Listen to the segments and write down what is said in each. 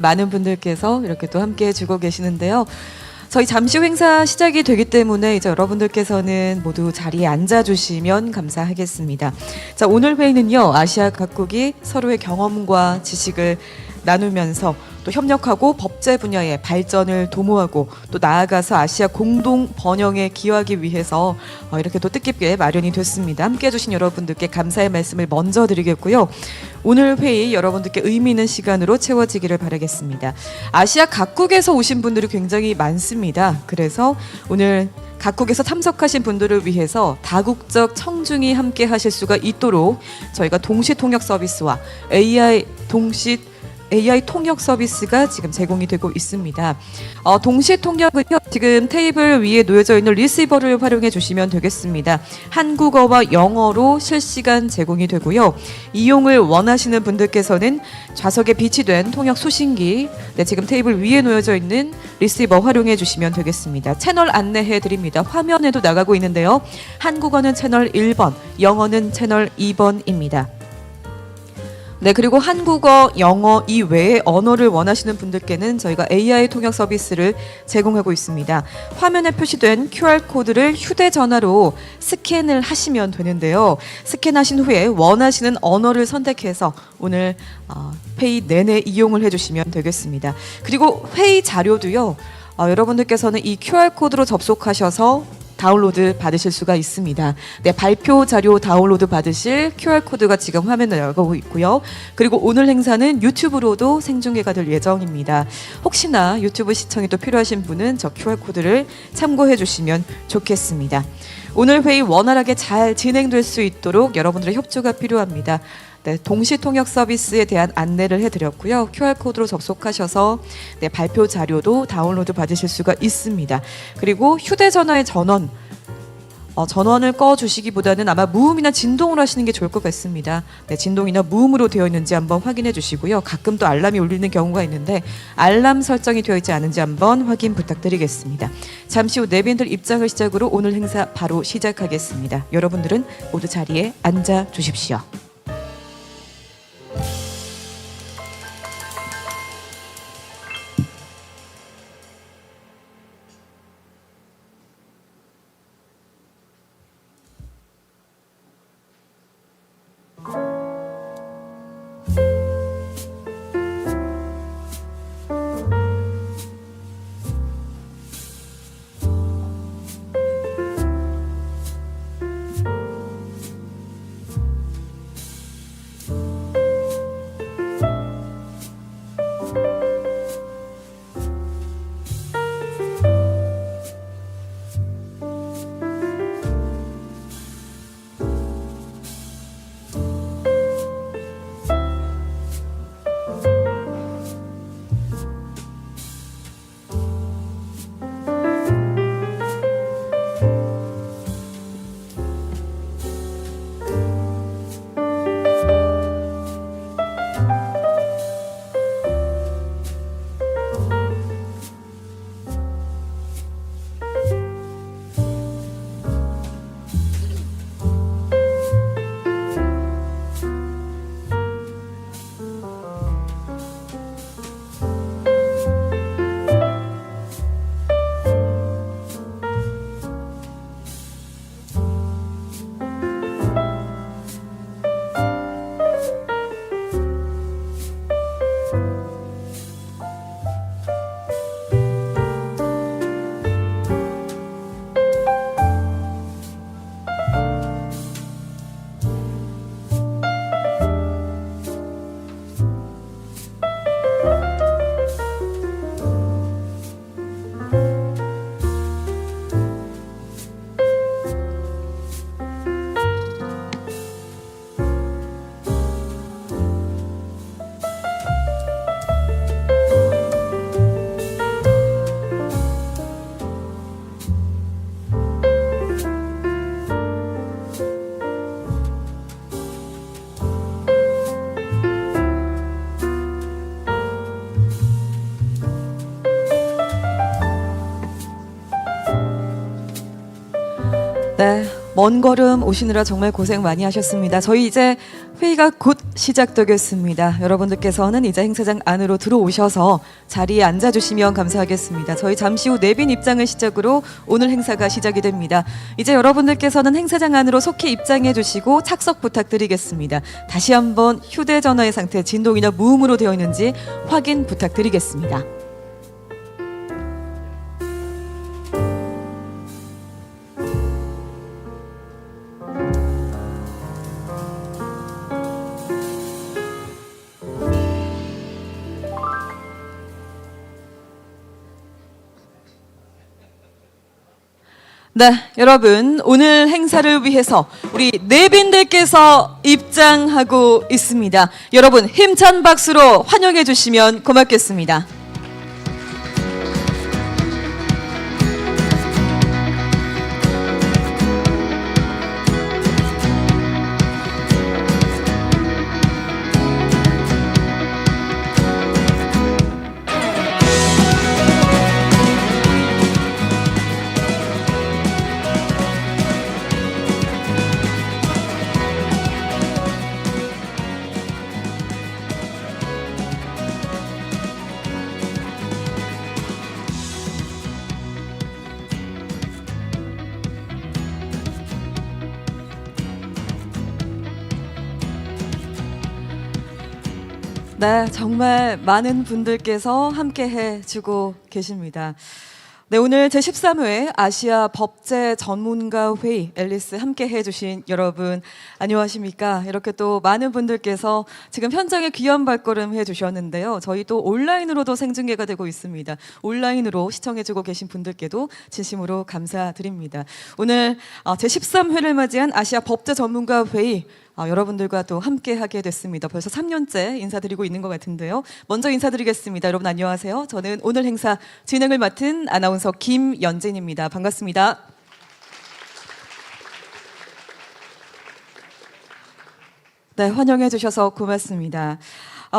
많은 분들께서 이렇게 또 함께 해주고 계시는데요. 저희 잠시 후 행사 시작이 되기 때문에 이제 여러분들께서는 모두 자리에 앉아주시면 감사하겠습니다. 자, 오늘 회의는요, 아시아 각국이 서로의 경험과 지식을 나누면서 또 협력하고 법제 분야의 발전을 도모하고 또 나아가서 아시아 공동 번영에 기여하기 위해서 이렇게 또 뜻깊게 마련이 됐습니다. 함께 해주신 여러분들께 감사의 말씀을 먼저 드리겠고요. 오늘 회의 여러분들께 의미 있는 시간으로 채워지기를 바라겠습니다. 아시아 각국에서 오신 분들이 굉장히 많습니다. 그래서 오늘 각국에서 참석하신 분들을 위해서 다국적 청중이 함께 하실 수가 있도록 저희가 동시 통역 서비스와 AI 통역 서비스가 지금 제공이 되고 있습니다. 동시 통역은요, 지금 테이블 위에 놓여져 있는 리시버를 활용해 주시면 되겠습니다. 한국어와 영어로 실시간 제공이 되고요. 이용을 원하시는 분들께서는 좌석에 비치된 통역 수신기, 지금 테이블 위에 놓여져 있는 리시버 활용해 주시면 되겠습니다. 채널 안내해 드립니다. 화면에도 나가고 있는데요. 한국어는 채널 1번, 영어는 채널 2번입니다. 네, 그리고 한국어, 영어 이외의 언어를 원하시는 분들께는 저희가 AI 통역 서비스를 제공하고 있습니다. 화면에 표시된 QR코드를 휴대전화로 스캔을 하시면 되는데요. 스캔하신 후에 원하시는 언어를 선택해서 오늘 회의 내내 이용을 해주시면 되겠습니다. 그리고 회의 자료도요, 여러분들께서는 이 QR코드로 접속하셔서 다운로드 받으실 수가 있습니다. 네, 발표 자료 다운로드 받으실 QR코드가 지금 화면에 나가고 있고요. 그리고 오늘 행사는 유튜브로도 생중계가 될 예정입니다. 혹시나 유튜브 시청이 또 필요하신 분은 저 QR코드를 참고해 주시면 좋겠습니다. 오늘 회의 원활하게 잘 진행될 수 있도록 여러분들의 협조가 필요합니다. 네, 동시 통역 서비스에 대한 안내를 해드렸고요. QR코드로 접속하셔서 발표 자료도 다운로드 받으실 수가 있습니다. 그리고 휴대전화의 전원을 꺼주시기보다는 아마 무음이나 진동을 하시는 게 좋을 것 같습니다. 네, 진동이나 무음으로 되어 있는지 한번 확인해 주시고요. 가끔 또 알람이 울리는 경우가 있는데 알람 설정이 되어 있지 않은지 한번 확인 부탁드리겠습니다. 잠시 후 내빈들 입장을 시작으로 오늘 행사 바로 시작하겠습니다. 여러분들은 모두 자리에 앉아 주십시오. 네, 먼 걸음 오시느라 정말 고생 많이 하셨습니다. 저희 이제 회의가 곧 시작되겠습니다. 여러분들께서는 이제 행사장 안으로 들어오셔서 자리에 앉아주시면 감사하겠습니다. 저희 잠시 후 내빈 입장을 시작으로 오늘 행사가 시작이 됩니다. 이제 여러분들께서는 행사장 안으로 속히 입장해 주시고 착석 부탁드리겠습니다. 다시 한번 휴대전화의 상태 진동이나 무음으로 되어 있는지 확인 부탁드리겠습니다. 네, 여러분 오늘 행사를 위해서 우리 내빈들께서 입장하고 있습니다. 여러분 힘찬 박수로 환영해 주시면 고맙겠습니다. 네, 정말 많은 분들께서 함께 해주고 계십니다. 네, 오늘 제13회 아시아 법제 전문가 회의 앨리스 함께 해주신 여러분 안녕하십니까? 이렇게 또 많은 분들께서 지금 현장에 귀한 발걸음 해주셨는데요. 저희 또 온라인으로도 생중계가 되고 있습니다. 온라인으로 시청해주고 계신 분들께도 진심으로 감사드립니다. 오늘 제13회를 맞이한 아시아 법제 전문가 회의 여러분들과 또 함께 하게 됐습니다. 벌써 3년째 인사드리고 있는 것 같은데요. 먼저 인사드리겠습니다. 여러분 안녕하세요. 저는 오늘 행사 진행을 맡은 아나운서 김연진입니다. 반갑습니다. 네, 환영해 주셔서 고맙습니다.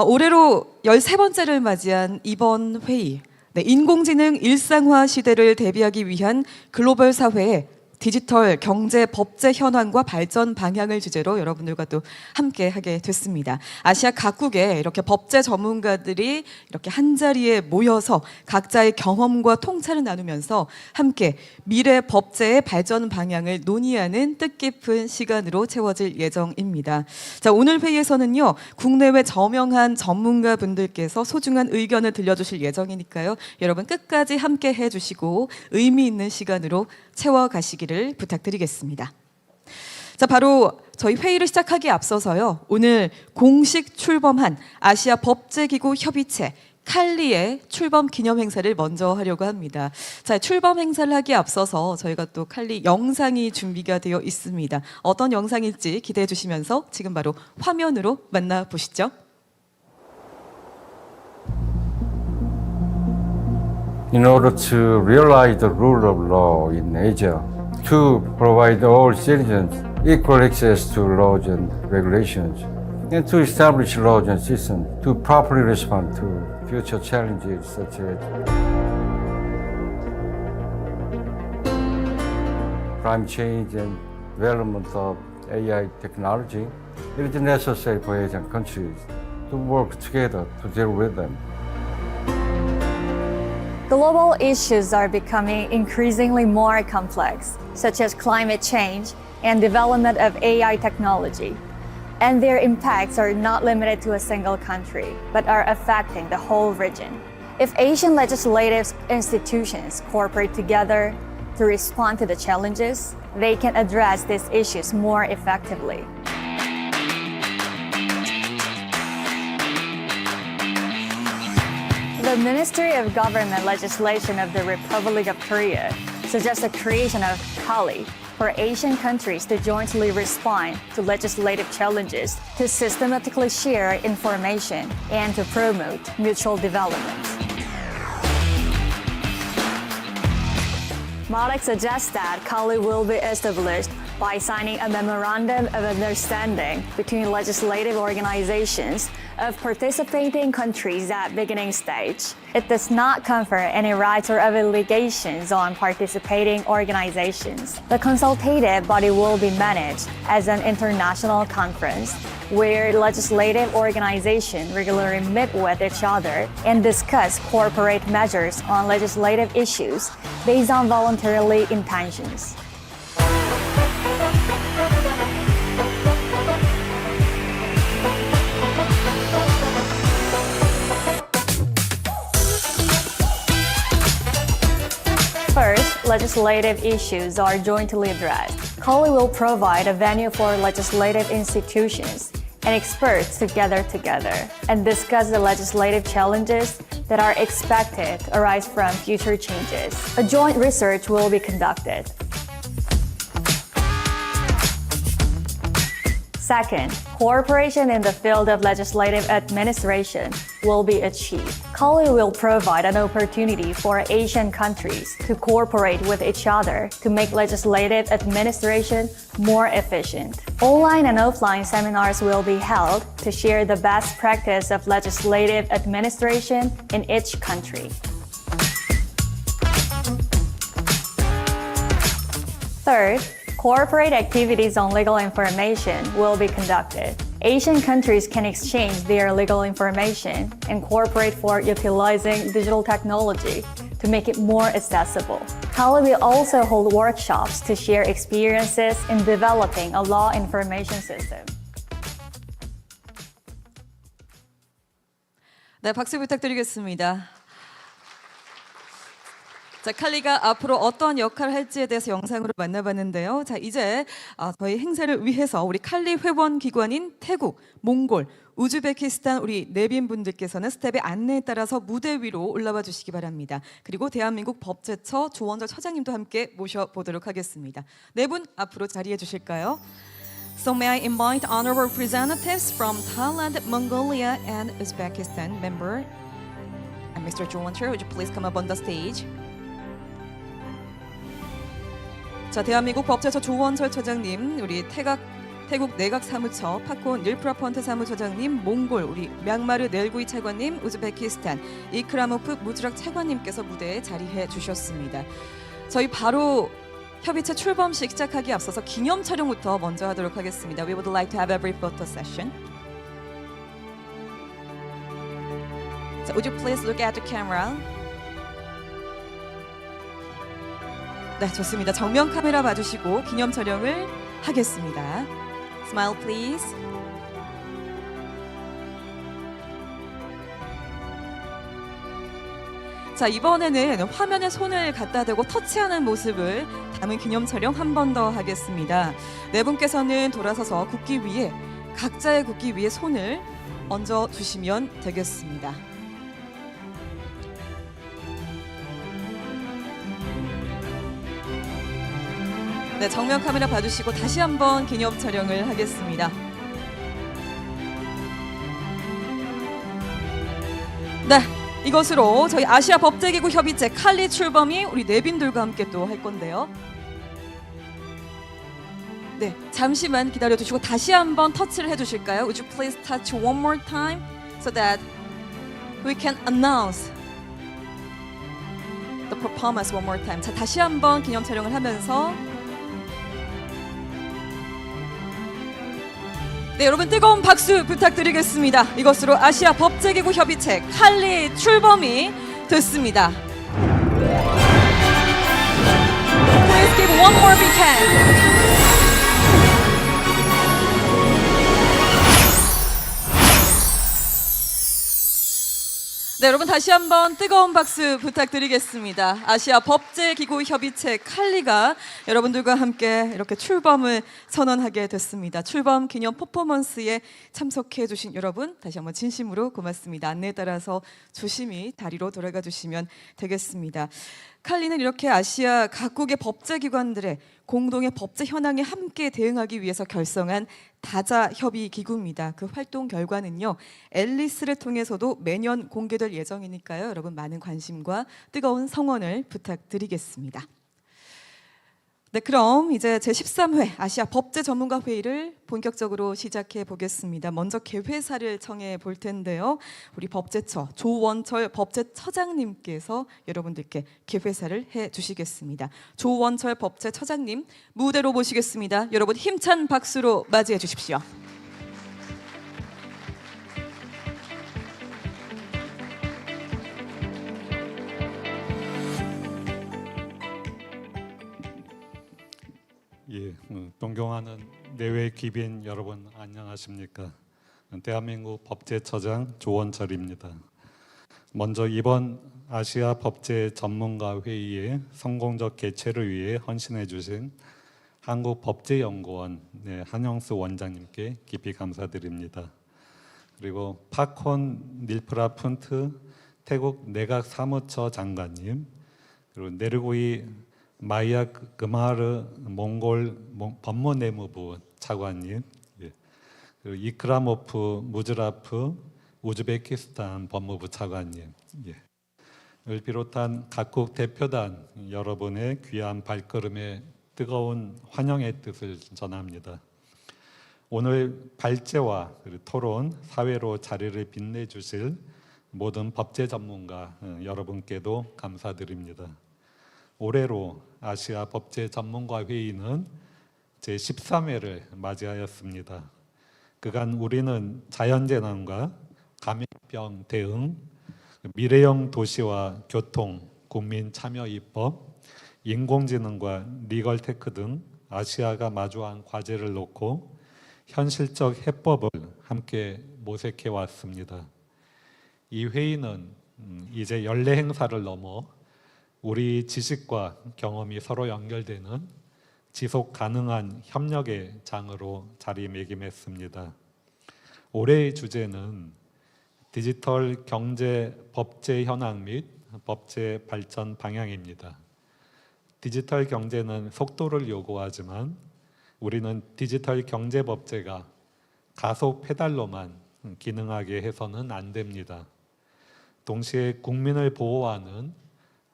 올해로 13번째를 맞이한 이번 회의, 네, 인공지능 일상화 시대를 대비하기 위한 글로벌 사회의 디지털 경제 법제 현황과 발전 방향을 주제로 여러분들과 또 함께 하게 됐습니다. 아시아 각국의 이렇게 법제 전문가들이 이렇게 한자리에 모여서 각자의 경험과 통찰을 나누면서 함께 미래 법제의 발전 방향을 논의하는 뜻깊은 시간으로 채워질 예정입니다. 자, 오늘 회의에서는요, 국내외 저명한 전문가분들께서 소중한 의견을 들려주실 예정이니까요. 여러분 끝까지 함께 해주시고 의미 있는 시간으로 채워가시기를 부탁드리겠습니다. 자, 바로 저희 회의를 시작하기에 앞서서요, 오늘 공식 출범한 아시아 법제기구 협의체 칼리의 출범 기념 행사를 먼저 하려고 합니다. 자, 출범 행사를 하기에 앞서서 저희가 또 칼리 영상이 준비가 되어 있습니다. 어떤 영상일지 기대해 주시면서 지금 바로 화면으로 만나보시죠. In order to realize the rule of law in Asia, to provide all citizens equal access to laws and regulations, and to establish laws and systems to properly respond to future challenges such as climate change and development of AI technology, it is necessary for Asian countries to work together to deal with them. Global issues are becoming increasingly more complex, such as climate change and development of AI technology. And their impacts are not limited to a single country, but are affecting the whole region. If Asian legislative institutions cooperate together to respond to the challenges, they can address these issues more effectively. The Ministry of Government Legislation of the Republic of Korea suggests the creation of KALI for Asian countries to jointly respond to legislative challenges, to systematically share information, and to promote mutual development. MODEC suggests that KALI will be established by signing a memorandum of understanding between legislative organizations of participating countries at beginning stage. It does not confer any rights or obligations on participating organizations. The consultative body will be managed as an international conference where legislative organizations regularly meet with each other and discuss corporate measures on legislative issues based on voluntary intentions. First, legislative issues are jointly addressed. COLI will provide a venue for legislative institutions and experts to gather together and discuss the legislative challenges that are expected to arise from future changes. A joint research will be conducted. Second, cooperation in the field of legislative administration will be achieved. COLI will provide an opportunity for Asian countries to cooperate with each other to make legislative administration more efficient. Online and offline seminars will be held to share the best practice of legislative administration in each country. Third, corporate activities on legal information will be conducted. Asian countries can exchange their legal information and cooperate for utilizing digital technology to make it more accessible. COLI will also hold workshops to share experiences in developing a law information system. 네, 박수 부탁드리겠습니다. 자, 칼리가 앞으로 어떤 역할을 할지에 대해서 영상으로 만나봤는데요. 자, 이제 저희 행사를 위해서 우리 칼리 회원 기관인 태국, 몽골, 우즈베키스탄 우리 내빈분들께서는 스텝의 안내에 따라서 무대 위로 올라와 주시기 바랍니다. 그리고 대한민국 법제처 조원절 처장님도 함께 모셔보도록 하겠습니다. 네 분 앞으로 자리해 주실까요? So may I invite honorable representatives from Thailand, Mongolia, and Uzbekistan member, and Mr. Jo원철, would you please come up on the stage? 자, 대한민국 법제처 조원철 처장님, 우리 태국 내각사무처 파콘 닐프라펀트 사무처장님, 몽골 우리 량마르 넬구이 차관님, 우즈베키스탄 이크라모프 무즈락 차관님께서 무대에 자리해 주셨습니다. 저희 바로 협의체 출범식 시작하기 앞서서 기념 촬영부터 먼저 하도록 하겠습니다. We would like to have a brief photo session. 자, would you please look at the camera? 네, 좋습니다. 정면 카메라 봐주시고 기념 촬영을 하겠습니다. Smile, please. 자, 이번에는 화면에 손을 갖다 대고 터치하는 모습을 담은 기념 촬영 한 번 더 하겠습니다. 네 분께서는 돌아서서 국기 위에 각자의 국기 위에 손을 얹어 주시면 되겠습니다. 네, 정면 카메라 봐주시고 다시 한번 기념 촬영을 하겠습니다. 네, 이것으로 저희 아시아 법제기구 협의체 칼리 출범이 우리 내빈들과 함께 또 할 건데요. 네, 잠시만 기다려주시고 다시 한번 터치를 해주실까요? Would you please touch one more time so that we can announce the performance one more time. 자, 다시 한번 기념 촬영을 하면서 네, 여러분 뜨거운 박수 부탁드리겠습니다. 이것으로 아시아 법제기구 협의체 칼리 출범이 됐습니다. Please give one more big hand. 네, 여러분 다시 한번 뜨거운 박수 부탁드리겠습니다. 아시아 법제기구 협의체 칼리가 여러분들과 함께 이렇게 출범을 선언하게 됐습니다. 출범 기념 퍼포먼스에 참석해 주신 여러분 다시 한번 진심으로 고맙습니다. 안내에 따라서 조심히 다리로 돌아가 주시면 되겠습니다. 칼리는 이렇게 아시아 각국의 법제기관들의 공동의 법제 현황에 함께 대응하기 위해서 결성한 다자 협의 기구입니다. 그 활동 결과는요, 앨리스를 통해서도 매년 공개될 예정이니까요. 여러분 많은 관심과 뜨거운 성원을 부탁드리겠습니다. 네, 그럼 이제 제13회 아시아 법제 전문가 회의를 본격적으로 시작해 보겠습니다. 먼저 개회사를 청해 볼 텐데요. 우리 법제처 조원철 법제처장님께서 여러분들께 개회사를 해 주시겠습니다. 조원철 법제처장님 무대로 모시겠습니다. 여러분 힘찬 박수로 맞이해 주십시오. 예, 존경하는 내외 귀빈 여러분 안녕하십니까? 대한민국 법제처장 조원철입니다. 먼저 이번 아시아 법제 전문가 회의의 성공적 개최를 위해 헌신해 주신 한국법제연구원 한영수 원장님께 깊이 감사드립니다. 그리고 파콘 닐프라 푼트 태국 내각 사무처 장관님, 그리고 네르구이 마이아 그마르 몽골 법무내무부 차관님, 그리고 이크라모프 무즈라프 우즈베키스탄 법무부 차관님, 을 비롯한 각국 대표단 여러분의 귀한 발걸음에 뜨거운 환영의 뜻을 전합니다. 오늘 발제와 토론, 사회로 자리를 빛내주실 모든 법제 전문가 여러분께도 감사드립니다. 올해로 아시아 법제 전문가 회의는 제13회를 맞이하였습니다. 그간 우리는 자연재난과 감염병 대응, 미래형 도시와 교통, 국민 참여 입법, 인공지능과 리걸테크 등 아시아가 마주한 과제를 놓고 현실적 해법을 함께 모색해 왔습니다. 이 회의는 이제 연례 행사를 넘어 우리 지식과 경험이 서로 연결되는 지속 가능한 협력의 장으로 자리매김했습니다. 올해의 주제는 디지털 경제 법제 현황 및 법제 발전 방향입니다. 디지털 경제는 속도를 요구하지만 우리는 디지털 경제 법제가 가속 페달로만 기능하게 해서는 안 됩니다. 동시에 국민을 보호하는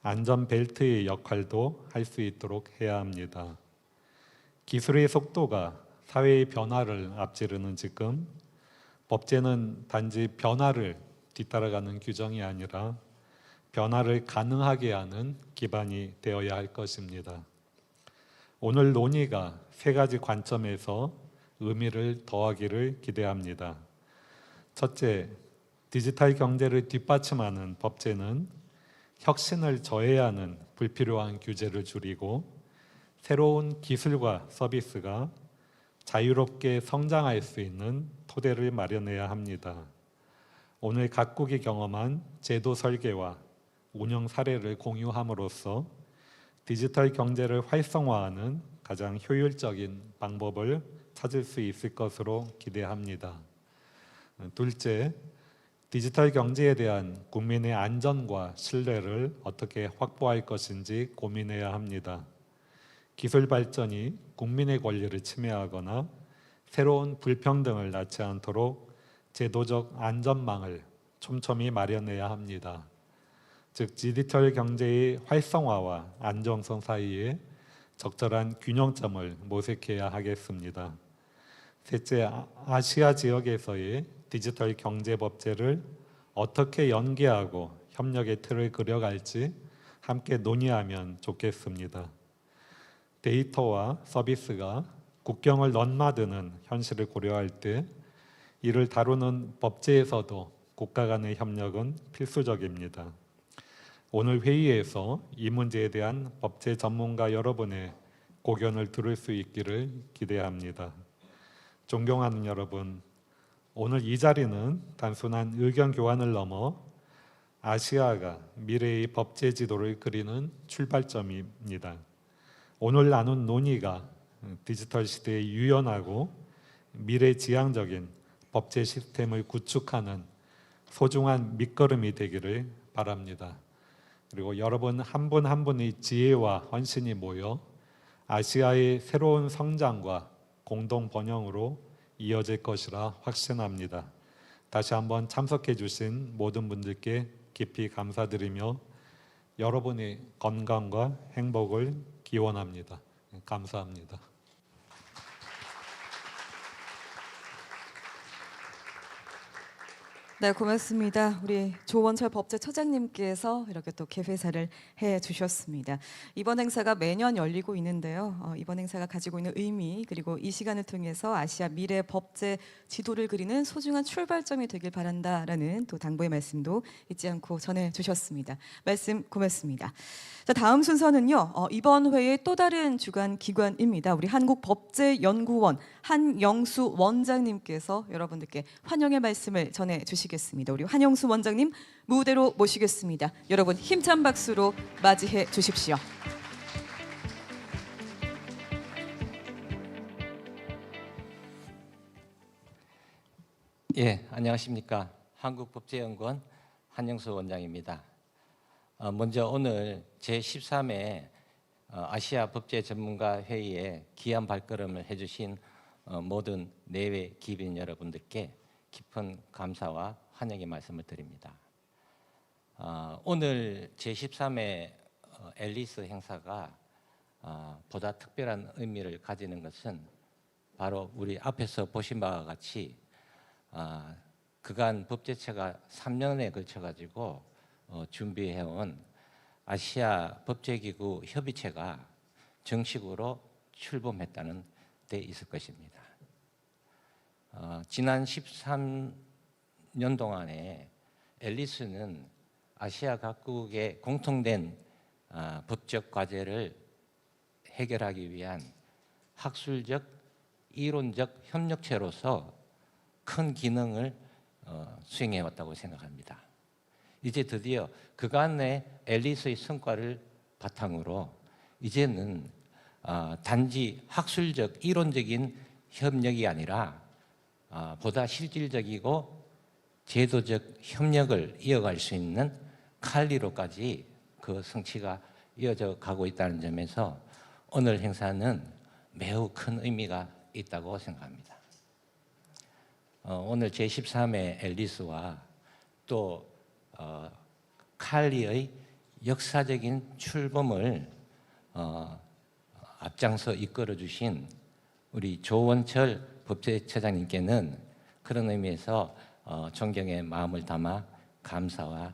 안전벨트의 역할도 할 수 있도록 해야 합니다. 기술의 속도가 사회의 변화를 앞지르는 지금 법제는 단지 변화를 뒤따라가는 규정이 아니라 변화를 가능하게 하는 기반이 되어야 할 것입니다. 오늘 논의가 세 가지 관점에서 의미를 더하기를 기대합니다. 첫째, 디지털 경제를 뒷받침하는 법제는 혁신을 저해하는 불필요한 규제를 줄이고 새로운 기술과 서비스가 자유롭게 성장할 수 있는 토대를 마련해야 합니다. 오늘 각국이 경험한 제도 설계와 운영 사례를 공유함으로써 디지털 경제를 활성화하는 가장 효율적인 방법을 찾을 수 있을 것으로 기대합니다. 둘째, 디지털 경제에 대한 국민의 안전과 신뢰를 어떻게 확보할 것인지 고민해야 합니다. 기술 발전이 국민의 권리를 침해하거나 새로운 불평등을 낳지 않도록 제도적 안전망을 촘촘히 마련해야 합니다. 즉 디지털 경제의 활성화와 안정성 사이에 적절한 균형점을 모색해야 하겠습니다. 셋째, 아시아 지역에서의 디지털 경제 법제를 어떻게 연계하고 협력의 틀을 그려갈지 함께 논의하면 좋겠습니다. 데이터와 서비스가 국경을 넘나드는 현실을 고려할 때 이를 다루는 법제에서도 국가 간의 협력은 필수적입니다. 오늘 회의에서 이 문제에 대한 법제 전문가 여러분의 고견을 들을 수 있기를 기대합니다. 존경하는 여러분, 오늘 이 자리는 단순한 의견 교환을 넘어 아시아가 미래의 법제 지도를 그리는 출발점입니다. 오늘 나눈 논의가 디지털 시대의 유연하고 미래지향적인 법제 시스템을 구축하는 소중한 밑거름이 되기를 바랍니다. 그리고 여러분 한 분 한 분의 지혜와 헌신이 모여 아시아의 새로운 성장과 공동 번영으로 이어질 것이라 확신합니다. 다시 한번 참석해 주신 모든 분들께 깊이 감사드리며 여러분의 건강과 행복을 기원합니다. 감사합니다. 네, 고맙습니다. 우리 조원철 법제처장님께서 이렇게 또 개회사를 해주셨습니다. 이번 행사가 매년 열리고 있는데요. 이번 행사가 가지고 있는 의미 그리고 이 시간을 통해서 아시아 미래 법제 지도를 그리는 소중한 출발점이 되길 바란다라는 또 당부의 말씀도 잊지 않고 전해주셨습니다. 말씀 고맙습니다. 자, 다음 순서는요. 이번 회의 또 다른 주관 기관입니다. 우리 한국법제연구원 한영수 원장님께서 여러분들께 환영의 말씀을 전해주시겠습니다. 우리 한영수 원장님 무대로 모시겠습니다. 여러분 힘찬 박수로 맞이해 주십시오. 예, 안녕하십니까. 한국법제연구원 한영수 원장입니다. 먼저 오늘 제13회 아시아 법제 전문가 회의에 귀한 발걸음을 해주신 모든 내외 기빈 여러분들께 깊은 감사와 환영의 말씀을 드립니다. 오늘 제13회 앨리스 행사가 보다 특별한 의미를 가지는 것은 바로 우리 앞에서 보신 바와 같이 그간 법제처가 3년에 걸쳐가지고 준비해온 아시아 법제기구 협의체가 정식으로 출범했다는 데 있을 것입니다. 지난 13년 동안에 앨리스는 아시아 각국의 공통된 법적 과제를 해결하기 위한 학술적, 이론적 협력체로서 큰 기능을 수행해왔다고 생각합니다. 이제 드디어 그간의 앨리스의 성과를 바탕으로 이제는 단지 학술적, 이론적인 협력이 아니라 보다 실질적이고 제도적 협력을 이어갈 수 있는 칼리로까지 그 성취가 이어져 가고 있다는 점에서 오늘 행사는 매우 큰 의미가 있다고 생각합니다. 오늘 제13회 앨리스와 또 칼리의 역사적인 출범을 앞장서 이끌어 주신 우리 조원철 법제처장님께는 그런 의미에서 존경의 마음을 담아 감사와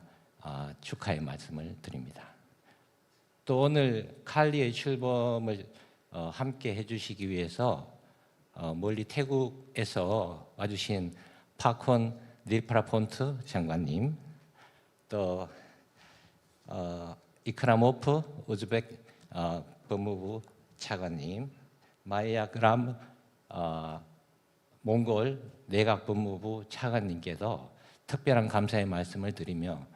축하의 말씀을 드립니다. 또 오늘 칼리의 출범을 함께 해주시기 위해서 멀리 태국에서 와주신 파콘 닐프라폰트 장관님, 또 이크라모프 우즈벡 법무부 차관님, 마이야 그람 몽골 내각법무부 차관님께도 특별한 감사의 말씀을 드리며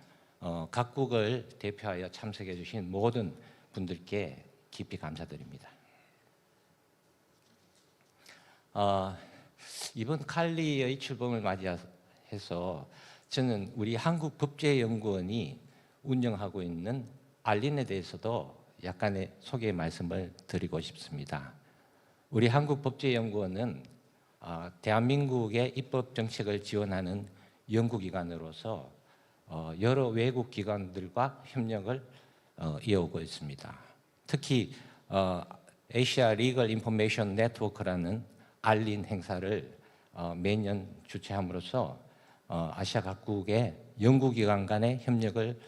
각국을 대표하여 참석해 주신 모든 분들께 깊이 감사드립니다. 이번 칼리의 출범을 맞이해서 저는 우리 한국법제연구원이 운영하고 있는 알린에 대해서도 약간의 소개 말씀을 드리고 싶습니다. 우리 한국법제연구원은 대한민국의 입법 정책을 지원하는 연구기관으로서 여러 외국 기관들과 협력을 이어오고 있습니다. 특히 아시아 리걸 인포메이션 네트워크라는 알린 행사를 매년 주최함으로써 아시아 각국의 연구기관 간의 협력을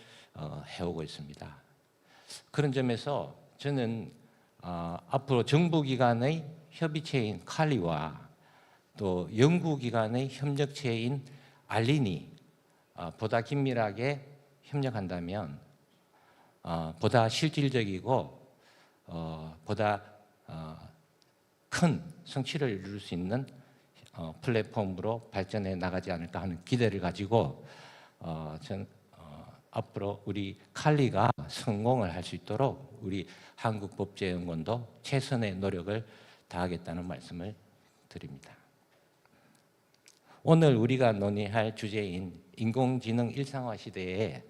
해오고 있습니다. 그런 점에서 저는 앞으로 정부기관의 협의체인 칼리와 또 연구기관의 협력체인 알린이 보다 긴밀하게 협력한다면 보다 실질적이고 보다 큰 성취를 이룰 수 있는 플랫폼으로 발전해 나가지 않을까 하는 기대를 가지고 전 앞으로 우리 칼리가 성공을 할 수 있도록 우리 한국법제연구원도 최선의 노력을 다하겠다는 말씀을 드립니다. 오늘 우리가 논의할 주제인 인공지능 일상화 시대의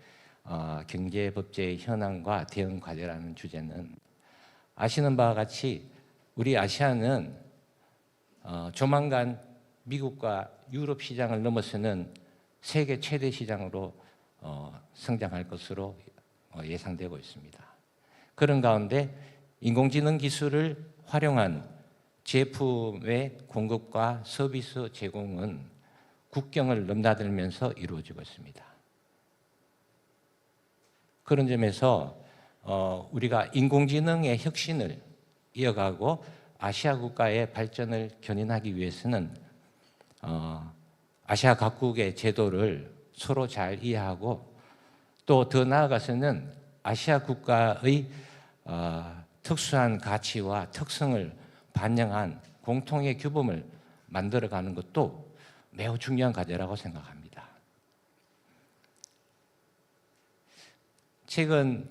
경제법제의 현황과 대응 과제라는 주제는 아시는 바와 같이 우리 아시아는 조만간 미국과 유럽 시장을 넘어서는 세계 최대 시장으로 성장할 것으로 예상되고 있습니다. 그런 가운데 인공지능 기술을 활용한 제품의 공급과 서비스 제공은 국경을 넘나들면서 이루어지고 있습니다. 그런 점에서 우리가 인공지능의 혁신을 이어가고 아시아 국가의 발전을 견인하기 위해서는 아시아 각국의 제도를 서로 잘 이해하고 또 더 나아가서는 아시아 국가의 특수한 가치와 특성을 반영한 공통의 규범을 만들어가는 것도 매우 중요한 과제라고 생각합니다. 최근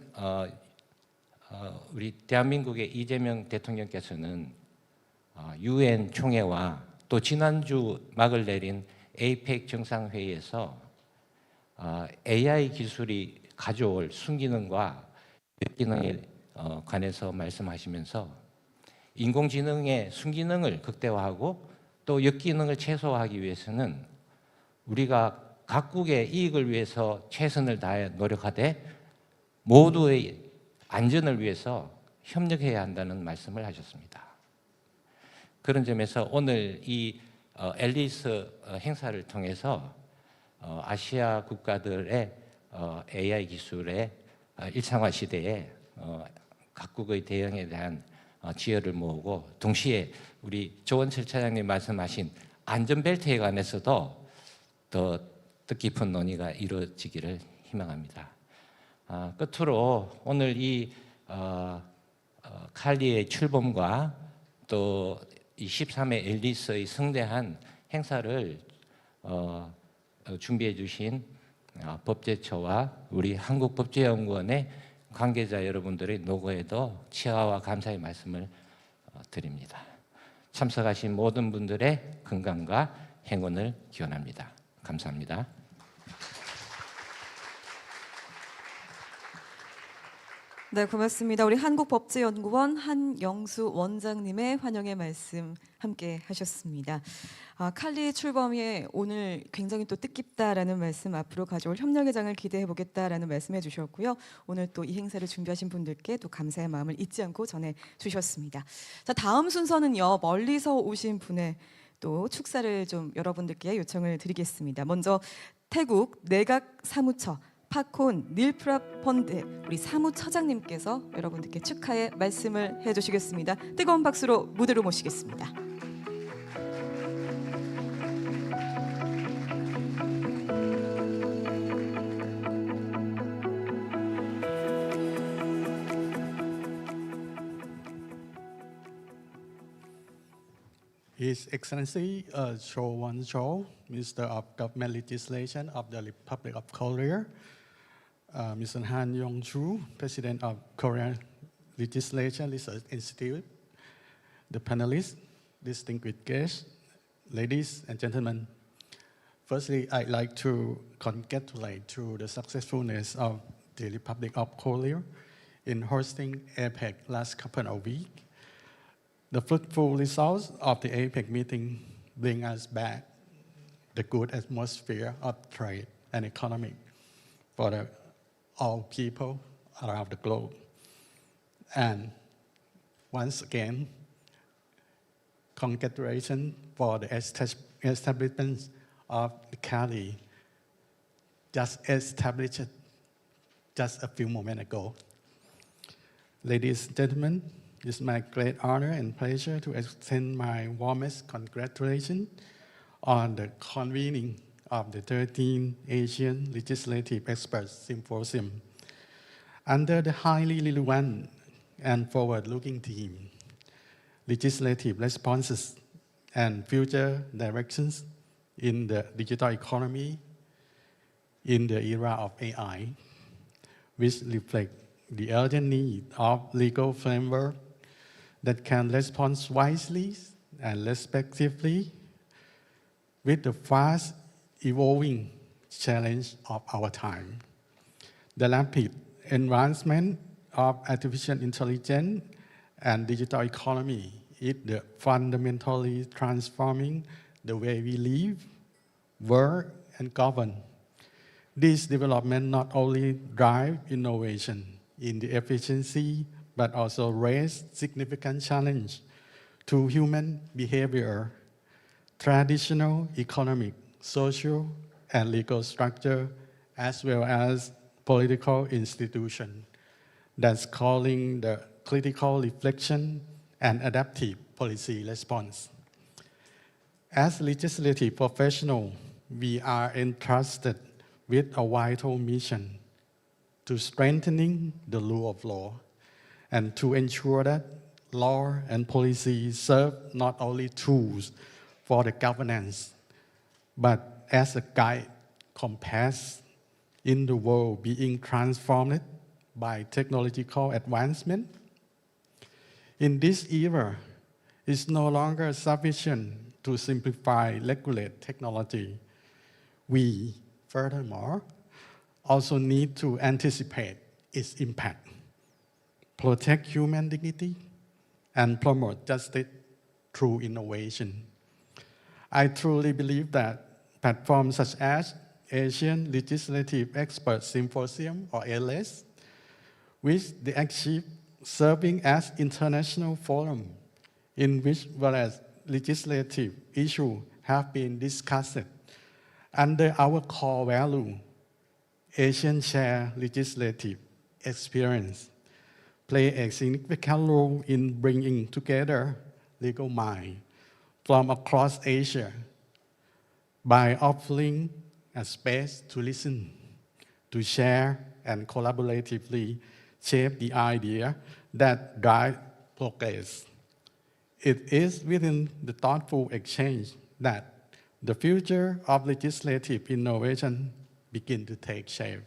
우리 대한민국의 이재명 대통령께서는 UN 총회와 또 지난주 막을 내린 APEC 정상회의에서 AI 기술이 가져올 순기능과 역기능에 관해서 말씀하시면서 인공지능의 순기능을 극대화하고 또 역기능을 최소화하기 위해서는 우리가 각국의 이익을 위해서 최선을 다해 노력하되 모두의 안전을 위해서 협력해야 한다는 말씀을 하셨습니다. 그런 점에서 오늘 이 앨리스 행사를 통해서 아시아 국가들의 AI 기술의 일상화 시대에 각국의 대응에 대한 지혜를 모으고 동시에 우리 조원철 차장님 말씀하신 안전벨트에 관해서도 더 뜻깊은 논의가 이루어지기를 희망합니다. 끝으로 오늘 이 칼리의 출범과 또 이 13회 앨리스의 성대한 행사를 준비해 주신 법제처와 우리 한국법제연구원의 관계자 여러분들의 노고에도 치아와 감사의 말씀을 드립니다. 참석하신 모든 분들의 건강과 행운을 기원합니다. 감사합니다. 네, 고맙습니다. 우리 한국법제연구원 한영수 원장님의 환영의 말씀 함께 하셨습니다. 칼리 출범이 오늘 굉장히 또 뜻깊다라는 말씀, 앞으로 가져올 협력의 장을 기대해 보겠다라는 말씀해 주셨고요. 오늘 또 이 행사를 준비하신 분들께 또 감사의 마음을 잊지 않고 전해 주셨습니다. 자, 다음 순서는요, 멀리서 오신 분의 또 축사를 좀 여러분들께 요청을 드리겠습니다. 먼저 태국 내각 사무처 파콘 닐프라 펀드 우리 사무처장님께서 여러분들께 축하의 말씀을 해주시겠습니다. 뜨거운 박수로 무대로 모시겠습니다. His Excellency Cho Won-cho, Minister of Government Legislation of the Republic of Korea, Mr. Han Yong-chu, President of Korean Legislation Research Institute, the panelists, distinguished guests, ladies and gentlemen. Firstly, I'd like to congratulate to the successfulness of the Republic of Korea in hosting APEC last couple of weeks. The fruitful results of the APEC meeting bring us back the good atmosphere of trade and economy for all people around the globe. And once again, congratulations for the establishment of the Cali, just established just a few moments ago. Ladies and gentlemen, it's my great honor and pleasure to extend my warmest congratulations on the convening of the 13th Asian Legislative Experts Symposium under the highly relevant and forward-looking theme, Legislative Responses and Future Directions in the Digital Economy in the Era of AI, which reflect the urgent need of legal framework that can respond wisely and respectively with the fast evolving challenge of our time. The rapid advancement of artificial intelligence and digital economy is fundamentally transforming the way we live, work, and govern. This development not only drive innovation in the efficiency, but also raise significant challenge to human behavior, traditional economic, social, and legal structure, as well as political institution, that's calling the critical reflection and adaptive policy response. As legislative professionals, we are entrusted with a vital mission to strengthening the rule of law and to ensure that law and policy serve not only tools for the governance, but as a guide compass in the world being transformed by technological advancement. In this era, it's no longer sufficient to simplify regulate technology. We, furthermore, also need to anticipate its impact, protect human dignity, and promote justice through innovation. I truly believe that platforms such as Asian Legislative Expert Symposium, or ALS, which they achieve serving as international forum in which various legislative issues have been discussed under our core value, Asian shared legislative experience, play a significant role in bringing together legal minds from across Asia by offering a space to listen, to share, and collaboratively shape the idea that drive progress. It is within the thoughtful exchange that the future of legislative innovation begin to take shape.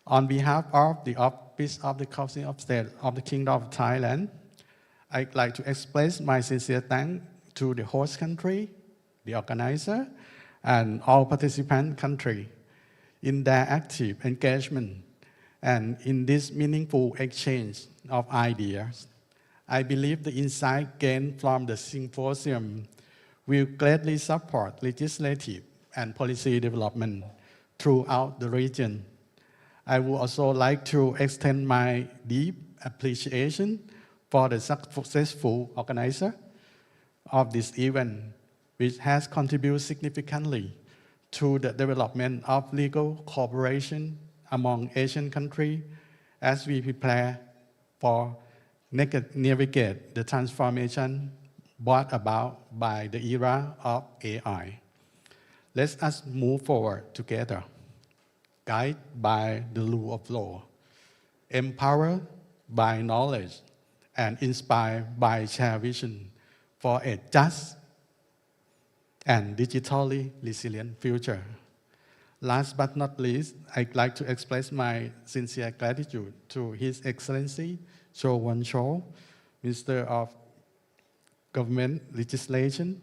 On behalf of the Office of the Council of State of the Kingdom of Thailand, I'd like to express my sincere thanks to the host country, the organizer, and all participant countries in their active engagement and in this meaningful exchange of ideas. I believe the insight gained from the symposium will greatly support legislative and policy development throughout the region. I would also like to extend my deep appreciation for the successful organizer of this event, which has contributed significantly to the development of legal cooperation among Asian countries as we prepare for navigate the transformation brought about by the era of AI. Let us move forward together, guided by the rule of law, empowered by knowledge, and inspired by shared vision for a just and digitally resilient future. Last but not least, I'd like to express my sincere gratitude to His Excellency Cho Won-cho, Minister of Government Legislation,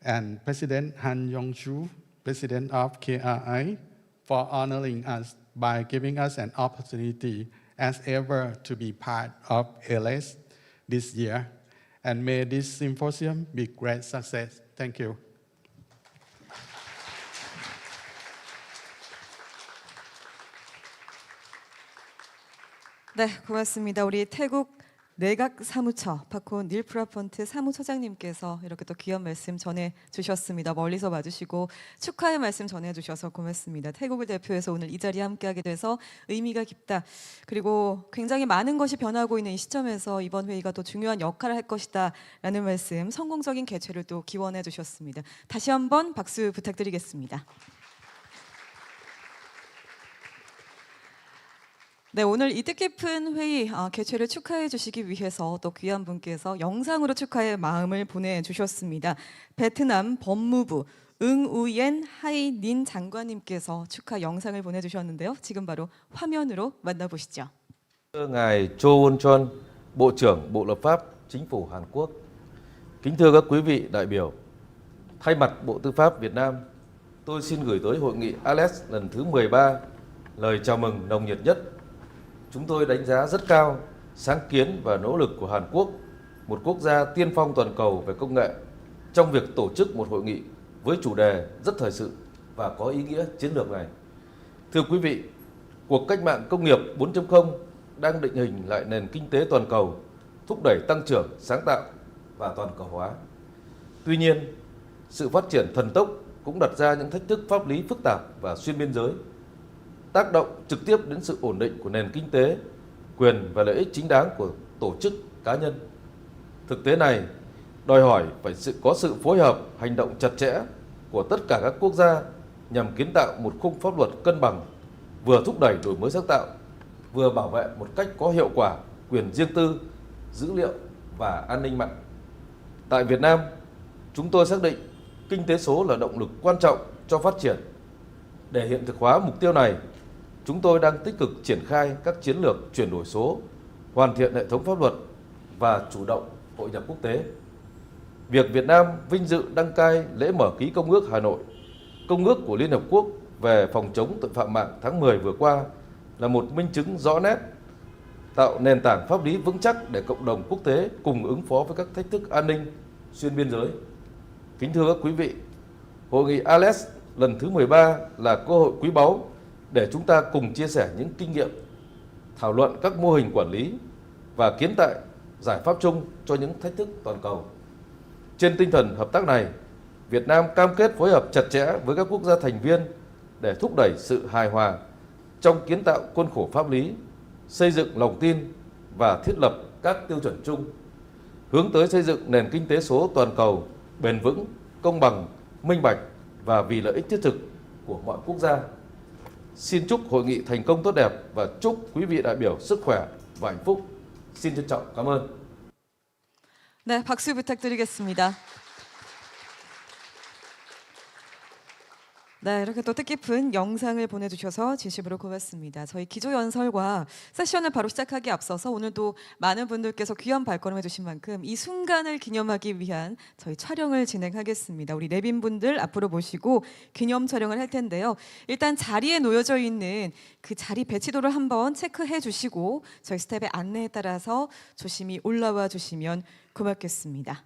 and President Han Yong-chu, President of KRI, for honoring us by giving us an opportunity as ever to be part of ALS this year. And may this symposium be great success. Thank you. 네, 고맙습니다. 우리 태국 내각 사무처 파콘 닐프라폰트 사무처장님께서 이렇게 또 귀한 말씀 전해주셨습니다. 멀리서 와주시고 축하의 말씀 전해주셔서 고맙습니다. 태국을 대표해서 오늘 이 자리에 함께하게 돼서 의미가 깊다. 그리고 굉장히 많은 것이 변하고 있는 이 시점에서 이번 회의가 또 중요한 역할을 할 것이다 라는 말씀, 성공적인 개최를 또 기원해 주셨습니다. 다시 한번 박수 부탁드리겠습니다. 네, 오늘 이 뜻깊은 회의 개최를 축하해 주시기 위해서 또 귀한 분께서 영상으로 축하의 마음을 보내주셨습니다. 베트남 법무부 응우옌 하이닌 장관님께서 축하 영상을 보내주셨는데요. 지금 바로 화면으로 만나보시죠. Ngài Cho Won-chon, Bộ trưởng Bộ Lập pháp Chính phủ Hàn Quốc. Kính thưa các quý vị đại biểu, thay mặt Bộ Tư pháp Việt Nam, tôi xin gửi tới hội nghị ALS lần thứ 13 lời chào mừng nồng nhiệt nhất. Chúng tôi đánh giá rất cao sáng kiến và nỗ lực của Hàn Quốc, một quốc gia tiên phong toàn cầu về công nghệ, trong việc tổ chức một hội nghị với chủ đề rất thời sự và có ý nghĩa chiến lược này. Thưa quý vị, cuộc cách mạng công nghiệp 4.0 đang định hình lại nền kinh tế toàn cầu thúc đẩy tăng trưởng, sáng tạo và toàn cầu hóa. Tuy nhiên, sự phát triển thần tốc cũng đặt ra những thách thức pháp lý phức tạp và xuyên biên giới, tác động trực tiếp đến sự ổn định của nền kinh tế, quyền và lợi ích chính đáng của tổ chức, cá nhân. Thực tế này đòi hỏi phải có sự phối hợp, hành động chặt chẽ của tất cả các quốc gia nhằm kiến tạo một khung pháp luật cân bằng, vừa thúc đẩy đổi mới sáng tạo, vừa bảo vệ một cách có hiệu quả quyền riêng tư, dữ liệu và an ninh mạng. Tại Việt Nam, chúng tôi xác định kinh tế số là động lực quan trọng cho phát triển. Để hiện thực hóa mục tiêu này, chúng tôi đang tích cực triển khai các chiến lược chuyển đổi số, hoàn thiện hệ thống pháp luật và chủ động hội nhập quốc tế. Việc Việt Nam vinh dự đăng cai lễ mở ký Công ước Hà Nội, Công ước của Liên Hợp Quốc về phòng chống tội phạm mạng tháng 10 vừa qua là một minh chứng rõ nét, tạo nền tảng pháp lý vững chắc để cộng đồng quốc tế cùng ứng phó với các thách thức an ninh xuyên biên giới. Kính thưa các quý vị, Hội nghị ALES lần thứ 13 là cơ hội quý báu để chúng ta cùng chia sẻ những kinh nghiệm, thảo luận các mô hình quản lý và kiến tạo giải pháp chung cho những thách thức toàn cầu. Trên tinh thần hợp tác này, Việt Nam cam kết phối hợp chặt chẽ với các quốc gia thành viên để thúc đẩy sự hài hòa trong kiến tạo khuôn khổ pháp lý, xây dựng lòng tin và thiết lập các tiêu chuẩn chung, hướng tới xây dựng nền kinh tế số toàn cầu bền vững, công bằng, minh bạch và vì lợi ích thiết thực của mọi quốc gia. Xin chúc hội nghị thành công tốt đẹp và chúc quý vị đại biểu sức khỏe và hạnh phúc. Xin trân trọng cảm ơn. 네, 박수 부탁드리겠습니다. 네, 이렇게 또 뜻깊은 영상을 보내주셔서 진심으로 고맙습니다. 저희 기조연설과 세션을 바로 시작하기에 앞서서 오늘도 많은 분들께서 귀한 발걸음 해주신 만큼 이 순간을 기념하기 위한 저희 촬영을 진행하겠습니다. 우리 내빈분들 앞으로 모시고 기념 촬영을 할 텐데요. 일단 자리에 놓여져 있는 그 자리 배치도를 한번 체크해 주시고 저희 스텝의 안내에 따라서 조심히 올라와 주시면 고맙겠습니다.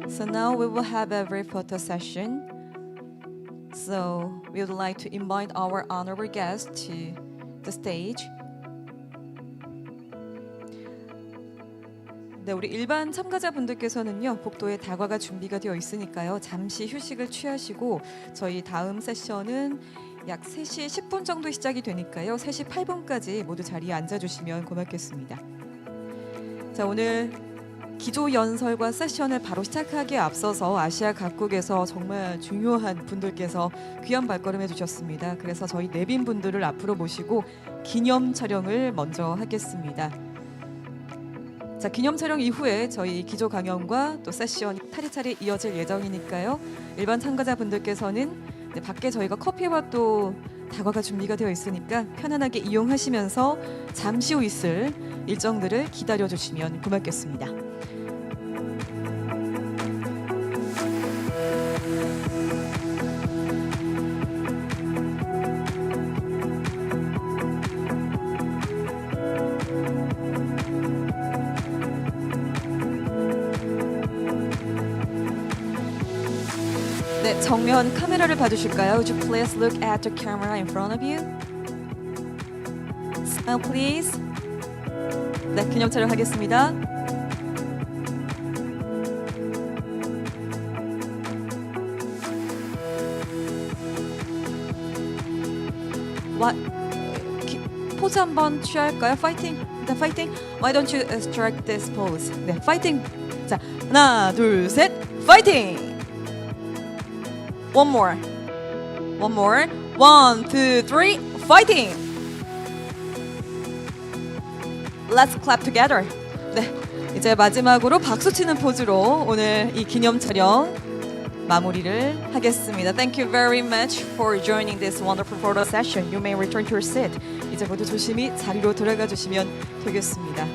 So now we will have a brief photo session. So we would like to invite our honorable guest to the stage. 네, 우리 일반 참가자분들께서는요, 복도에 다과가 준비가 되어 있으니까요, 잠시 휴식을 취하시고 저희 다음 세션은 약 3시 10분 정도 시작이 되니까요, 3시 8분까지 모두 자리에 앉아주시면 고맙겠습니다. 자, 오늘 기조 연설과 세션을 바로 시작하기에 앞서서 아시아 각국에서 정말 중요한 분들께서 귀한 발걸음 해주셨습니다. 그래서 저희 내빈 분들을 앞으로 모시고 기념 촬영을 먼저 하겠습니다. 자, 기념 촬영 이후에 저희 기조 강연과 또 세션이 차례차례 이어질 예정이니까요. 일반 참가자분들께서는 밖에 저희가 커피와 또 다과가 준비가 되어 있으니까 편안하게 이용하시면서 잠시 후 있을 일정들을 기다려주시면 고맙겠습니다. 네, 정면 카메라를 봐주실까요? Would you please look at the camera in front of you? Smile please. 네, 기념 촬영하겠습니다. 포즈 한번 취할까요? 파이팅. 네, 파이팅. Why don't you strike this pose? 네, 파이팅. 자, 하나, 둘, 셋, 파이팅. One more. One more. 1, 2, 3. Fighting. Let's clap together. 네, 이제 마지막으로 박수 치는 포즈로 오늘 이 기념 촬영 마무리를 하겠습니다. Thank you very much for joining this wonderful photo session. You may return to your seat. 이제 모두 조심히 자리로 돌아가 주시면 되겠습니다.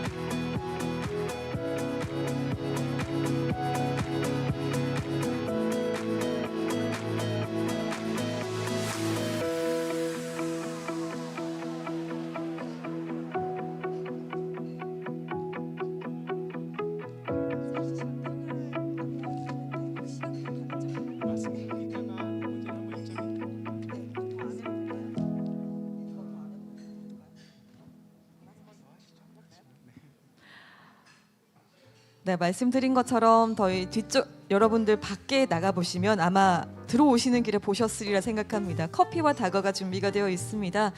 네, 말씀드린 것처럼 저희 뒤쪽 여러분들 밖에 나가 보시면 아마 들어오시는 길에 보셨으리라 생각합니다. 커피와 다과가 준비가 되어 있습니다.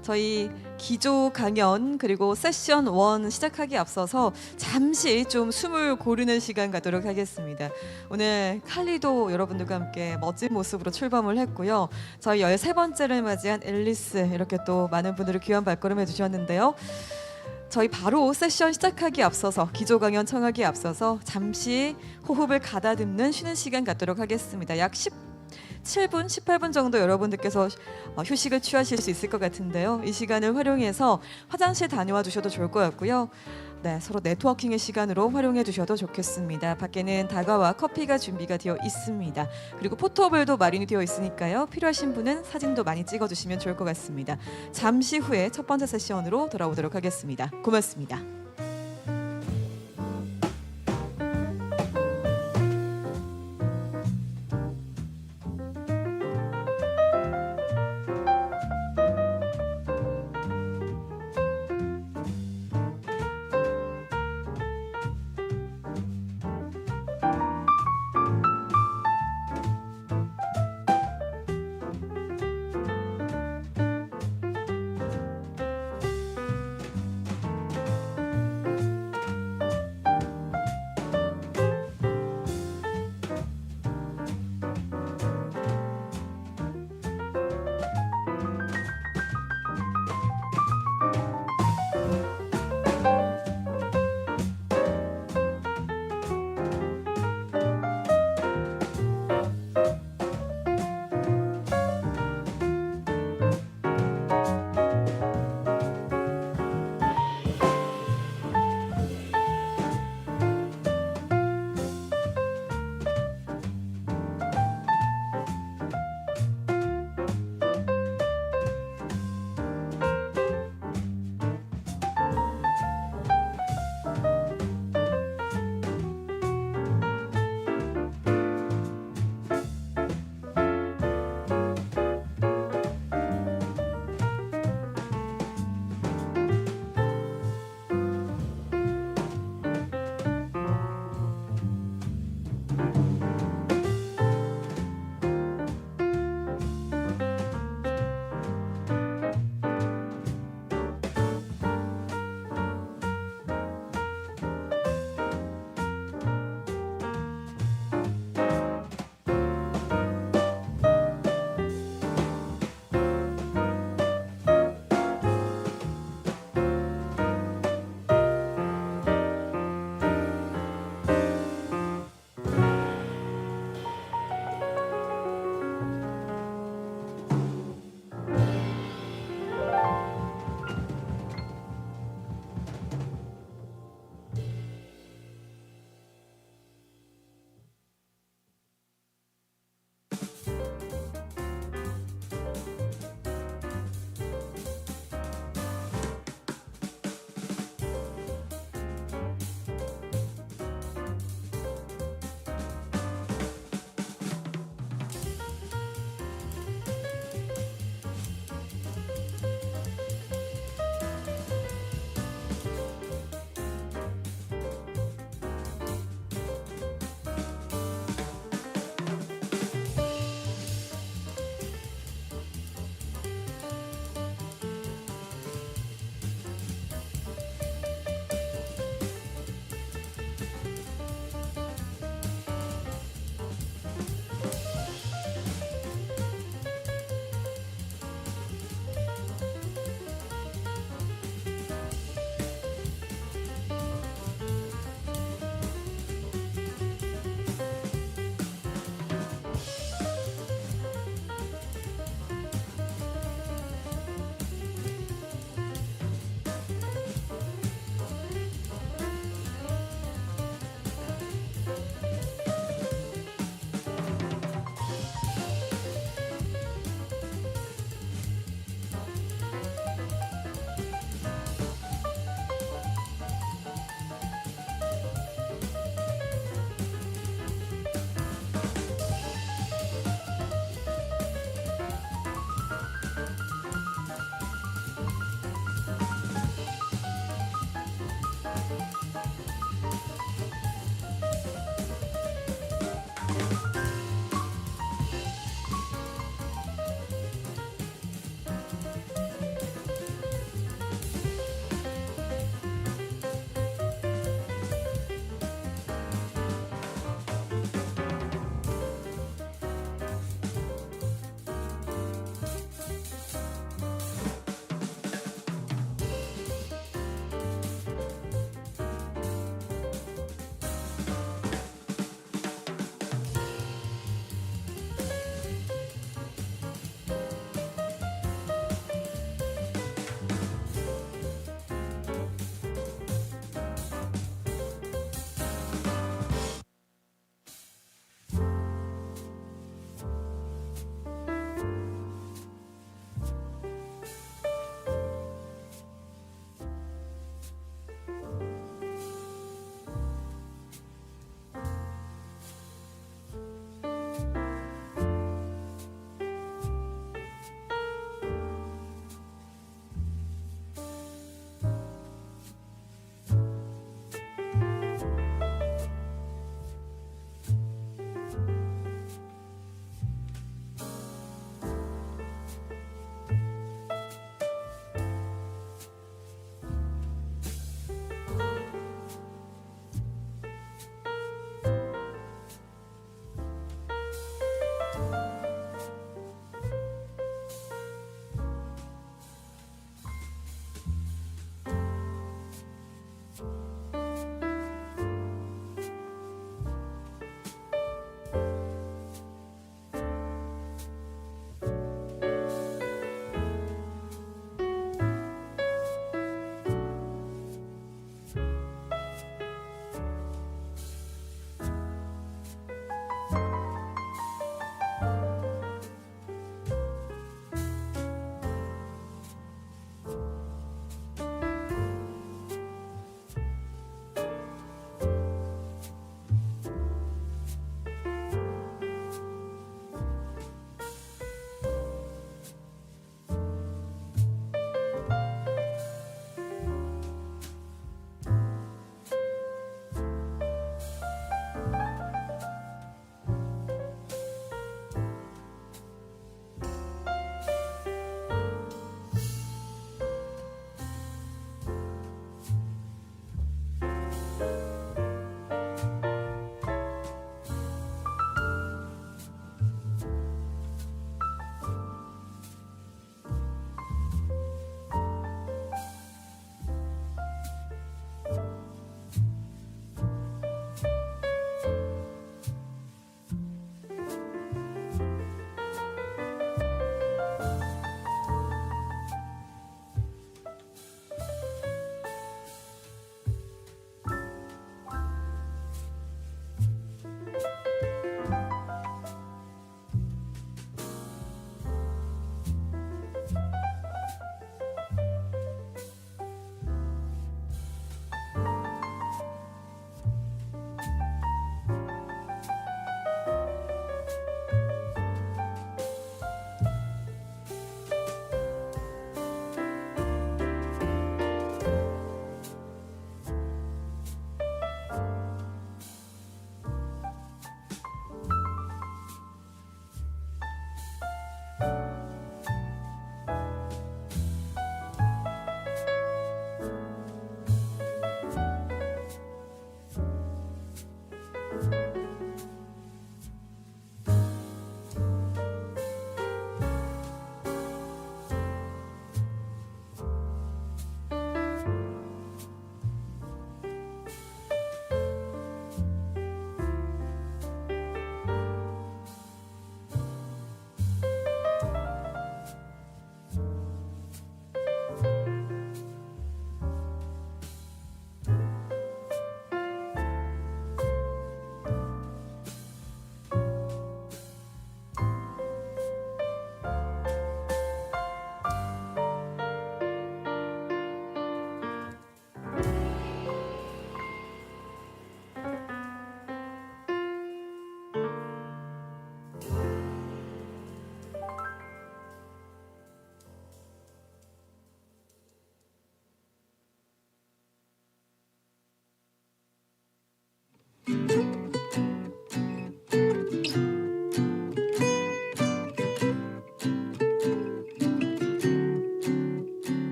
저희 기조 강연 그리고 세션 1 시작하기 앞서서 잠시 좀 숨을 고르는 시간 갖도록 하겠습니다. 오늘 칼리도 여러분들과 함께 멋진 모습으로 출범을 했고요. 저희 13번째를 맞이한 앨리스 이렇게 또 많은 분들이 귀한 발걸음 해주셨는데요. 저희 바로 세션 시작하기에 앞서서 기조 강연 청하기에 앞서서 잠시 호흡을 가다듬는 쉬는 시간 갖도록 하겠습니다. 약 17분, 18분 정도 여러분들께서 휴식을 취하실 수 있을 것 같은데요. 이 시간을 활용해서 화장실 다녀와 주셔도 좋을 것 같고요. 네, 서로 네트워킹의 시간으로 활용해 주셔도 좋겠습니다. 밖에는 다과와 커피가 준비가 되어 있습니다. 그리고 포토볼도 마련이 되어 있으니까요. 필요하신 분은 사진도 많이 찍어주시면 좋을 것 같습니다. 잠시 후에 첫 번째 세션으로 돌아오도록 하겠습니다. 고맙습니다.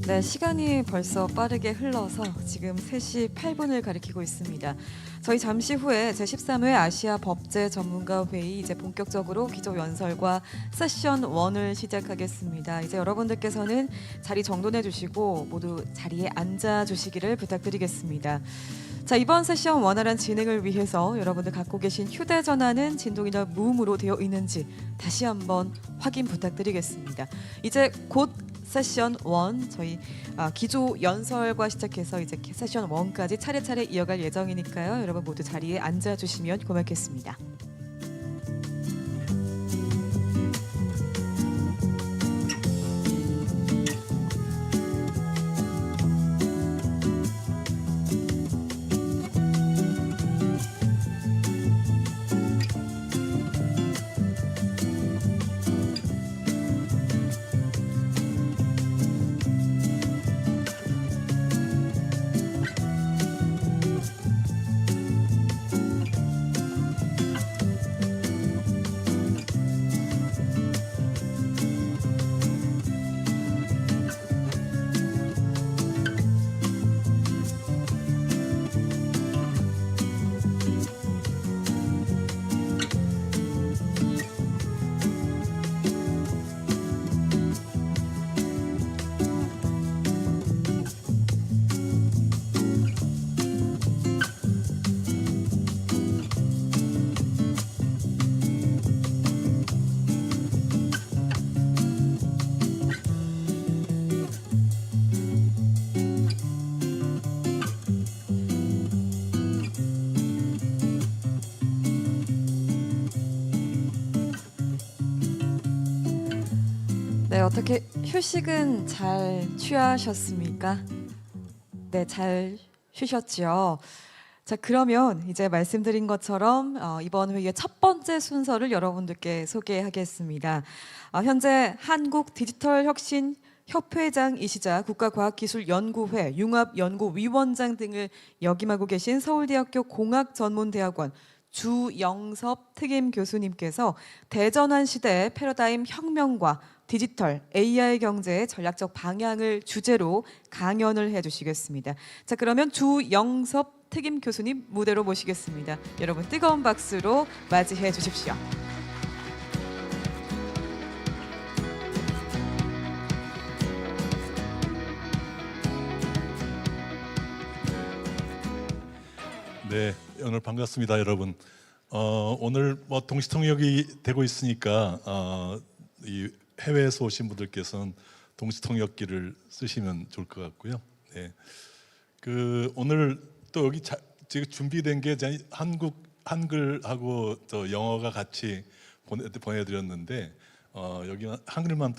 네, 시간이 벌써 빠르게 흘러서 지금 3시 8분을 가리키고 있습니다. 저희 잠시 후에 제13회 아시아 법제 전문가 회의 이제 본격적으로 기조 연설과 세션 1을 시작하겠습니다. 이제 여러분들께서는 자리 정돈해 주시고 모두 자리에 앉아 주시기를 부탁드리겠습니다. 자, 이번 세션 원활한 진행을 위해서 여러분들 갖고 계신 휴대전화는 진동이나 무음으로 되어 있는지 다시 한번 확인 부탁드리겠습니다. 이제 곧 세션 1 저희 기조 연설과 시작해서 이제 세션 1까지 차례차례 이어갈 예정이니까요. 여러분 모두 자리에 앉아 주시면 고맙겠습니다. 네, 어떻게 휴식은 잘 취하셨습니까? 네, 잘 쉬셨죠? 자, 그러면 이제 말씀드린 것처럼 이번 회의의 첫 번째 순서를 여러분들께 소개하겠습니다. 현재 한국 디지털 혁신 협회장이시자 국가과학기술연구회 융합연구위원장 등을 역임하고 계신 서울대학교 공학전문대학원 주영섭 특임 교수님께서 대전환 시대의 패러다임 혁명과 디지털 AI 경제의 전략적 방향을 주제로 강연을 해주시겠습니다. 자, 그러면 주영섭 특임 교수님 무대로 모시겠습니다. 여러분 뜨거운 박수로 맞이해 주십시오. 네, 오늘 반갑습니다, 여러분. 오늘 뭐 동시통역이 되고 있으니까 이 해외에서 오신 분들께서는 동시통역기를 쓰시면 좋을 것 같고요. 네, 오늘 또 여기 지금 준비된 게 한글하고 또 영어가 같이 보내드렸는데 여기는 한글만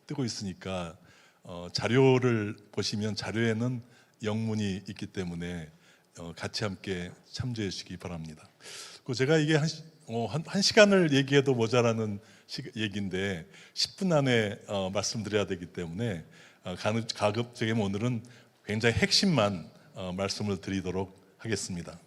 뜨고 있으니까 자료를 보시면 자료에는 영문이 있기 때문에 같이 함께 참조해 주시기 바랍니다. 제가 이게 한 시간을 얘기해도 모자라는 얘기인데 10분 안에 말씀드려야 되기 때문에 가급적이면 오늘은 굉장히 핵심만 말씀을 드리도록 하겠습니다.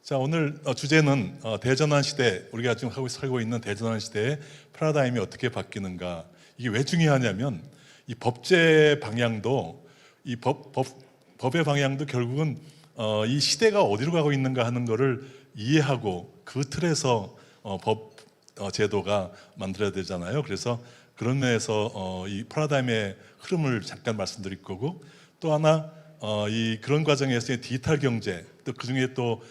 자, 오늘 주제는 대전환 시대, 우리가 지금 살고 있는 대전환 시대의 패러다임이 어떻게 바뀌는가. 이게 왜 중요하냐면 이 법제 방향도 이 법의 방향도 결국은 이 시대가 어디로 가고 있는가 하는 것을 이해하고 그 틀에서 법 제도가 만들어야 되잖아요. 그래서 그런 면에서 이 패러다임의 흐름을 잠깐 말씀드릴 거고, 또 하나 이 그런 과정에서의 디지털 경제, 또 그중에 또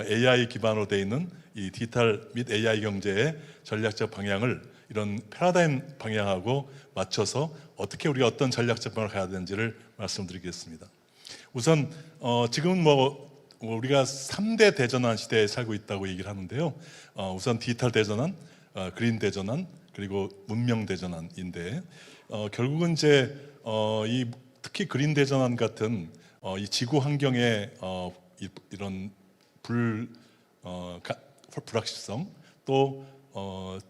AI 기반으로 되어 있는 이 디지털 및 AI 경제의 전략적 방향을 이런 패러다임 방향하고 맞춰서 어떻게 우리가 어떤 전략적 방향을 가야 되는지를 말씀드리겠습니다. 우선 지금 우리가 3대 대전환 시대에 살고 있다고 얘기를 하는데요. 우선 디지털 대전환, 그린 대전환, 그리고 문명 대전환인데 결국은 이제 특히 그린 대전환 같은 이 지구 환경의 이런 불확실성, 또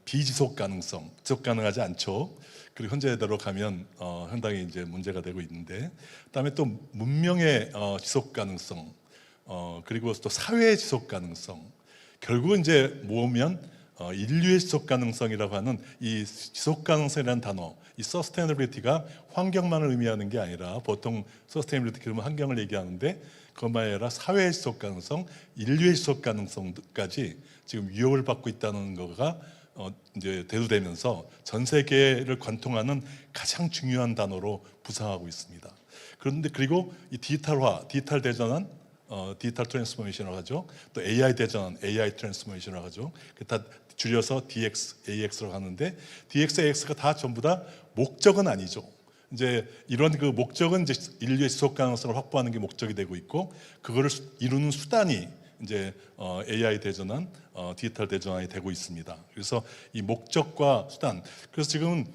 비지속 가능성, 지속 가능하지 않죠. 그리고 현재대로 가면 상당히 이제 문제가 되고 있는데, 그다음에 또 문명의 지속 가능성, 그리고 또 사회의 지속 가능성, 결국은 이제 모으면 인류의 지속 가능성이라고 하는 이 지속 가능성이라는 단어, 이 sustainability가 환경만을 의미하는 게 아니라 보통 sustainability 그러면 환경을 얘기하는데 그것만 아니라 사회의 지속 가능성, 인류의 지속 가능성까지 지금 위협을 받고 있다는 거가 이제 대두되면서 전 세계를 관통하는 가장 중요한 단어로 부상하고 있습니다. 그런데 그리고 이 디지털화, 디지털 대전환, 디지털 트랜스포메이션이라고 하죠. 또 AI 대전환, AI 트랜스포메이션이라고 하죠. 다 줄여서 DX, AX라고 하는데 DX, AX가 다 전부 다 목적은 아니죠. 이제 이런 그 목적은 이제 인류의 지속 가능성을 확보하는 게 목적이 되고 있고 그거를 이루는 수단이 이제 AI 대전환, 디지털 대전환이 되고 있습니다. 그래서 이 목적과 수단. 그래서 지금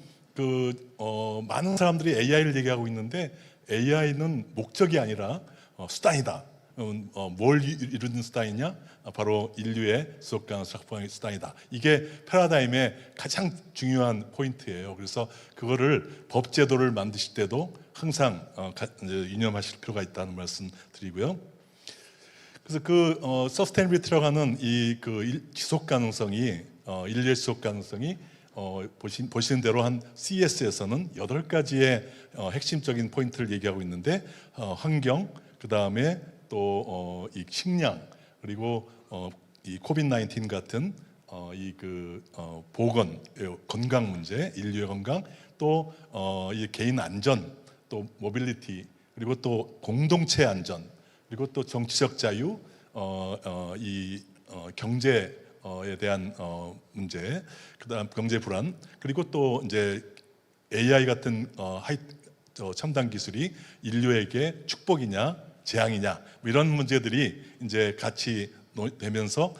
많은 사람들이 AI를 얘기하고 있는데 AI는 목적이 아니라 수단이다. 뭘 이루는 수단이냐? 바로 인류의 지속 가능성 확보하는 수단이다. 이게 패러다임의 가장 중요한 포인트예요. 그래서 그거를 법 제도를 만드실 때도 항상 유념하실 필요가 있다는 말씀 드리고요. 그래서 서스테이너빌리티라고 하는 지속 가능성이 인류의 지속 가능성이 보시는 대로 한 CS에서는 8가지의 핵심적인 포인트를 얘기하고 있는데 환경, 그 다음에 또 이 식량, 그리고 이 코비드-19 같은 보건, 건강 문제, 인류의 건강, 또 이 개인 안전, 또 모빌리티, 그리고 또 공동체 안전, 그리고 또 정치적 자유, 경제에 대한 문제, 그다음 경제 불안, 그리고 또 이제 AI 같은 첨단 기술이 인류에게 축복이냐 재앙이냐 뭐 이런 문제들이 이제 같이 되면서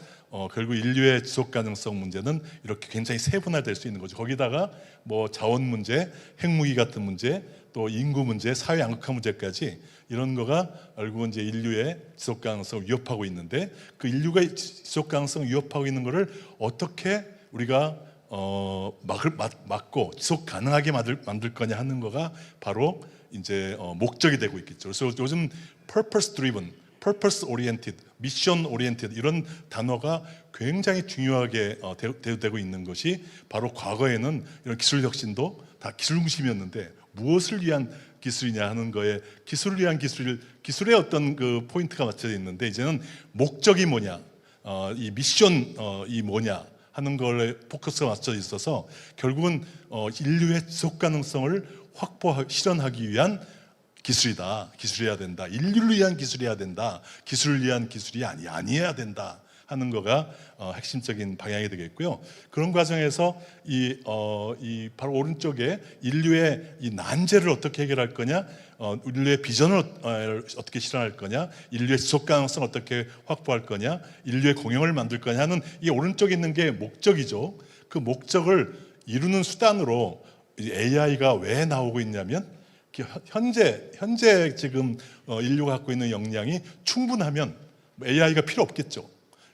결국 인류의 지속 가능성 문제는 이렇게 굉장히 세분화될 수 있는 거죠. 거기다가 뭐 자원 문제, 핵무기 같은 문제, 또 인구 문제, 사회 양극화 문제까지 이런 거가 결국은 이제 인류의 지속 가능성을 위협하고 있는데 그 인류가 지속 가능성을 위협하고 있는 거를 어떻게 우리가 막고 지속 가능하게 만들 거냐 하는 거가 바로 이제 목적이 되고 있겠죠. 그래서 요즘 purpose driven, purpose oriented, mission oriented 이런 단어가 굉장히 중요하게 대두되고 있는 것이 바로 과거에는 이런 기술 혁신도 다 기술 중심이었는데 무엇을 위한 기술이냐 하는 거에 기술을 위한 기술의 어떤 그 포인트가 맞춰져 있는데 이제는 목적이 뭐냐, 이 미션이 뭐냐 하는 거에 포커스가 맞춰져 있어서 결국은 인류의 지속 가능성을 실현하기 위한 기술이어야 된다. 인류를 위한 기술이어야 된다. 기술을 위한 기술이 아니어야 된다 하는 거가 핵심적인 방향이 되겠고요. 그런 과정에서 바로 오른쪽에 인류의 이 난제를 어떻게 해결할 거냐, 인류의 비전을 어떻게 실현할 거냐, 인류의 지속 가능성을 어떻게 확보할 거냐, 인류의 공영을 만들 거냐 하는 이 오른쪽에 있는 게 목적이죠. 그 목적을 이루는 수단으로 AI가 왜 나오고 있냐면 현재 지금 인류가 갖고 있는 역량이 충분하면 AI가 필요 없겠죠.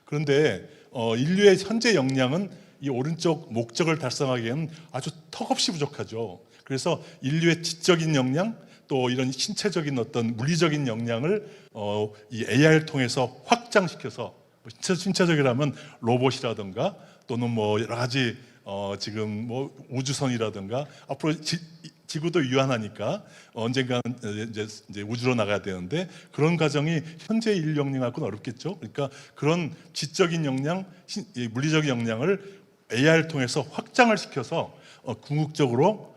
그런데 인류의 현재 역량은 이 오른쪽 목적을 달성하기에는 아주 턱없이 부족하죠. 그래서 인류의 지적인 역량 또 이런 신체적인 어떤 물리적인 역량을 이 AI를 통해서 확장시켜서 신체적이라면 로봇이라든가 또는 뭐 여러 가지 지금 뭐 우주선이라든가 앞으로 지구도 유한하니까 언젠가는 이제 우주로 나가야 되는데 그런 과정이 현재 인류 역량하고는 어렵겠죠. 그러니까 그런 지적인 역량, 물리적인 역량을 AI를 통해서 확장을 시켜서 궁극적으로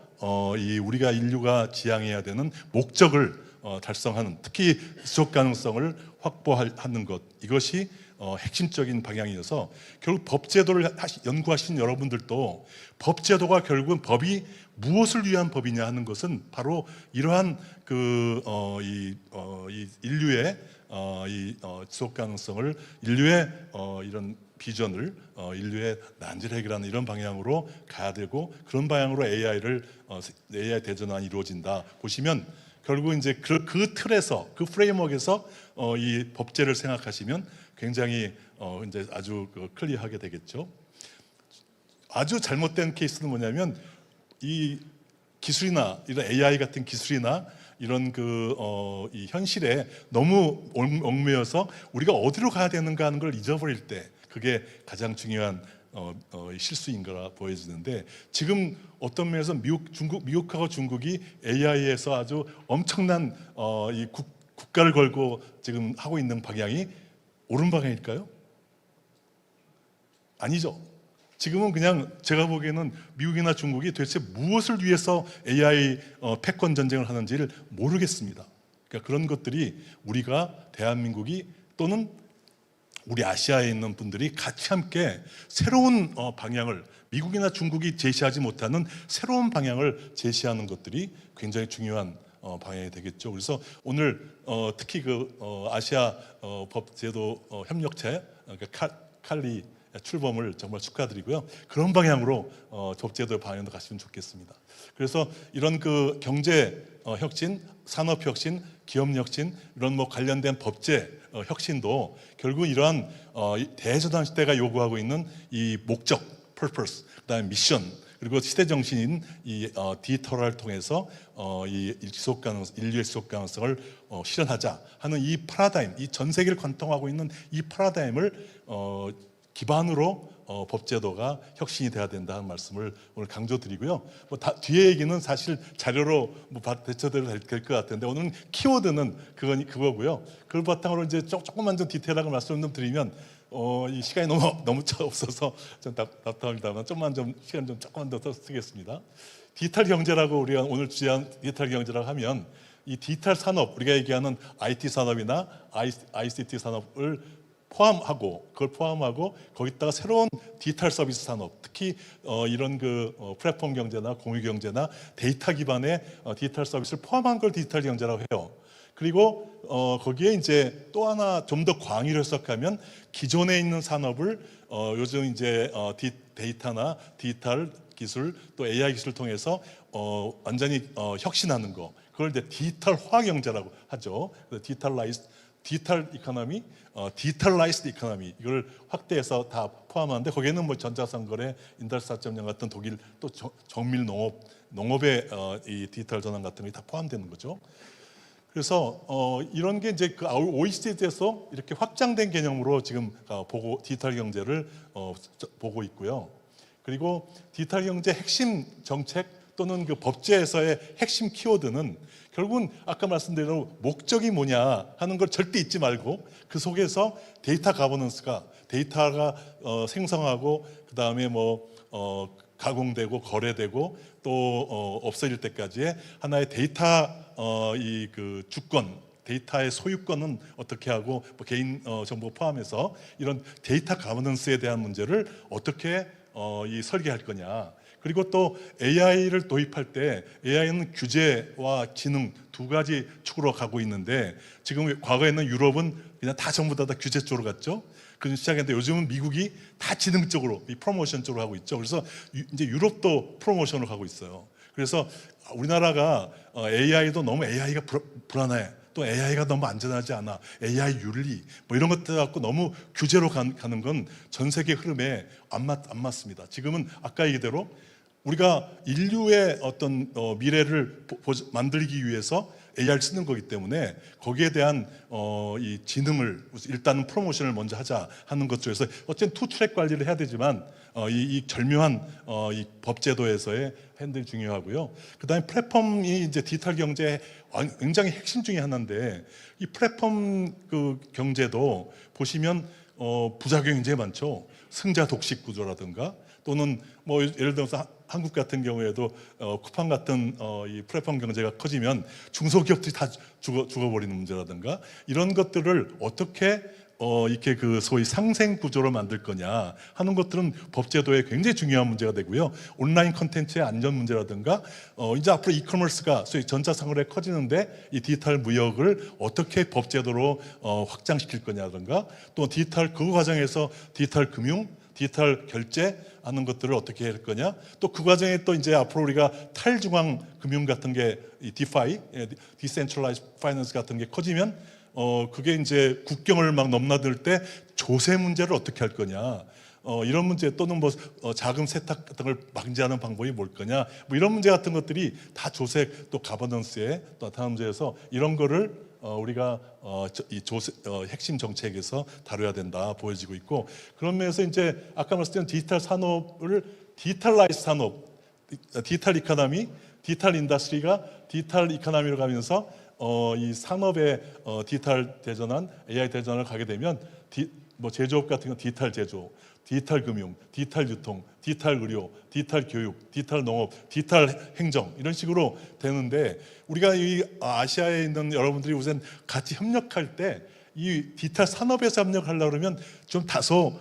우리가 인류가 지향해야 되는 목적을 달성하는, 특히 지속 가능성을 확보하는 것, 이것이 핵심적인 방향이어서 결국 법제도를 연구하신 여러분들도 법제도가 결국은 법이 무엇을 위한 법이냐 하는 것은 바로 이러한 인류의 지속 가능성을, 인류의 이런 비전을, 인류의 난제를 해결하는 이런 방향으로 가야 되고, 그런 방향으로 AI 대전환이 이루어진다 보시면 결국 이제 그 틀에서, 그 프레임워크에서 이 법제를 생각하시면 굉장히 이제 아주 클리어하게 되겠죠. 아주 잘못된 케이스는 뭐냐면 이 기술이나 이런 AI 같은 기술이나 이런 이 현실에 너무 얽매여서 우리가 어디로 가야 되는가 하는 걸 잊어버릴 때, 그게 가장 중요한 실수인 거라 보여지는데 지금 어떤 면에서 미국하고 중국이 AI에서 아주 엄청난 이 국가를 걸고 지금 하고 있는 방향이 옳은 방향일까요? 아니죠. 지금은 그냥 제가 보기에는 미국이나 중국이 도대체 무엇을 위해서 AI 패권 전쟁을 하는지를 모르겠습니다. 그러니까 그런 것들이 우리가 대한민국이 또는 우리 아시아에 있는 분들이 같이 함께 새로운 방향을 미국이나 중국이 제시하지 못하는 새로운 방향을 제시하는 것들이 굉장히 중요한 방향이 되겠죠. 그래서 오늘 특히 그 아시아 법제도 협력체 그러니까 칼리 출범을 정말 축하드리고요. 그런 방향으로 법제도 방향도 갔으면 좋겠습니다. 그래서 이런 그 경제 혁신, 산업 혁신, 기업 혁신 이런 뭐 관련된 법제 혁신도 결국 이러한 대전환 시대가 요구하고 있는 이 목적, purpose, 그다음에 미션 그리고 시대 정신인 이 디지털화를 통해서 이 인류의 지속 가능성을 실현하자 하는 이 파라다임, 이 전 세계를 관통하고 있는 이 파라다임을 기반으로 법제도가 혁신이 돼야 된다는 말씀을 오늘 강조드리고요. 뭐 뒤에 얘기는 사실 자료로 뭐 대처될 것 같은데 오늘은 키워드는 그거고요. 그걸 바탕으로 이제 조금만 좀 디테일하게 말씀 좀 드리면 이 시간이 너무 없어서 좀 답답합니다만 조금만 좀 시간 좀 조금만 더 쓰겠습니다. 디지털 경제라고 우리가 오늘 주제한 디지털 경제라고 하면 이 디지털 산업 우리가 얘기하는 IT 산업이나 ICT 산업을 그걸 포함하고 거기다가 새로운 디지털 서비스 산업, 특히 이런 그 플랫폼 경제나 공유 경제나 데이터 기반의 디지털 서비스를 포함한 걸 디지털 경제라고 해요. 그리고 거기에 이제 또 하나 좀 더 광의를 해석하면 기존에 있는 산업을 요즘 이제 데이터나 디지털 기술 또 AI 기술을 통해서 완전히 혁신하는 거, 그걸 이제 디지털화 경제라고 하죠. 디지털 이코노미, 디지털라이스드 이코노미 이걸 확대해서 다 포함하는데 거기에는 뭐 전자상거래, 인더스트 4.0 같은 독일 또 정밀 농업의 이 디지털 전환 같은 게 다 포함되는 거죠. 그래서 이런 게 이제 그 OECD에서 이렇게 확장된 개념으로 지금 디지털 경제를 보고 있고요. 그리고 디지털 경제 핵심 정책 또는 그 법제에서의 핵심 키워드는 결국은 아까 말씀드린 목적이 뭐냐 하는 걸 절대 잊지 말고 그 속에서 데이터 가버넌스가 데이터가 생성하고 그 다음에 뭐 가공되고 거래되고 또 없어질 때까지의 하나의 데이터 이 그 주권 데이터의 소유권은 어떻게 하고 뭐 개인 정보 포함해서 이런 데이터 가버넌스에 대한 문제를 어떻게 이 설계할 거냐. 그리고 또 AI를 도입할 때 AI는 규제와 지능 두 가지 축으로 가고 있는데 지금 과거에는 유럽은 그냥 다 전부 다 규제 쪽으로 갔죠. 그 시작했는데 요즘은 미국이 다 지능 쪽으로 이 프로모션 쪽으로 하고 있죠. 그래서 이제 유럽도 프로모션으로 가고 있어요. 그래서 우리나라가 AI도 너무 AI가 불안해. 또 AI가 너무 안전하지 않아. AI 윤리 뭐 이런 것들 갖고 너무 규제로 가는 건 전 세계 흐름에 안 맞습니다. 지금은 아까 얘기대로 우리가 인류의 어떤 미래를 만들기 위해서 AI를 쓰는 거기 때문에 거기에 대한 이 지능을 일단은 프로모션을 먼저 하자 하는 것 중에서 어쨌든 투트랙 관리를 해야 되지만 이 절묘한 이 법제도에서의 핸들이 중요하고요. 그다음에 플랫폼이 이제 디지털 경제의 굉장히 핵심 중에 하나인데 이 플랫폼 그 경제도 보시면 부작용이 굉장히 많죠. 승자 독식 구조라든가 또는 뭐 예를 들어서 한국 같은 경우에도 쿠팡 같은 이 플랫폼 경제가 커지면 중소기업들이 다 죽어버리는 문제라든가 이런 것들을 어떻게 이렇게 그 소위 상생 구조로 만들 거냐 하는 것들은 법제도에 굉장히 중요한 문제가 되고요. 온라인 콘텐츠의 안전 문제라든가 이제 앞으로 이커머스가 소위 전자상거래 커지는데 이 디지털 무역을 어떻게 법제도로 확장시킬 거냐든가 또 디지털 그 과정에서 디지털 금융 디지털 결제하는 것들을 어떻게 할 거냐. 또 그 과정에 또 이제 앞으로 우리가 탈중앙 금융 같은 게 이 디파이, 디센트럴라이즈 파이낸스 같은 게 커지면 그게 이제 국경을 막 넘나들 때 조세 문제를 어떻게 할 거냐. 이런 문제 또는 뭐 자금 세탁 같은 걸 방지하는 방법이 뭘 거냐. 뭐 이런 문제 같은 것들이 다 조세 또 가버넌스에 또 나타나는 문제여서 이런 거를 우리가 핵심 정책에서 다뤄야 된다 보여지고 있고, 그런 면에서 이제 아까 말씀드린 디지털 산업을 디지털라이즈 산업, 디지털 이코노미, 디지털 인더스트리가 디지털 이코노미로 가면서 이 산업의 디지털 대전환, AI 대전환을 가게 되면 뭐 제조업 같은 건 디지털 제조, 디지털 금융, 디지털 유통, 디지털 의료, 디지털 교육, 디지털 농업, 디지털 행정 이런 식으로 되는데, 우리가 이 아시아에 있는 여러분들이 우선 같이 협력할 때 이 디지털 산업에서 협력하려고 그러면 좀 다소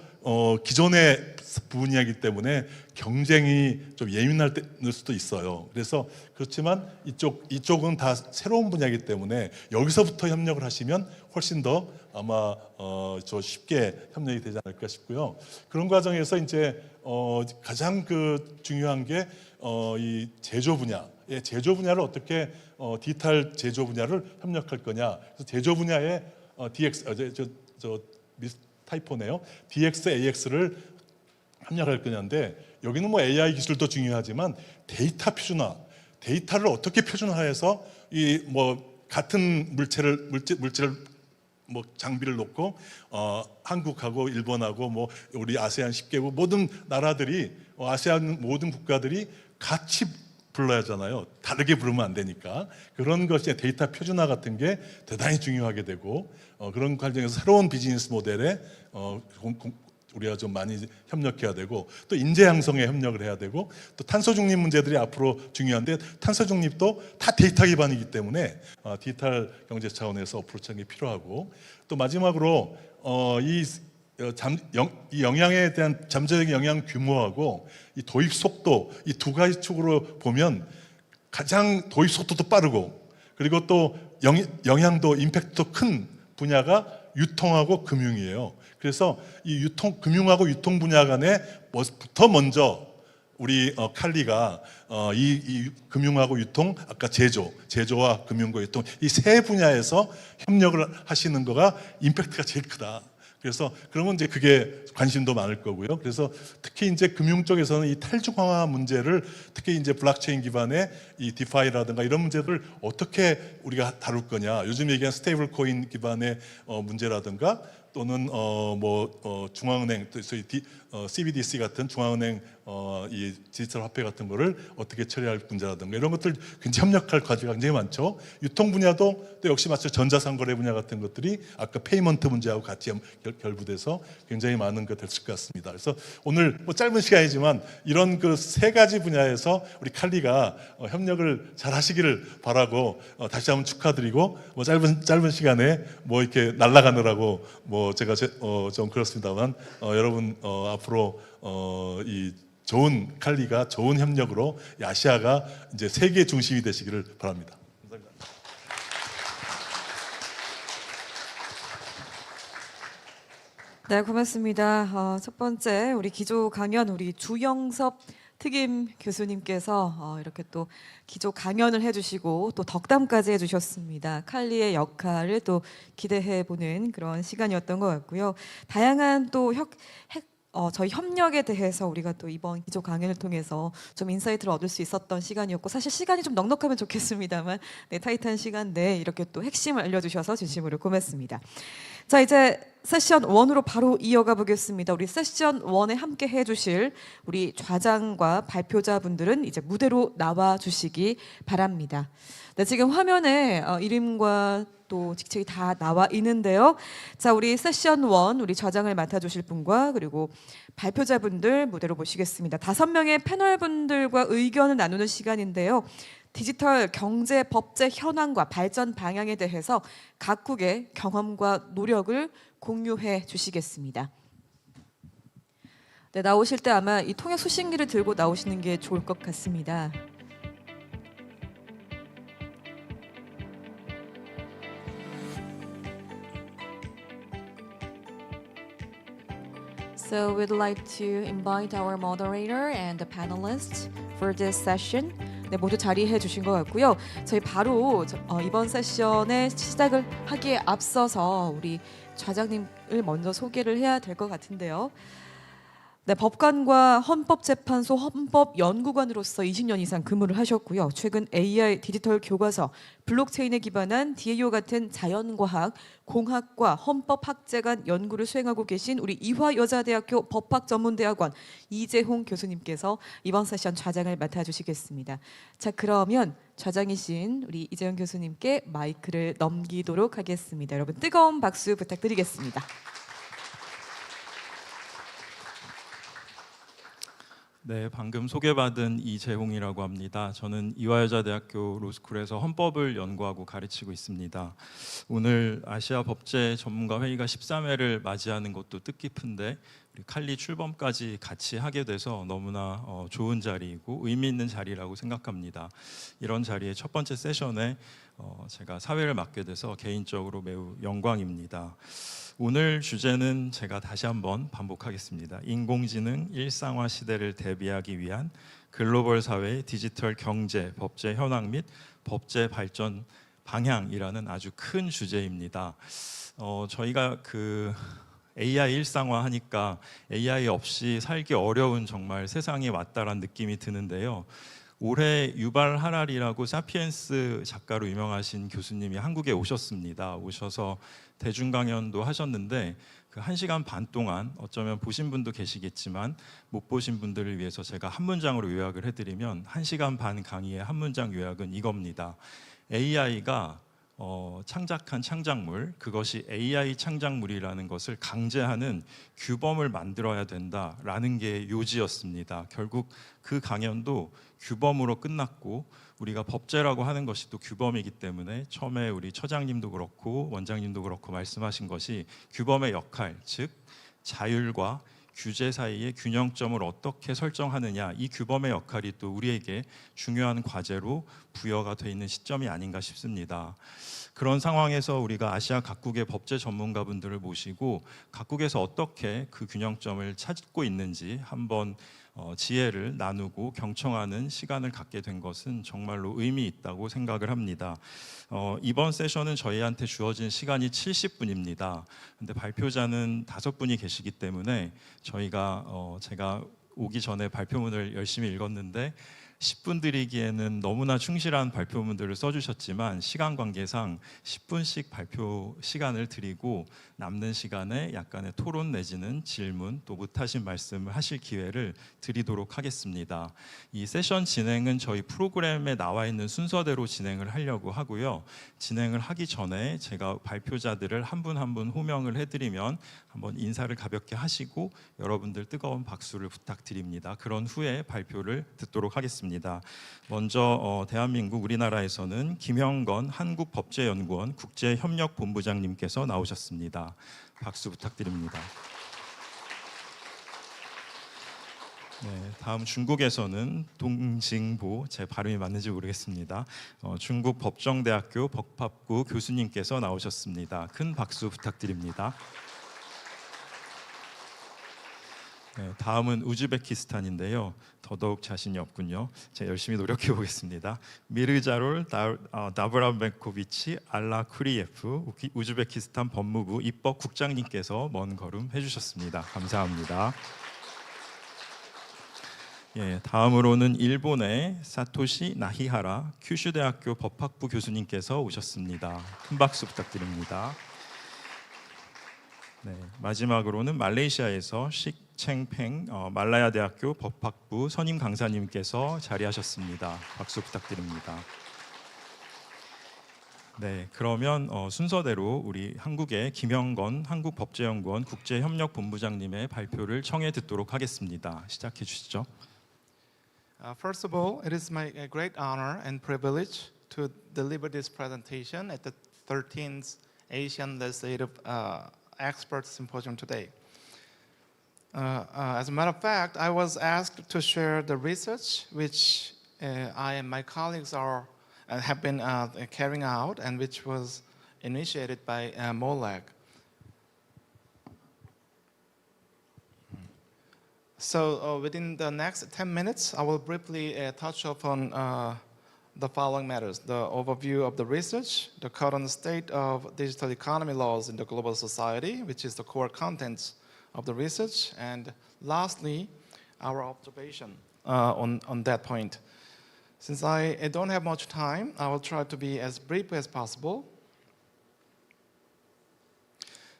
기존의 분야이기 때문에 경쟁이 좀 예민할 수도 있어요. 그래서 그렇지만 이쪽은 다 새로운 분야이기 때문에 여기서부터 협력을 하시면 훨씬 더 아마 저 쉽게 협력이 되지 않을까 싶고요. 그런 과정에서 이제 가장 중요한 게 이 제조 분야. 제조 분야를 어떻게 디지털 제조 분야를 협력할 거냐. 그래서 제조 분야에 DX 타이포네요. DX, AX를 협력할 거냐인데, 여기는 뭐 AI 기술도 중요하지만 데이터 표준화, 데이터를 어떻게 표준화해서 이 뭐 같은 물체를 뭐 장비를 놓고 한국하고 일본하고 뭐 우리 아세안 10개국 모든 나라들이 아세안 모든 국가들이 같이 불러야 하잖아요. 다르게 부르면 안 되니까. 그런 것이 데이터 표준화 같은 게 대단히 중요하게 되고, 그런 과정에서 새로운 비즈니스 모델에 우리가 좀 많이 협력해야 되고, 또 인재 양성에 협력을 해야 되고, 또 탄소 중립 문제들이 앞으로 중요한데, 탄소 중립도 다 데이터 기반이기 때문에 디지털 경제 차원에서 어프로치하는 게 필요하고, 또 마지막으로 이 영향에 대한 잠재적인 영향 규모하고 이 도입 속도, 이 두 가지 축으로 보면 가장 도입 속도도 빠르고, 그리고 또 영향도 임팩트도 큰 분야가 유통하고 금융이에요. 그래서 이 금융하고 유통 분야 간에 부터 먼저 우리 칼리가 이 금융하고 유통, 아까 제조와 금융과 유통 이 세 분야에서 협력을 하시는 거가 임팩트가 제일 크다. 그래서 그러면 이제 그게 관심도 많을 거고요. 그래서 특히 이제 금융 쪽에서는 이 탈중앙화 문제를, 특히 이제 블록체인 기반의 이 디파이라든가 이런 문제를 어떻게 우리가 다룰 거냐. 요즘 얘기한 스테이블 코인 기반의 문제라든가, 또는 중앙은행, 소위 CBDC 같은 중앙은행 이 디지털 화폐 같은 거를 어떻게 처리할 문제라든가 이런 것들 굉장히 협력할 과제가 굉장히 많죠. 유통 분야도 또 역시 마찬가지로 전자상거래 분야 같은 것들이 아까 페이먼트 문제하고 같이 결부돼서 굉장히 많은 것 될 것 같습니다. 그래서 오늘 뭐 짧은 시간이지만 이런 그 세 가지 분야에서 우리 칼리가 협력을 잘 하시기를 바라고 다시 한번 축하드리고, 뭐 짧은 시간에 뭐 이렇게 날아가느라고 뭐 제가 좀 그렇습니다만 여러분 앞으로 이 좋은 칼리가 좋은 협력으로 아시아가 이제 세계 중심이 되시기를 바랍니다. 감사합니다. 네, 고맙습니다. 첫 번째 우리 기조 강연 우리 주영섭 특임 교수님께서 이렇게 또 기조 강연을 해주시고 또 덕담까지 해주셨습니다. 칼리의 역할을 또 기대해보는 그런 시간이었던 것 같고요. 다양한 또 저희 협력에 대해서 우리가 또 이번 기조 강연을 통해서 좀 인사이트를 얻을 수 있었던 시간이었고, 사실 시간이 좀 넉넉하면 좋겠습니다만 타이트한 시간 내에 이렇게 또 핵심을 알려주셔서 진심으로 고맙습니다. 자, 이제 세션 1으로 바로 이어가 보겠습니다. 우리 세션 1에 함께 해주실 우리 좌장과 발표자분들은 이제 무대로 나와 주시기 바랍니다. 네, 지금 화면에 이름과 또 직책이 다 나와 있는데요. 자, 우리 세션 1 우리 좌장을 맡아주실 분과 그리고 발표자분들 무대로 모시겠습니다. 5명의 패널분들과 의견을 나누는 시간인데요. 디지털 경제 법제 현황과 발전 방향에 대해서 각국의 경험과 노력을 공유해 주시겠습니다. 네, 나오실 때 아마 이 통역 수신기를 들고 나오시는 게 좋을 것 같습니다. So we'd like to invite our moderator and the panelists for this session. 네, 모두 자리해 주신 것 같고요. 저희 바로 이번 세션의 시작을 하기에 앞서서 우리 좌장님을 먼저 소개를 해야 될 것 같은데요. 네, 법관과 헌법재판소 헌법연구관으로서 20년 이상 근무를 하셨고요. 최근 AI 디지털 교과서, 블록체인에 기반한 DAO 같은 자연과학, 공학과 헌법학제 간 연구를 수행하고 계신 우리 이화여자대학교 법학전문대학원 이재홍 교수님께서 이번 세션 좌장을 맡아주시겠습니다. 자, 그러면 좌장이신 우리 이재홍 교수님께 마이크를 넘기도록 하겠습니다. 여러분 뜨거운 박수 부탁드리겠습니다. 네, 방금 소개받은 이재홍이라고 합니다. 저는 이화여자대학교 로스쿨에서 헌법을 연구하고 가르치고 있습니다. 오늘 아시아 법제 전문가 회의가 13회를 맞이하는 것도 뜻깊은데 우리 칼리 출범까지 같이 하게 돼서 너무나 좋은 자리이고 의미 있는 자리라고 생각합니다. 이런 자리의 첫 번째 세션에 제가 사회를 맡게 돼서 개인적으로 매우 영광입니다. 오늘 주제는 제가 다시 한번 반복하겠습니다. 인공지능 일상화 시대를 대비하기 위한 글로벌 사회의 디지털 경제, 법제 현황 및 법제 발전 방향이라는 아주 큰 주제입니다. 저희가 AI 일상화 하니까 AI 없이 살기 어려운 정말 세상이 왔다라는 느낌이 드는데요. 올해 유발 하랄이라고 사피엔스 작가로 유명하신 교수님이 한국에 오셨습니다. 오셔서 대중 강연도 하셨는데 그 1시간 반 동안 어쩌면 보신 분도 계시겠지만 못 보신 분들을 위해서 제가 한 문장으로 요약을 해드리면 1시간 반 강의의 한 문장 요약은 이겁니다. AI가 창작한 창작물, 그것이 AI 창작물이라는 것을 강제하는 규범을 만들어야 된다라는 게 요지였습니다. 결국 그 강연도 규범으로 끝났고 우리가 법제라고 하는 것이 또 규범이기 때문에 처음에 우리 처장님도 그렇고 원장님도 그렇고 말씀하신 것이 규범의 역할, 즉 자율과 규제 사이의 균형점을 어떻게 설정하느냐, 이 규범의 역할이 또 우리에게 중요한 과제로 부여가 돼 있는 시점이 아닌가 싶습니다. 그런 상황에서 우리가 아시아 각국의 법제 전문가분들을 모시고 각국에서 어떻게 그 균형점을 찾고 있는지 한번 지혜를 나누고 경청하는 시간을 갖게 된 것은 정말로 의미 있다고 생각을 합니다. 이번 세션은 저희한테 주어진 시간이 70분입니다. 근데 발표자는 5분이 계시기 때문에 제가 오기 전에 발표문을 열심히 읽었는데 10분 드리기에는 너무나 충실한 발표문들을 써주셨지만 시간 관계상 10분씩 발표 시간을 드리고 남는 시간에 약간의 토론 내지는 질문 또 못하신 말씀을 하실 기회를 드리도록 하겠습니다. 이 세션 진행은 저희 프로그램에 나와 있는 순서대로 진행을 하려고 하고요. 진행을 하기 전에 제가 발표자들을 한 분 한 분 호명을 해드리면 한번 인사를 가볍게 하시고 여러분들 뜨거운 박수를 부탁드립니다. 그런 후에 발표를 듣도록 하겠습니다. 먼저 대한민국 우리나라에서는 김형건 한국법제연구원 국제협력본부장님께서 나오셨습니다. 박수 부탁드립니다. 네, 다음 중국에서는 동징보, 제 발음이 맞는지 모르겠습니다. 중국 법정대학교 법학부 교수님께서 나오셨습니다. 큰 박수 부탁드립니다. 네, 다음은 우즈베키스탄인데요. 더더욱 자신이 없군요. 제가 열심히 노력해 보겠습니다. 미르자롤 다브라벤코비치 알라쿠리예프 우즈베키스탄 법무부 입법국장님께서 먼 걸음 해주셨습니다. 감사합니다. 예, 다음으로는 일본의 사토시 나히하라 큐슈대학교 법학부 교수님께서 오셨습니다. 큰 박수 부탁드립니다. 네, 마지막으로는 말레이시아에서 식챙팽 말라야 대학교 법학부 선임 강사님께서 자리하셨습니다. 박수 부탁드립니다. 네, 그러면 순서대로 우리 한국의 김형건 한국법제연구원 국제협력본부장님의 발표를 청해 듣도록 하겠습니다. 시작해 주시죠. First of all, it is my great honor and privilege to deliver this presentation at the 13th Asian Legislative Expert Symposium today. As a matter of fact, I was asked to share the research which I and my colleagues have been carrying out and which was initiated by MOLAG. So within the next 10 minutes, I will briefly touch upon the following matters: the overview of the research, the current state of digital economy laws in the global society, which is the core contents of the research, and lastly, our observation on that point. Since I don't have much time, I will try to be as brief as possible.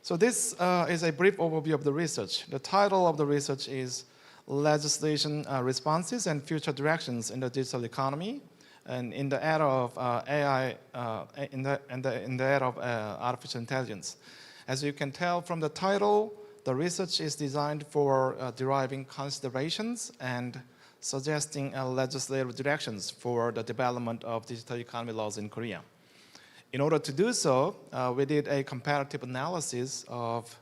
So this is a brief overview of the research. The title of the research is Legislation Responses and Future Directions in the Digital Economy, and in the era of AI, in the era of artificial intelligence. As you can tell from the title, the research is designed for deriving considerations and suggesting legislative directions for the development of digital economy laws in Korea. In order to do so, we did a comparative analysis of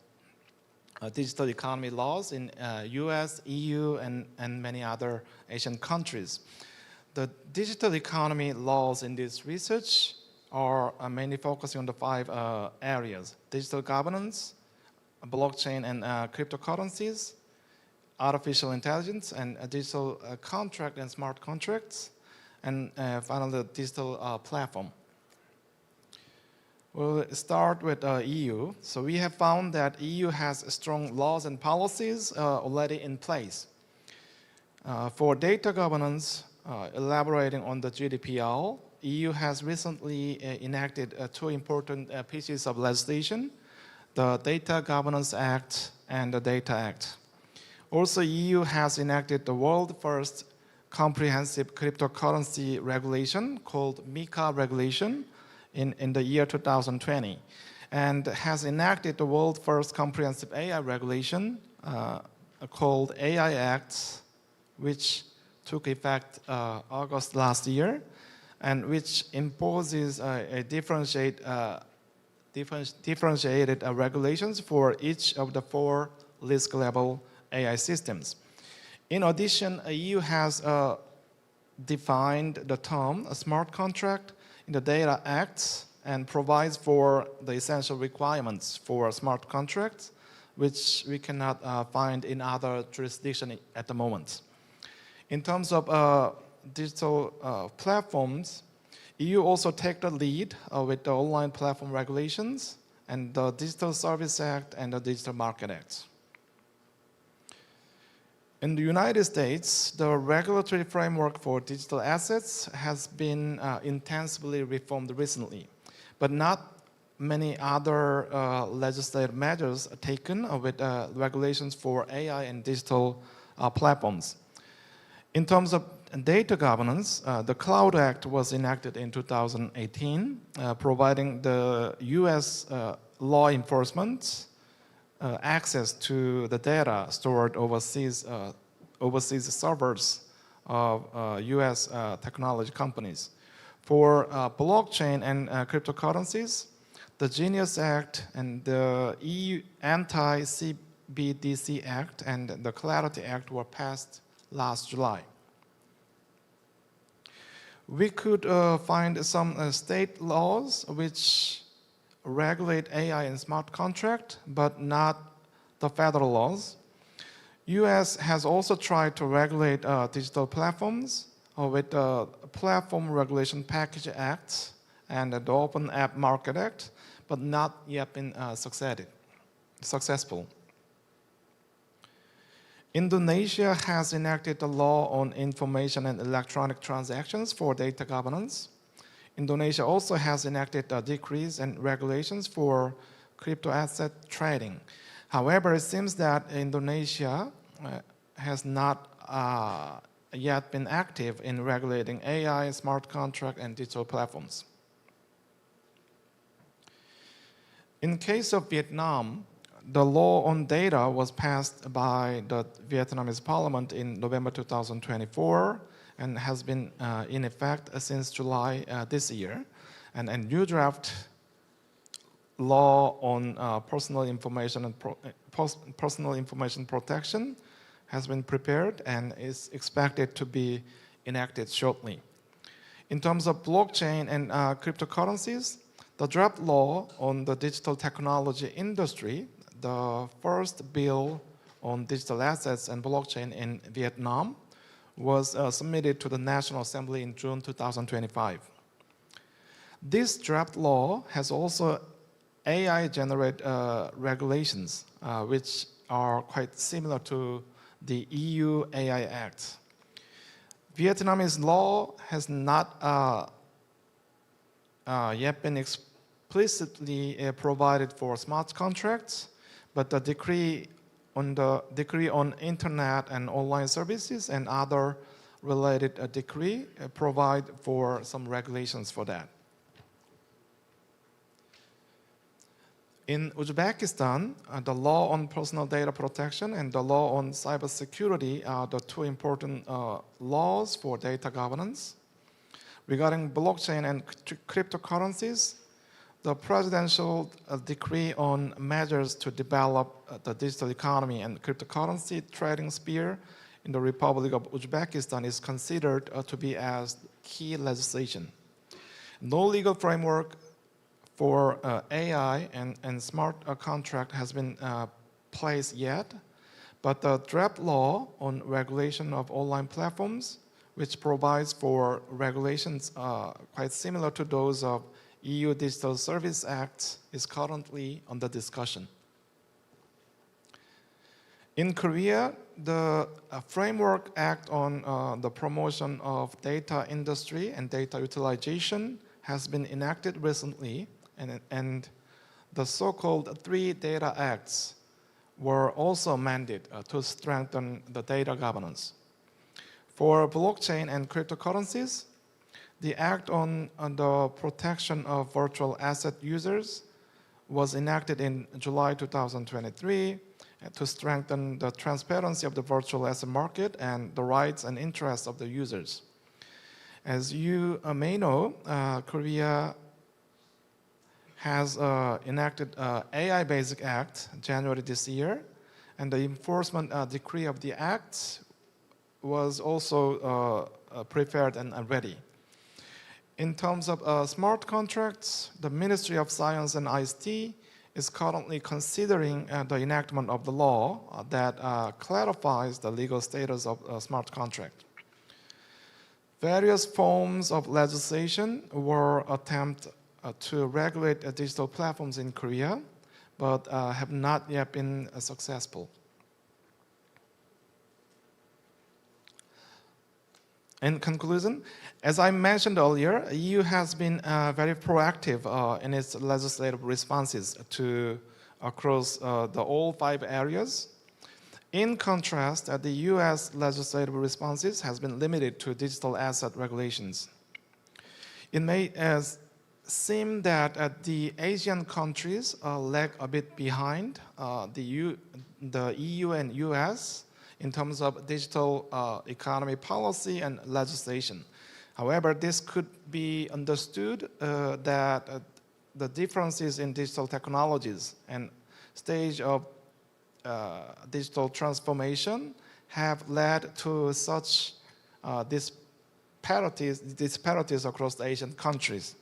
digital economy laws in US, EU, and many other Asian countries. The digital economy laws in this research are mainly focusing on the 5 areas: digital governance, blockchain and cryptocurrencies, artificial intelligence, and digital contract and smart contracts, and finally the digital platform. We'll start with EU. So we have found that EU has strong laws and policies already in place. For data governance, elaborating on the GDPR, EU has recently enacted 2 important pieces of legislation: the Data Governance Act and the Data Act. Also, EU has enacted the world's first comprehensive cryptocurrency regulation called MiCA regulation in the year 2020, and has enacted the world's first comprehensive AI regulation called AI Act, which took effect August last year, and which imposes a differentiated regulations for each of the 4 risk level AI systems. In addition, EU has defined the term a smart contract in the Data Act and provides for the essential requirements for smart contracts, which we cannot find in other jurisdictions at the moment. In terms of digital platforms, EU also take the lead with the online platform regulations and the Digital Service Act and the Digital Market Act. In the United States, the regulatory framework for digital assets has been intensively reformed recently, but not many other legislative measures are taken with regulations for AI and digital platforms. In terms of data governance, the Cloud Act was enacted in 2018, providing the US law enforcement access to the data stored overseas servers of US technology companies. For blockchain and cryptocurrencies, the Genius Act and the EU Anti-CBDC Act and the Clarity Act were passed last July. We could find some state laws which regulate AI and smart contract, but not the federal laws. US has also tried to regulate digital platforms with the Platform Regulation Package Act and the Open App Market Act, but not yet been successful. Indonesia has enacted the law on information and electronic transactions for data governance. Indonesia also has enacted decrees and regulations for crypto asset trading. However, it seems that Indonesia has not yet been active in regulating AI, smart contract, and digital platforms. In case of Vietnam, the law on data was passed by the Vietnamese parliament in November 2024 and has been in effect since July this year. And a new draft law on personal information and personal information protection has been prepared and is expected to be enacted shortly. In terms of blockchain and cryptocurrencies, the draft law on the digital technology industry, the first bill on digital assets and blockchain in Vietnam, was submitted to the National Assembly in June 2025. This draft law has also AI-generated regulations, which are quite similar to the EU AI Act. Vietnamese law has not yet been explicitly provided for smart contracts, but the decree on internet and online services and other related decree provide for some regulations for that. In Uzbekistan, the law on personal data protection and the law on cybersecurity are the two important laws for data governance. Regarding blockchain and cryptocurrencies, the presidential decree on measures to develop the digital economy and cryptocurrency trading sphere in the Republic of Uzbekistan is considered to be as key legislation. No legal framework for AI and smart contract has been placed yet, but the draft law on regulation of online platforms, which provides for regulations quite similar to those of EU Digital Service Act, is currently under discussion. In Korea, the Framework Act on the promotion of data industry and data utilization has been enacted recently, and the so-called 3 Data Acts were also amended to strengthen the data governance. For blockchain and cryptocurrencies, the Act on the protection of virtual asset users was enacted in July 2023 to strengthen the transparency of the virtual asset market and the rights and interests of the users. As you may know, Korea has enacted AI Basic Act January this year, and the enforcement decree of the act was also prepared and ready. In terms of smart contracts, the Ministry of Science and ICT is currently considering the enactment of the law that clarifies the legal status of a smart contract. Various forms of legislation were attempted to regulate digital platforms in Korea, but have not yet been successful. In conclusion, as I mentioned earlier, EU has been very proactive in its legislative responses across all 5 areas. In contrast, the US legislative responses has been limited to digital asset regulations. It may seem that the Asian countries lag a bit behind the EU and US in terms of digital economy policy and legislation. However, this could be understood that the differences in digital technologies and stage of digital transformation have led to such disparities across the Asian countries.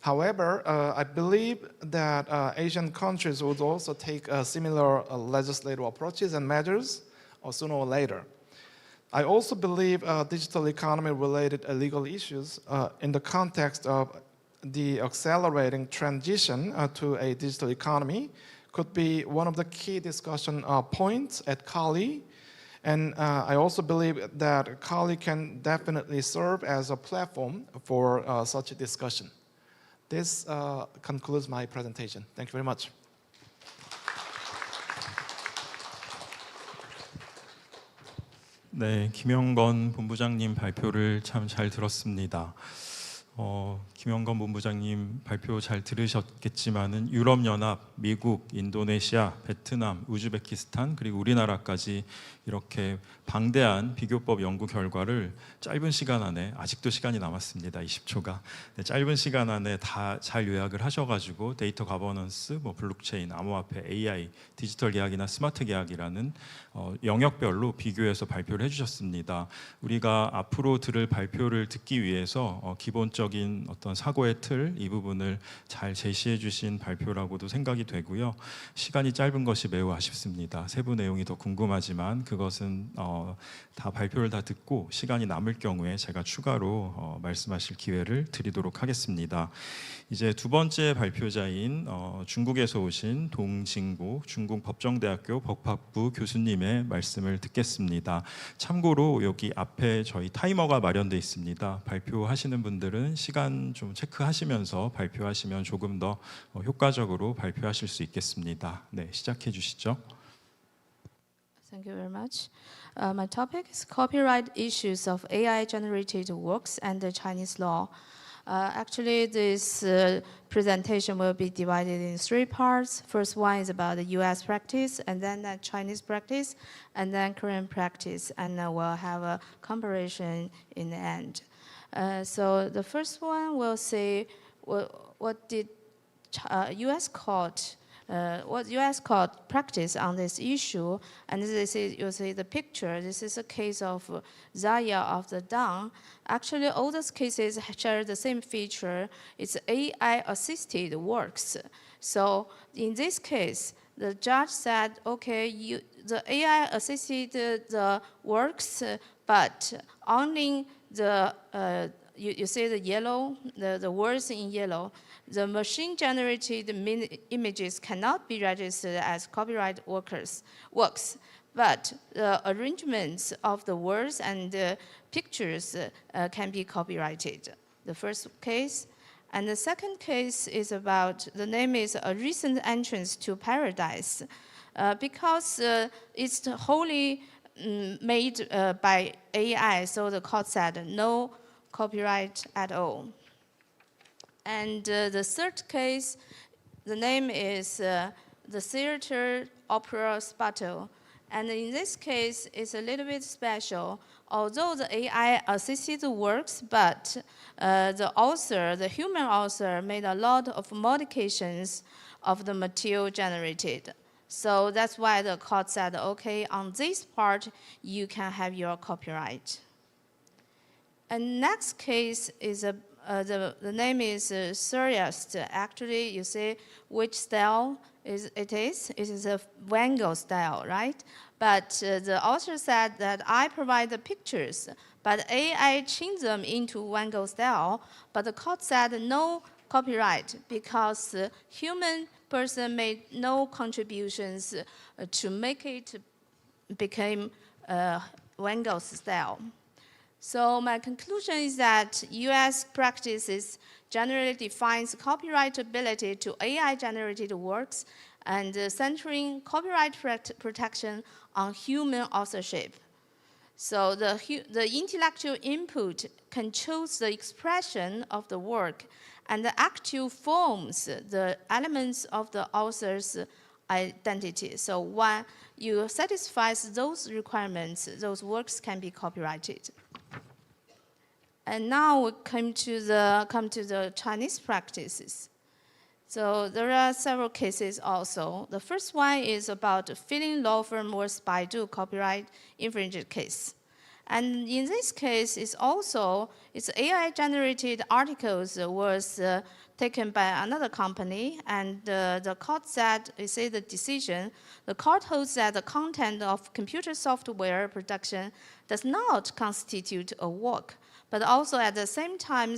However, I believe that Asian countries would also take similar legislative approaches and measures sooner or later. I also believe digital economy-related legal issues in the context of the accelerating transition to a digital economy could be one of the key discussion points at CALI. And I also believe that CALI can definitely serve as a platform for such a discussion. This concludes my presentation. Thank you very much. 네, 김영건 본부장님 발표를 참 잘 들었습니다. 김영건 본부장님 발표 잘 들으셨겠지만은 유럽연합, 미국, 인도네시아, 베트남, 우즈베키스탄 그리고 우리나라까지 이렇게 방대한 비교법 연구 결과를 짧은 시간 안에, 아직도 시간이 남았습니다. 20초가. 네, 짧은 시간 안에 다 잘 요약을 하셔가지고 데이터 가버넌스, 블록체인, 암호화폐, AI, 디지털 계약이나 스마트 계약이라는 영역별로 비교해서 발표를 해주셨습니다. 우리가 앞으로 들을 발표를 듣기 위해서 기본적인 기본적인 어떤 사고의 틀, 이 부분을 잘 제시해 주신 발표라고도 생각이 되고요. 시간이 짧은 것이 매우 아쉽습니다. 세부 내용이 더 궁금하지만 그것은 다 발표를 다 듣고 시간이 남을 경우에 제가 추가로 말씀하실 기회를 드리도록 하겠습니다. 이제 두 번째 발표자인 중국에서 오신 동징보 중국법정대학교 법학부 교수님의 말씀을 듣겠습니다. 참고로 여기 앞에 저희 타이머가 마련되어 있습니다. 발표하시는 분들은 시간 좀 체크하시면서 발표하시면 조금 더 효과적으로 발표하실 수 있겠습니다. 네, 시작해 주시죠. Thank you very much. My topic is copyright issues of AI-generated works and the Chinese law. Actually, this presentation will be divided in three parts. First one is about the US practice, and then the Chinese practice, and then Korean practice, and we'll have a comparison in the end. So the first one will say what did US court what U.S. court practice on this issue, and this is, you see the picture. This is a case of Zaya of the Dawn. Actually, all those cases share the same feature. It's AI-assisted works. So in this case, the judge said, okay, the AI-assisted the works, but only the you see the yellow, the words in yellow. The machine-generated images cannot be registered as copyright works, but the arrangements of the words and the pictures can be copyrighted. The first case. And the second case is about, the name is A Recent Entrance to Paradise, because it's wholly made by AI, so the court said no copyright at all. And the third case, the name is the Theater Opera Spattle. And in this case, it's a little bit special. Although the AI assisted works, but the author, the human author, made a lot of modifications of the material generated. So that's why the court said, okay, on this part, you can have your copyright. And next case is the name is Surrealist. Actually, you see which style it is. It is a Van Gogh style, right? But the author said that I provide the pictures, but AI changed them into Van Gogh style. But the court said no copyright because the human person made no contributions to make it become Van Gogh style. So my conclusion is that US practices generally defines copyrightability to AI-generated works and centering copyright protection on human authorship. So the intellectual input controls the expression of the work, and the actual forms the elements of the author's identity. So when you satisfy those requirements, those works can be copyrighted. And now we come to the Chinese practices. So there are several cases also. The first one is about the Feeling Law Firm versus Baidu copyright infringement case. And in this case, it's AI-generated articles was taken by another company, and the court said, you see the decision, the court holds that the content of computer software production does not constitute a work. But also at the same time,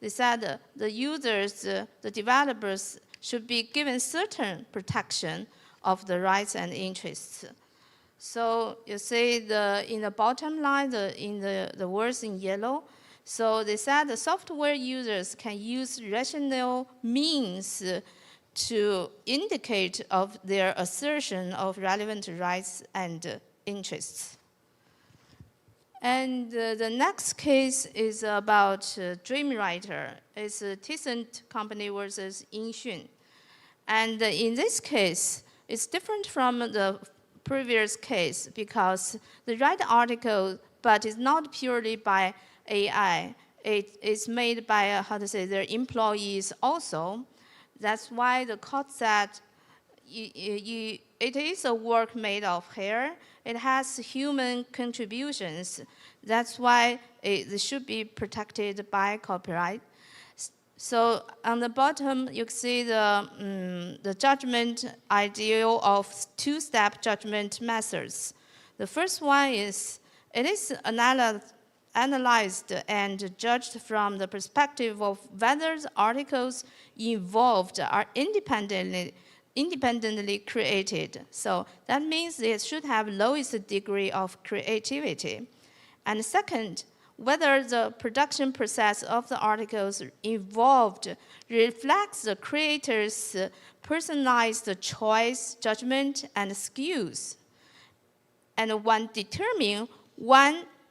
they said the users, the developers should be given certain protection of the rights and interests. So you see in the bottom line, in the words in yellow, so they said the software users can use rational means to indicate of their assertion of relevant rights and interests. And the next case is about Dreamwriter. It's a Tencent company versus Yinxun. And in this case, it's different from the previous case because they write the article, but it's not purely by AI. It is made by, their employees also. That's why the court said it is a work made of hair. It has human contributions. That's why it should be protected by copyright. So on the bottom, you see the judgment ideal of two-step judgment methods. The first one is, it is analyzed and judged from the perspective of whether the articles involved are independently created. So that means it should have lowest degree of creativity. And second, whether the production process of the articles involved reflects the creator's personalized choice, judgment, and skills. And one determine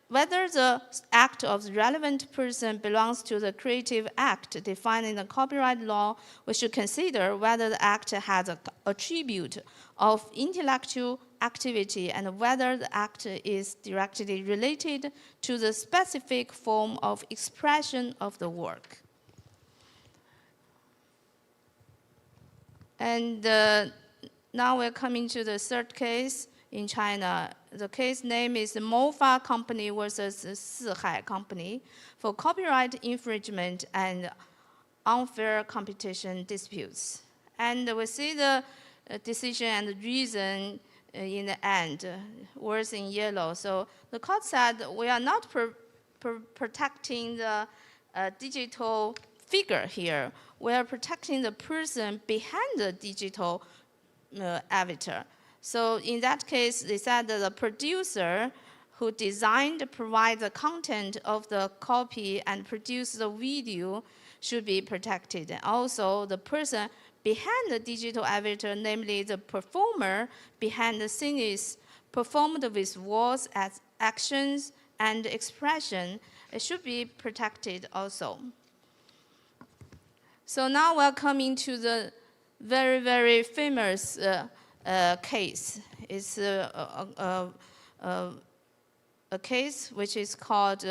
whether the act of the relevant person belongs to the creative act defined in the copyright law, we should consider whether the act has an attribute of intellectual activity and whether the act is directly related to the specific form of expression of the work. And now we're coming to the third case in China. The case name is Mofa Company versus Sihai Company for copyright infringement and unfair competition disputes. And we see the decision and the reason in the end, words in yellow. So the court said we are not protecting the digital figure here. We are protecting the person behind the digital avatar. So in that case, they said that the producer who designed, provide the content of the copy and produce the video should be protected. And also the person behind the digital avatar, namely the performer behind the scenes, performed with words, actions, and expression, it should be protected also. So now we're coming to the very, very famous case. It's a case which is called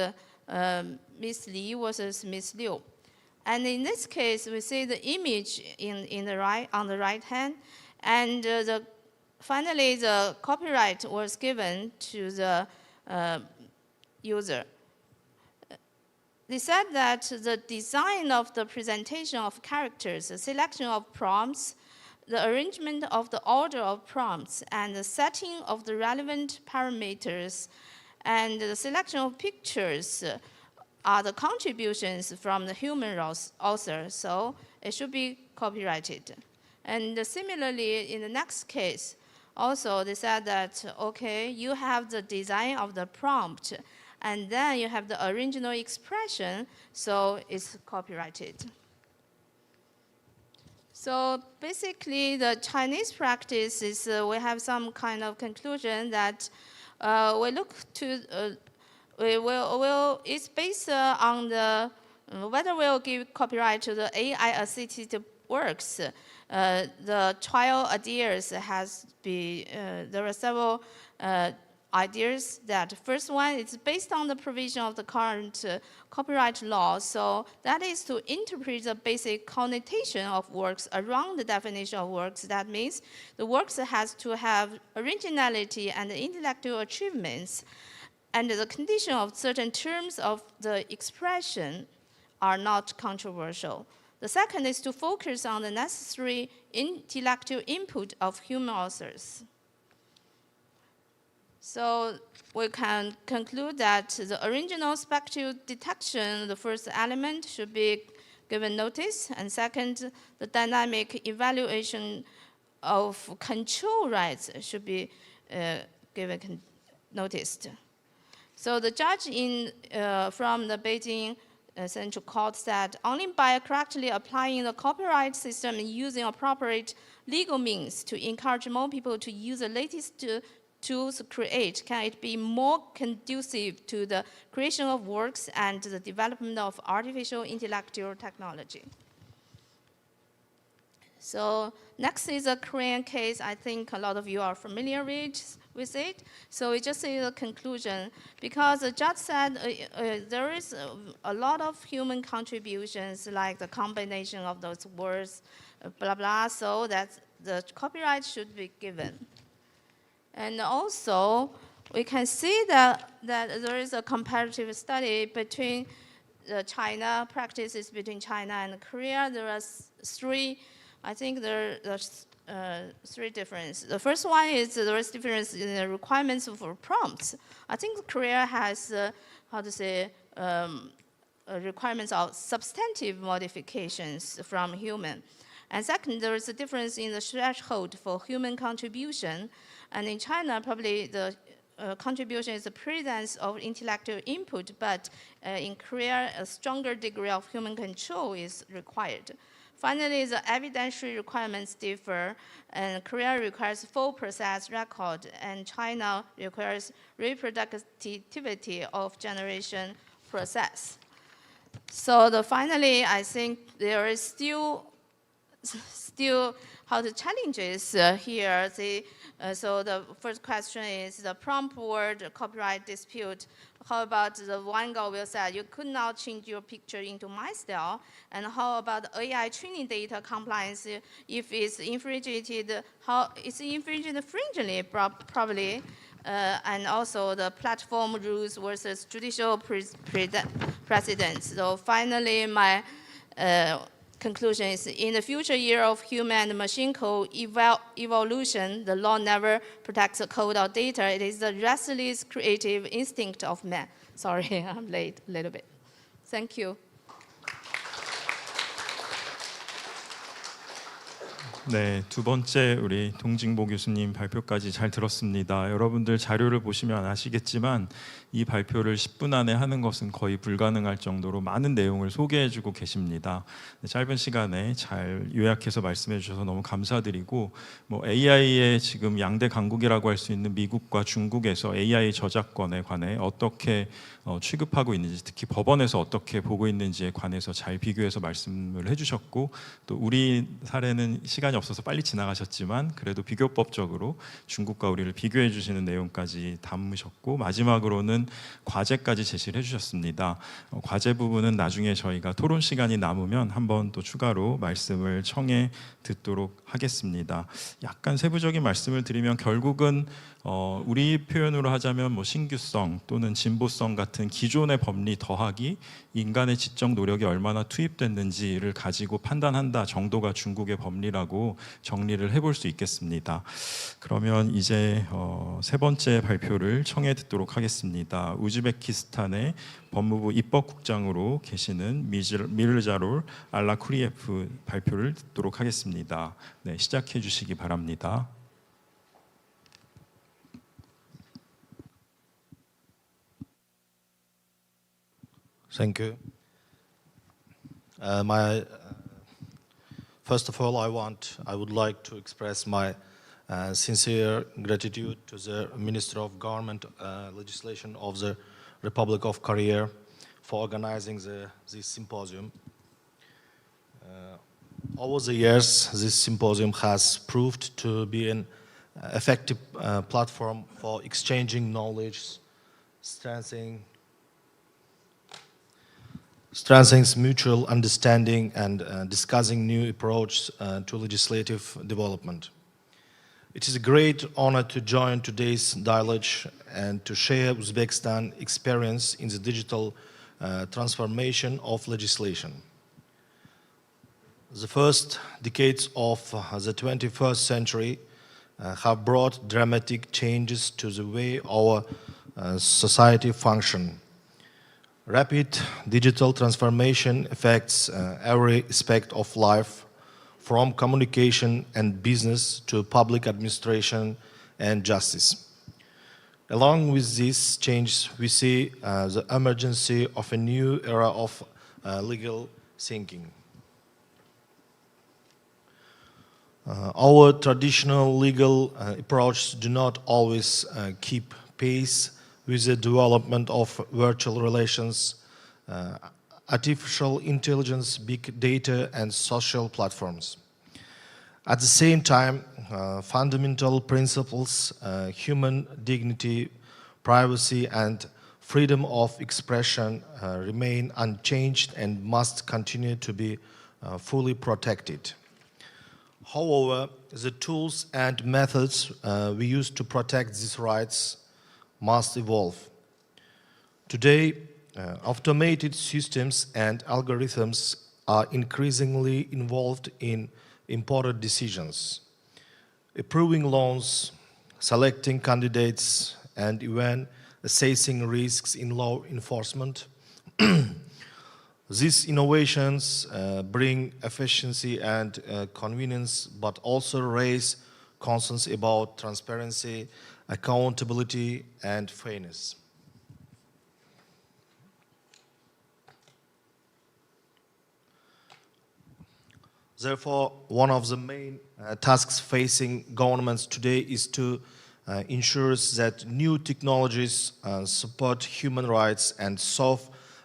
Miss Li versus Miss Liu. And in this case, we see the image on the right hand, and finally the copyright was given to the user. They said that the design of the presentation of characters, the selection of prompts, the arrangement of the order of prompts, and the setting of the relevant parameters, and the selection of pictures are the contributions from the human author, so it should be copyrighted. And similarly, in the next case, also they said that, okay, you have the design of the prompt, and then you have the original expression, so it's copyrighted. So basically, the Chinese practice is we have some kind of conclusion that we look to, it's based on the whether we'll give copyright to the AI-assisted works. The trial ideas has been, there are several ideas. That first one is based on the provision of the current copyright law. So that is to interpret the basic connotation of works around the definition of works. That means the works has to have originality and intellectual achievements, and the condition of certain terms of the expression are not controversial. The second is to focus on the necessary intellectual input of human authors. So we can conclude that the original spectral detection, the first element, should be given notice, and second, the dynamic evaluation of control rights should be given noticed. So the judge from the Beijing Central Court said, only by correctly applying the copyright system and using appropriate legal means to encourage more people to use the latest tools to create can it be more conducive to the creation of works and the development of artificial intellectual technology. So next is a Korean case. I think a lot of you are familiar with it. So we just see the conclusion. Because the judge said there is a lot of human contributions, like the combination of those words, blah, blah, so that the copyright should be given. And also, we can see that there is a comparative study between the China practices between China and Korea, there are three. I think there's three differences. The first one is there is difference in the requirements for prompts. I think Korea has requirements of substantive modifications from human. And second, there is a difference in the threshold for human contribution. And in China, probably the contribution is the presence of intellectual input, but in Korea, a stronger degree of human control is required. Finally, the evidentiary requirements differ, and Korea requires full process record, and China requires reproductivity of generation process. So finally, I think there is still how the challenges here. So the first question is the prompt word copyright dispute. How about the Van Gogh will say, you could not change your picture into my style? And how about AI training data compliance? If it's infringed, how it's infringed fringently, probably. And also the platform rules versus judicial precedents. So finally, my conclusion is, in the future year of human and machine code evolution, the law never protects the code or data. It is the restless creative instinct of man. Sorry, I'm late a little bit. Thank you. 네, 두 번째 우리 동징보 교수님 발표까지 잘 들었습니다. 여러분들 자료를 보시면 아시겠지만 이 발표를 10분 안에 하는 것은 거의 불가능할 정도로 많은 내용을 소개해주고 계십니다. 짧은 시간에 잘 요약해서 말씀해 주셔서 너무 감사드리고, AI의 지금 양대 강국이라고 할 수 있는 미국과 중국에서 AI 저작권에 관해 어떻게 취급하고 있는지, 특히 법원에서 어떻게 보고 있는지에 관해서 잘 비교해서 말씀을 해주셨고, 또 우리 사례는 시간이 없어서 빨리 지나가셨지만 그래도 비교법적으로 중국과 우리를 비교해 주시는 내용까지 담으셨고, 마지막으로는 과제까지 제시를 해주셨습니다. 과제 부분은 나중에 저희가 토론 시간이 남으면 한번 또 추가로 말씀을 청해 듣도록 하겠습니다. 약간 세부적인 말씀을 드리면 결국은 우리 표현으로 하자면 신규성 또는 진보성 같은 기존의 법리 더하기 인간의 지적 노력이 얼마나 투입됐는지를 가지고 판단한다 정도가 중국의 법리라고 정리를 해볼 수 있겠습니다. 그러면 이제 세 번째 발표를 청해 듣도록 하겠습니다. 우즈베키스탄의 법무부 입법국장으로 계시는 미르자롤 알라쿠리예프 발표를 듣도록 하겠습니다. 네, 시작해 주시기 바랍니다. Thank you. First of all, I would like to express my sincere gratitude to the Minister of Government Legislation of the Republic of Korea for organizing this symposium. Over the years, this symposium has proved to be an effective platform for exchanging knowledge, strengthens mutual understanding and discussing new approaches to legislative development. It is a great honor to join today's dialogue and to share Uzbekistan experience in the digital transformation of legislation. The first decades of the 21st century have brought dramatic changes to the way our society functions. Rapid digital transformation affects every aspect of life, from communication and business to public administration and justice. Along with these changes, we see the emergence of a new era of legal thinking. Our traditional legal approaches do not always keep pace with the development of virtual relations, artificial intelligence, big data, and social platforms. At the same time, fundamental principles, human dignity, privacy, and freedom of expression remain unchanged and must continue to be fully protected. However, the tools and methods we use to protect these rights must evolve. Today, Automated systems and algorithms are increasingly involved in important decisions, approving loans, selecting candidates, and even assessing risks in law enforcement. These innovations bring efficiency and convenience, but also raise concerns about transparency, accountability, and fairness. Therefore, one of the main tasks facing governments today is to ensure that new technologies support human rights and serve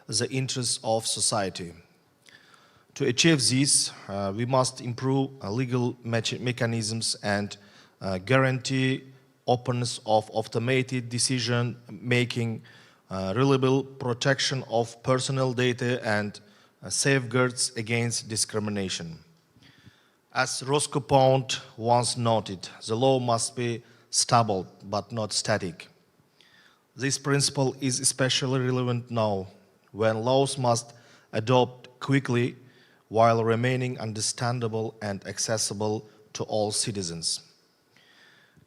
the interests of society. To achieve this, we must improve legal mechanisms and guarantee openness of automated decision-making, reliable protection of personal data, and safeguards against discrimination. As Roscoe Pound once noted, the law must be stable but not static. This principle is especially relevant now, when laws must adopt quickly while remaining understandable and accessible to all citizens.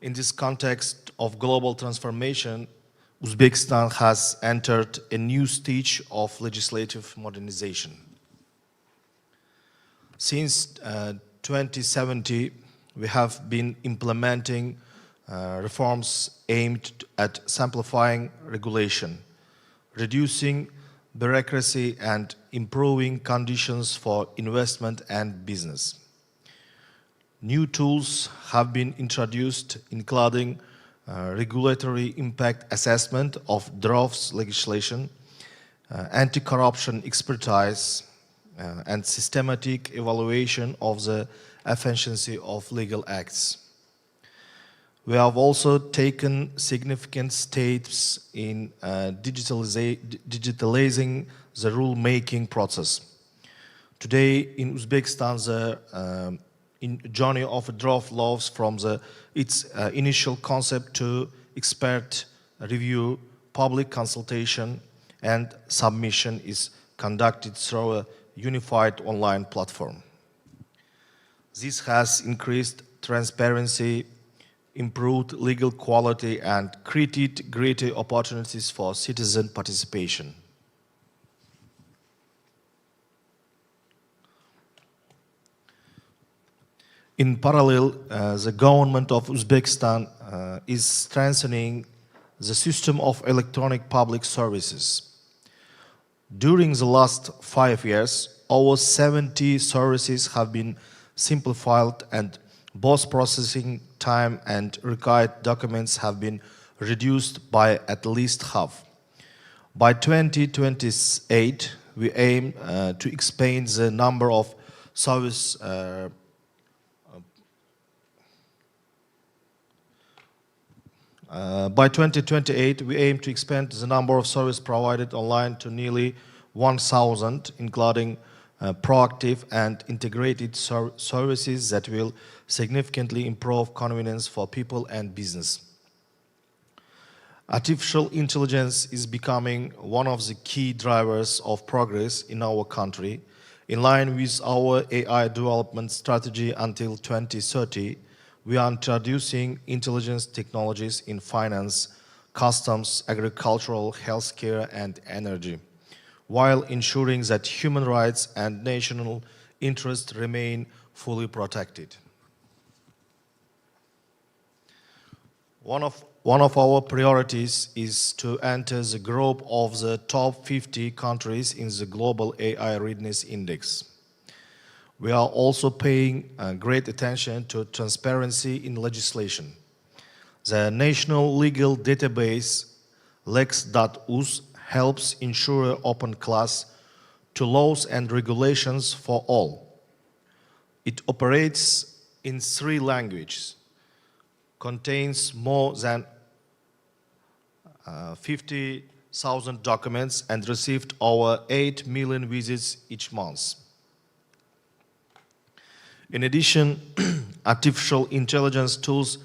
In this context of global transformation, Uzbekistan has entered a new stage of legislative modernization. Since 2017, we have been implementing reforms aimed at simplifying regulation, reducing bureaucracy, and improving conditions for investment and business. New tools have been introduced, including regulatory impact assessment of draft legislation, anti-corruption expertise, and systematic evaluation of the efficiency of legal acts. We have also taken significant steps in digitalizing the rule-making process. Today in Uzbekistan, the journey of draft laws from its initial concept to expert review, public consultation, and submission is conducted through a unified online platform. This has increased transparency, improved legal quality, and created greater opportunities for citizen participation. In parallel, the government of Uzbekistan is strengthening the system of electronic public services. During the last 5 years, over 70 services have been simplified, and both processing time and required documents have been reduced by at least half. By 2028, we aim to expand the number of service By 2028, we aim to expand the number of services provided online to nearly 1,000, including proactive and integrated services that will significantly improve convenience for people and business. Artificial intelligence is becoming one of the key drivers of progress in our country. In line with our AI development strategy until 2030, we are introducing intelligence technologies in finance, customs, agricultural, healthcare, and energy, while ensuring that human rights and national interests remain fully protected. One of our priorities is to enter the group of the top 50 countries in the Global AI Readiness Index. We are also paying great attention to transparency in legislation. The National Legal Database, lex.uz, helps ensure open access to laws and regulations for all. It operates in 3 languages, contains more than 50,000 documents, and received over 8 million visits each month. In addition, artificial intelligence tools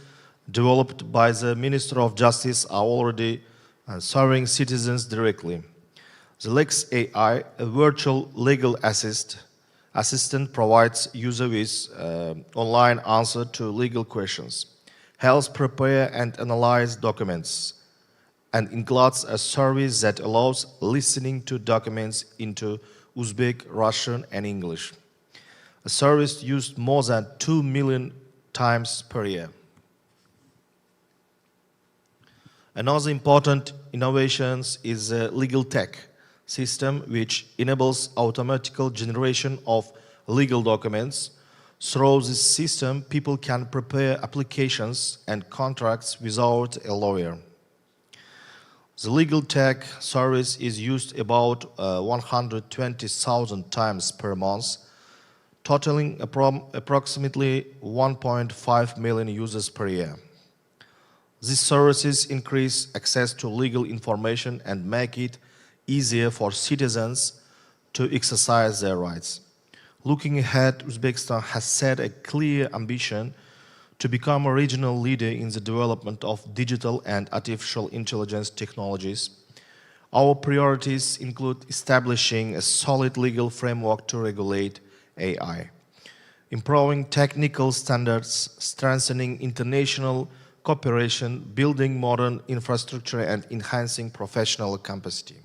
developed by the Minister of Justice are already serving citizens directly. The Lex AI, a virtual legal assistant, provides user with online answer to legal questions, helps prepare and analyze documents, and includes a service that allows listening to documents into Uzbek, Russian, and English. A service used more than 2 million times per year. Another important innovation is a legal tech system, which enables automatical generation of legal documents. Through this system, people can prepare applications and contracts without a lawyer. The legal tech service is used about 120,000 times per month, totaling approximately 1.5 million users per year. These services increase access to legal information and make it easier for citizens to exercise their rights. Looking ahead, Uzbekistan has set a clear ambition to become a regional leader in the development of digital and artificial intelligence technologies. Our priorities include establishing a solid legal framework to regulate AI, improving technical standards, strengthening international cooperation, building modern infrastructure, and enhancing professional capacity.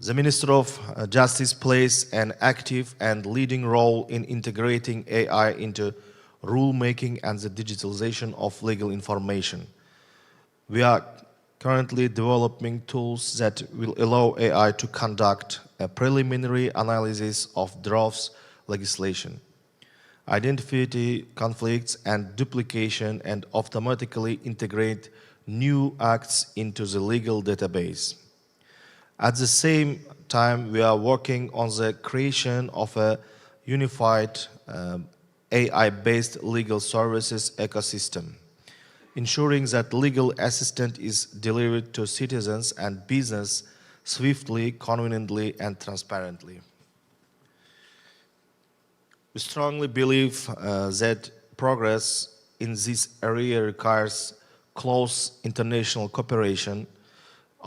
The Minister of Justice plays an active and leading role in integrating AI into rulemaking and the digitalization of legal information. We are currently developing tools that will allow AI to conduct a preliminary analysis of draft legislation, identify conflicts and duplication, and automatically integrate new acts into the legal database. At the same time, we are working on the creation of a unified AI-based legal services ecosystem, ensuring that legal assistance is delivered to citizens and business swiftly, conveniently, and transparently. We strongly believe that progress in this area requires close international cooperation.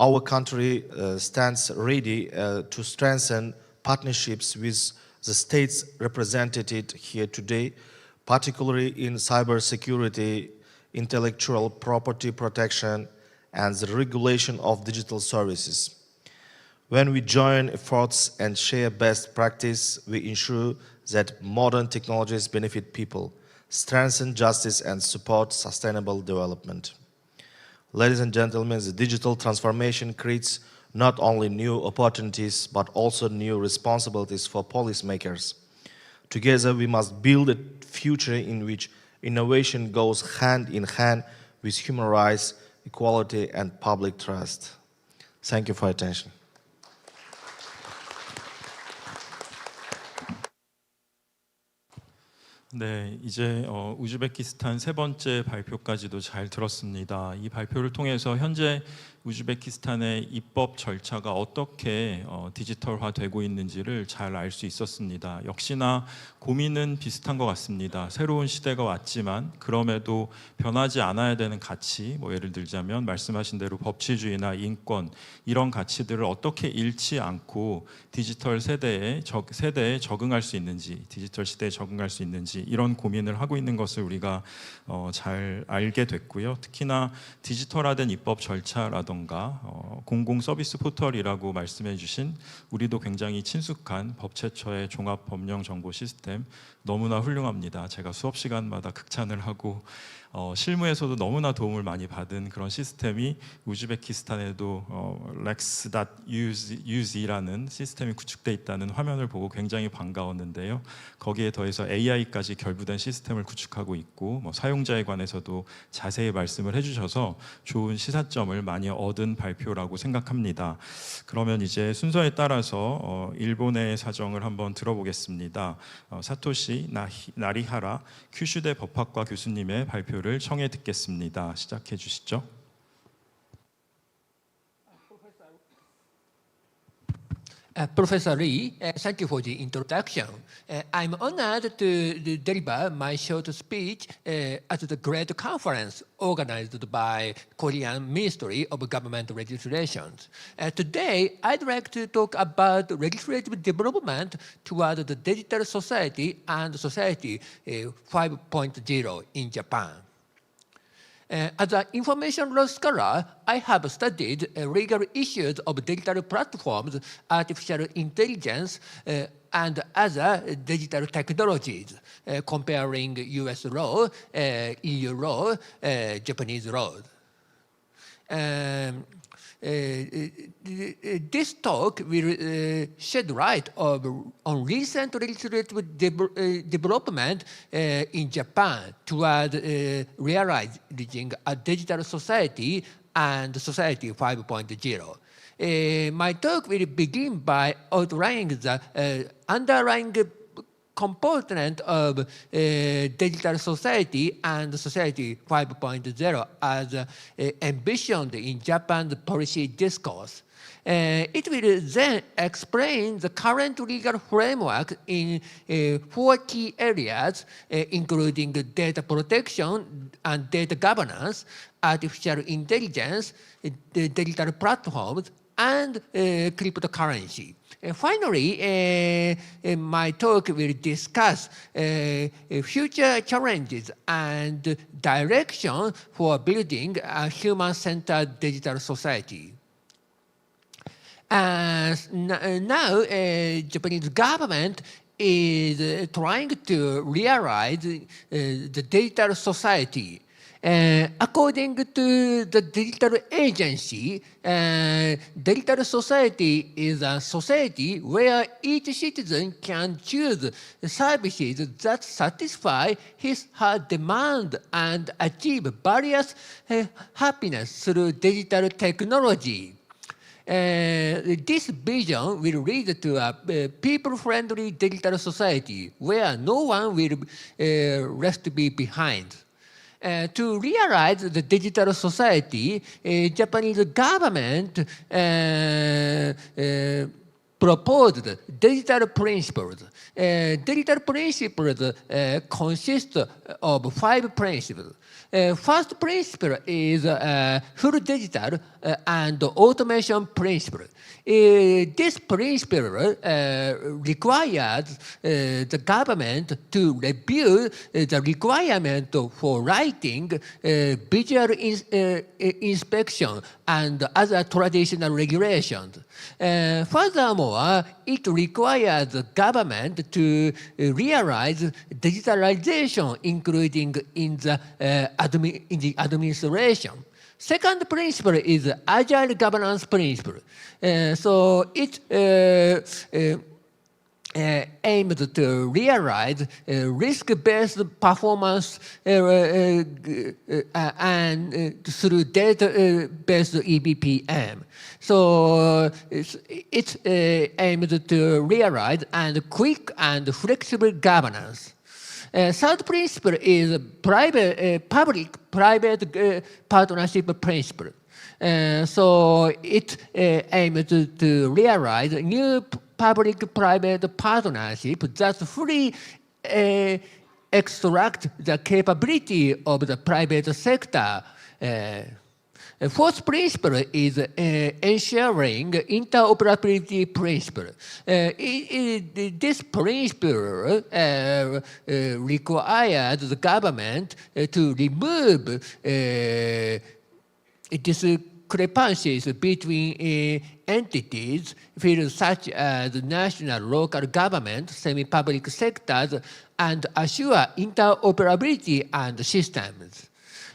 Our country stands ready to strengthen partnerships with the states represented here today, particularly in cybersecurity, intellectual property protection, and the regulation of digital services. When we join efforts and share best practice, we ensure that modern technologies benefit people, strengthen justice, and support sustainable development. Ladies and gentlemen, the digital transformation creates not only new opportunities, but also new responsibilities for policymakers. Together, we must build a future in which innovation goes hand in hand with human rights, equality, and public trust. Thank you for your attention. 네, 이제 우즈베키스탄 세 번째 발표까지도 잘 들었습니다. 이 발표를 통해서 현재 우즈베키스탄의 입법 절차가 어떻게 디지털화되고 있는지를 잘 알 수 있었습니다. 역시나 고민은 비슷한 것 같습니다. 새로운 시대가 왔지만 그럼에도 변하지 않아야 되는 가치, 예를 들자면 말씀하신 대로 법치주의나 인권 이런 가치들을 어떻게 잃지 않고 디지털 세대에 적응할 수 있는지, 디지털 시대에 적응할 수 있는지 이런 고민을 하고 있는 것을 우리가 잘 알게 됐고요. 특히나 디지털화된 입법 절차라던가 공공 서비스 포털이라고 말씀해 주신 우리도 굉장히 친숙한 법제처의 종합 법령 정보 시스템 너무나 훌륭합니다. 제가 수업 시간마다 극찬을 하고 실무에서도 너무나 도움을 많이 받은 그런 시스템이 우즈베키스탄에도 lex.uz라는 시스템이 구축돼 있다는 화면을 보고 굉장히 반가웠는데요. 거기에 더해서 AI까지 결부된 시스템을 구축하고 있고 사용자에 관해서도 자세히 말씀을 해주셔서 좋은 시사점을 많이 얻은 발표라고 생각합니다. 그러면 이제 순서에 따라서 일본의 사정을 한번 들어보겠습니다. 사토시 나리하라 큐슈대 법학과 교수님의 발표를 청해 듣겠습니다. 시작해 주시죠. Professor Lee, thank you for the introduction. I'm honored to deliver my short speech at the great conference organized by Korean Ministry of Government Legislations. Today, I'd like to talk about legislative development toward the digital society and society 5.0 in Japan. As an information law scholar, I have studied legal issues of digital platforms, artificial intelligence, and other digital technologies, comparing US law, EU law, Japanese law. This talk will shed light on recent legislative development in Japan toward realizing a digital society and society 5.0. My talk will begin by outlining the underlying component of digital society and society 5.0 as envisioned in Japan's policy discourse. It will then explain the current legal framework in 4 key areas, including data protection and data governance, artificial intelligence, digital platforms, and cryptocurrency. Finally, my talk will discuss future challenges and direction for building a human-centered digital society. Now, Japanese government is trying to realize the digital society. According to the digital agency, digital society is a society where each citizen can choose services that satisfy his/her demand and achieve various happiness through digital technology. This vision will lead to a people-friendly digital society where no one will rest behind. To realize the digital society, Japanese government proposed digital principles. Digital principles consist of 5 principles. First principle is full digital and automation principle. This principle requires the government to review the requirement for writing, visual inspection, and other traditional regulations. Furthermore, it requires the government to realize digitalization, including in the administration. Second principle is agile governance principle. So it aims to realize risk-based performance and through data-based EBPM. So it aims to realize quick and flexible governance. Third principle is public-private partnership principle. So it aims to realize new public-private partnership that fully extract the capability of the private sector. Fourth principle is ensuring interoperability principle. This principle requires the government to remove discrepancies between entities, fields such as national, local government, semi-public sectors, and assure interoperability and systems.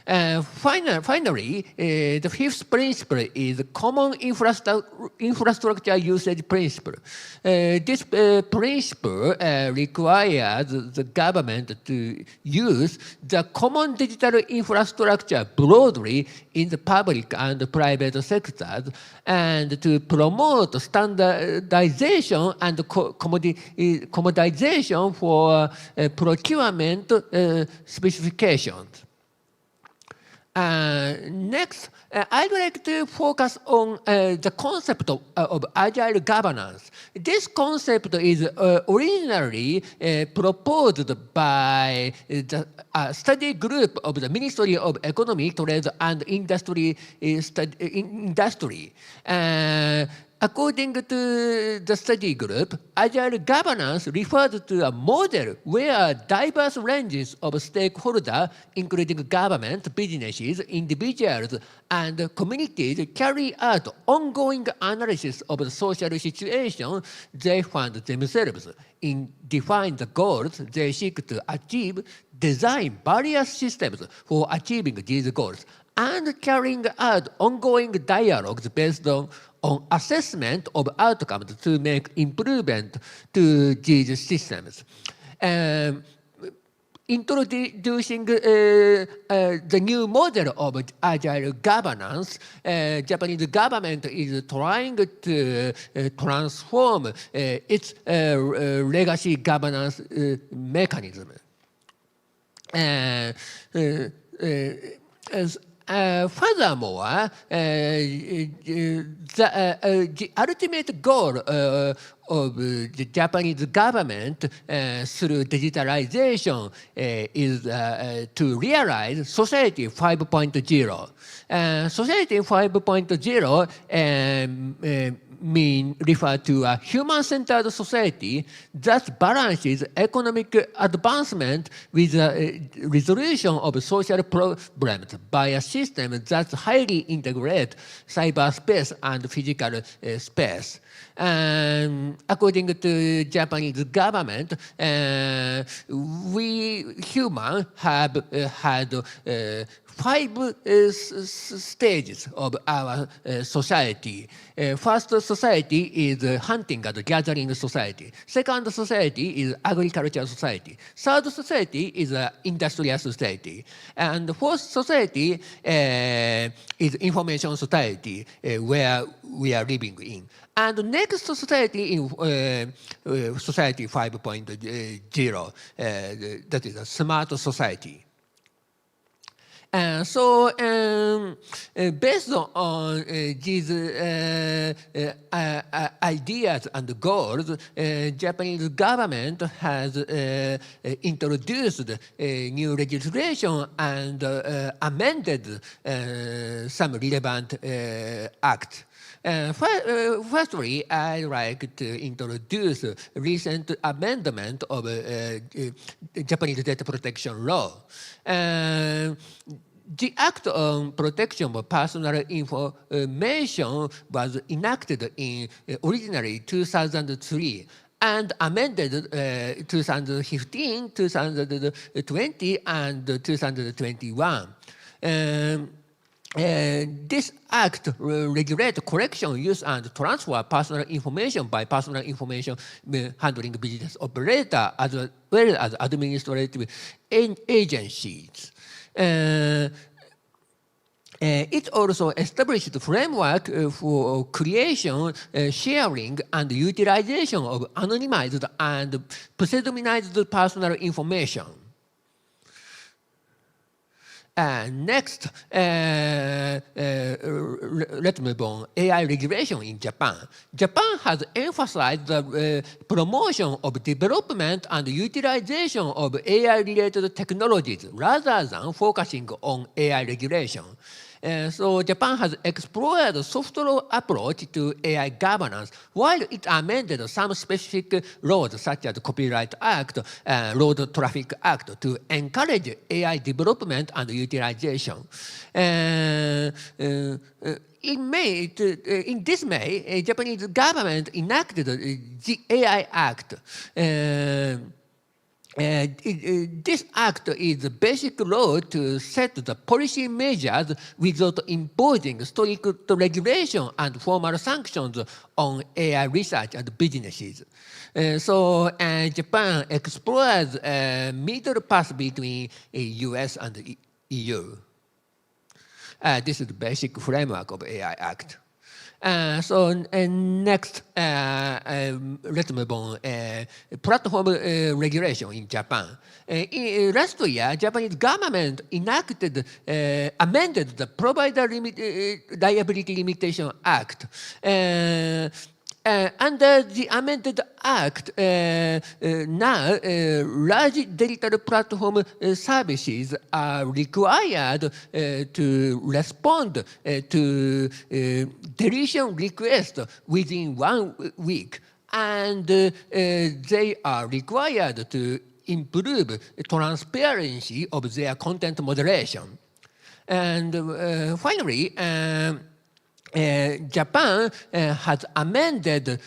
Finally, the fifth principle is common infrastructure usage principle. This principle requires the government to use the common digital infrastructure broadly in the public and private sectors and to promote standardization and commoditization for procurement specifications. Next, I'd like to focus on the concept of agile governance. This concept is originally proposed by the study group of the Ministry of Economy, Trade and Industry. According to the study group, agile governance refers to a model where diverse ranges of stakeholders, including government, businesses, individuals, and communities, carry out ongoing analysis of the social situation they find themselves in, define the goals they seek to achieve, design various systems for achieving these goals, and carrying out ongoing dialogues based on assessment of outcomes to make improvement to these systems. Introducing the new model of agile governance, Japanese government is trying to transform its legacy governance mechanism. Furthermore, the ultimate goal of the Japanese government through digitalization is to realize Society 5.0. Society 5.0 refer to a human-centered society that balances economic advancement with the resolution of social problems by a system that highly integrates cyberspace and physical space. According to Japanese government, we humans have had 5 stages of our society. First society is hunting and gathering society. Second society is agricultural society. Third society is industrial society. And fourth society is information society, where we are living in. And the next society in Society 5.0, that is a smart society. So, based on these ideas and goals, Japanese government has introduced new legislation and amended some relevant acts. Firstly, I'd like to introduce a recent amendment of Japanese data protection law. The Act on Protection of Personal Information was enacted in originally 2003 and amended 2015, 2020, and 2021. This act regulates collection, use, and transfer of personal information by personal information handling business operator as well as administrative agencies. It also established a framework for creation, sharing, and utilization of anonymized and pseudonymized personal information. Next, let's move on. AI regulation in Japan. Japan has emphasized the promotion of development and utilization of AI-related technologies rather than focusing on AI regulation. So Japan has explored a soft law approach to AI governance, while it amended some specific laws such as the Copyright Act, Road Traffic Act to encourage AI development and utilization. In this May, Japanese government enacted the AI Act. This act is the basic law to set the policy measures without imposing strict regulation and formal sanctions on AI research and businesses. So Japan explores a middle path between US and EU. This is the basic framework of AI Act. Next, let's move on. Platform regulation in Japan. Last year, Japanese government amended the Provider Liability Limitation Act. Under the amended act, now large digital platform services are required to respond to deletion requests within 1 week, and they are required to improve transparency of their content moderation. And finally, Japan has amended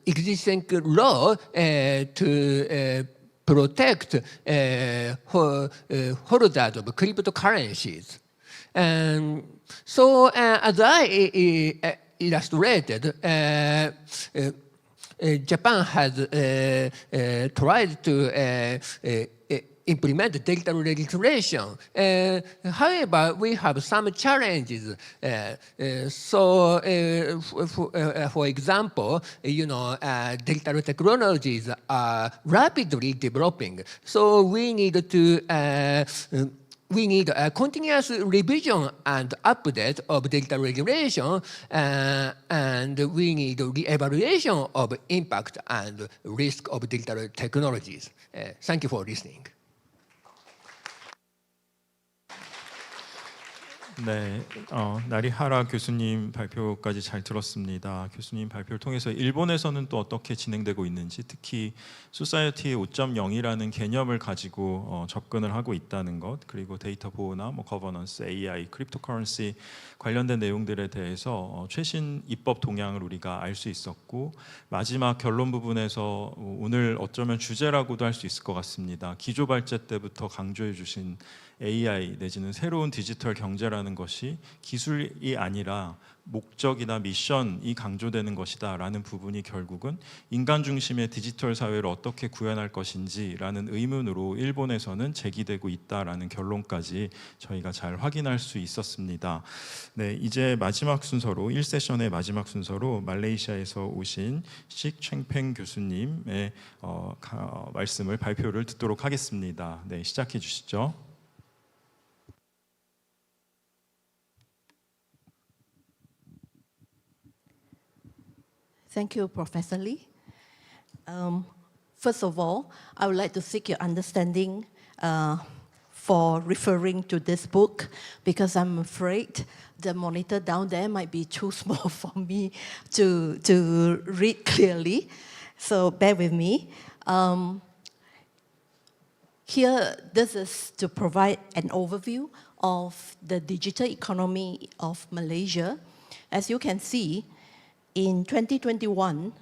existing law to protect holders of cryptocurrencies. So, as I illustrated, Japan has tried to implement digital legislation. However, we have some challenges. For example, digital technologies are rapidly developing. So we need a continuous revision and update of digital regulation, and we need re-evaluation of impact and risk of digital technologies. Thank you for listening. 네, 나리하라 교수님 발표까지 잘 들었습니다. 교수님 발표를 통해서 일본에서는 또 어떻게 진행되고 있는지, 특히 소사이어티 5.0이라는 개념을 가지고 접근을 하고 있다는 것, 그리고 데이터 보호나 거버넌스, AI, 크립토커런시 관련된 내용들에 대해서 최신 입법 동향을 우리가 알 수 있었고, 마지막 결론 부분에서 오늘 어쩌면 주제라고도 할 수 있을 것 같습니다. 기조 발제 때부터 강조해 주신 AI 내지는 새로운 디지털 경제라는 것이 기술이 아니라 목적이나 미션이 강조되는 것이다 라는 부분이 결국은 인간 중심의 디지털 사회를 어떻게 구현할 것인지라는 의문으로 일본에서는 제기되고 있다라는 결론까지 저희가 잘 확인할 수 있었습니다. 네, 이제 마지막 순서로 1세션의 마지막 순서로 말레이시아에서 오신 식 챙팽 교수님의 말씀을 발표를 듣도록 하겠습니다. 네, 시작해 주시죠. Thank you, Professor Lee. First of all, I would like to seek your understanding for referring to this book, because I'm afraid the monitor down there might be too small for me to read clearly. So bear with me. Here, this is to provide an overview of the digital economy of Malaysia. As you can see, in 2021,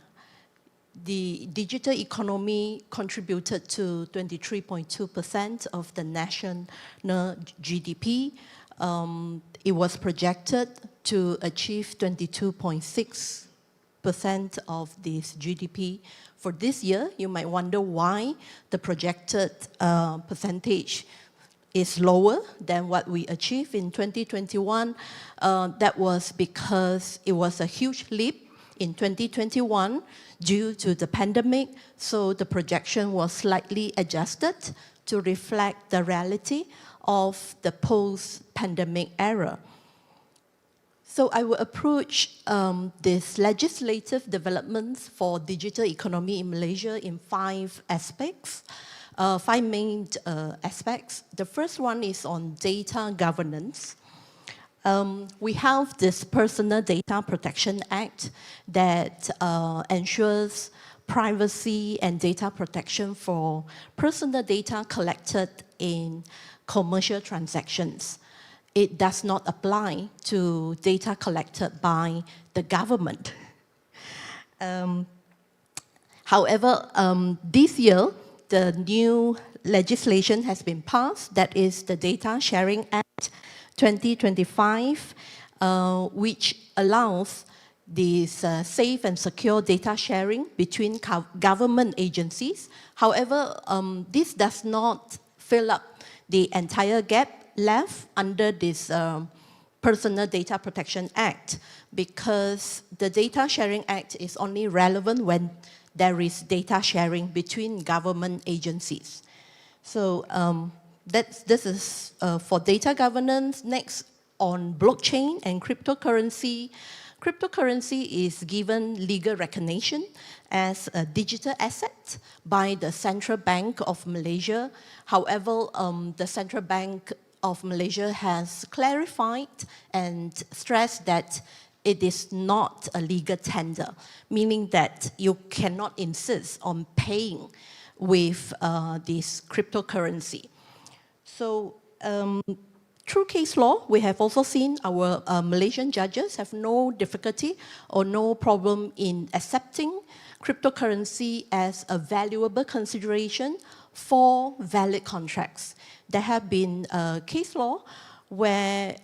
the digital economy contributed to 23.2% of the national GDP. It was projected to achieve 22.6% of this GDP. For this year, you might wonder why the projected percentage is lower than what we achieved in 2021. That was because it was a huge leap in 2021 due to the pandemic, so the projection was slightly adjusted to reflect the reality of the post-pandemic era. So I will approach these legislative developments for digital economy in Malaysia in 5 aspects, 5 main aspects. The first one is on data governance. We have this Personal Data Protection Act that ensures privacy and data protection for personal data collected in commercial transactions. It does not apply to data collected by the government. However, this year, the new legislation has been passed, that is the Data Sharing Act 2025, which allows this safe and secure data sharing between government agencies. However, this does not fill up the entire gap left under this Personal Data Protection Act, because the Data Sharing Act is only relevant when there is data sharing between government agencies. So this is for data governance. Next, on blockchain and cryptocurrency. Cryptocurrency is given legal recognition as a digital asset by the Central Bank of Malaysia. However, the Central Bank of Malaysia has clarified and stressed that it is not a legal tender, meaning that you cannot insist on paying with this cryptocurrency. So through case law, we have also seen our Malaysian judges have no difficulty or no problem in accepting cryptocurrency as a valuable consideration for valid contracts. There have been case law where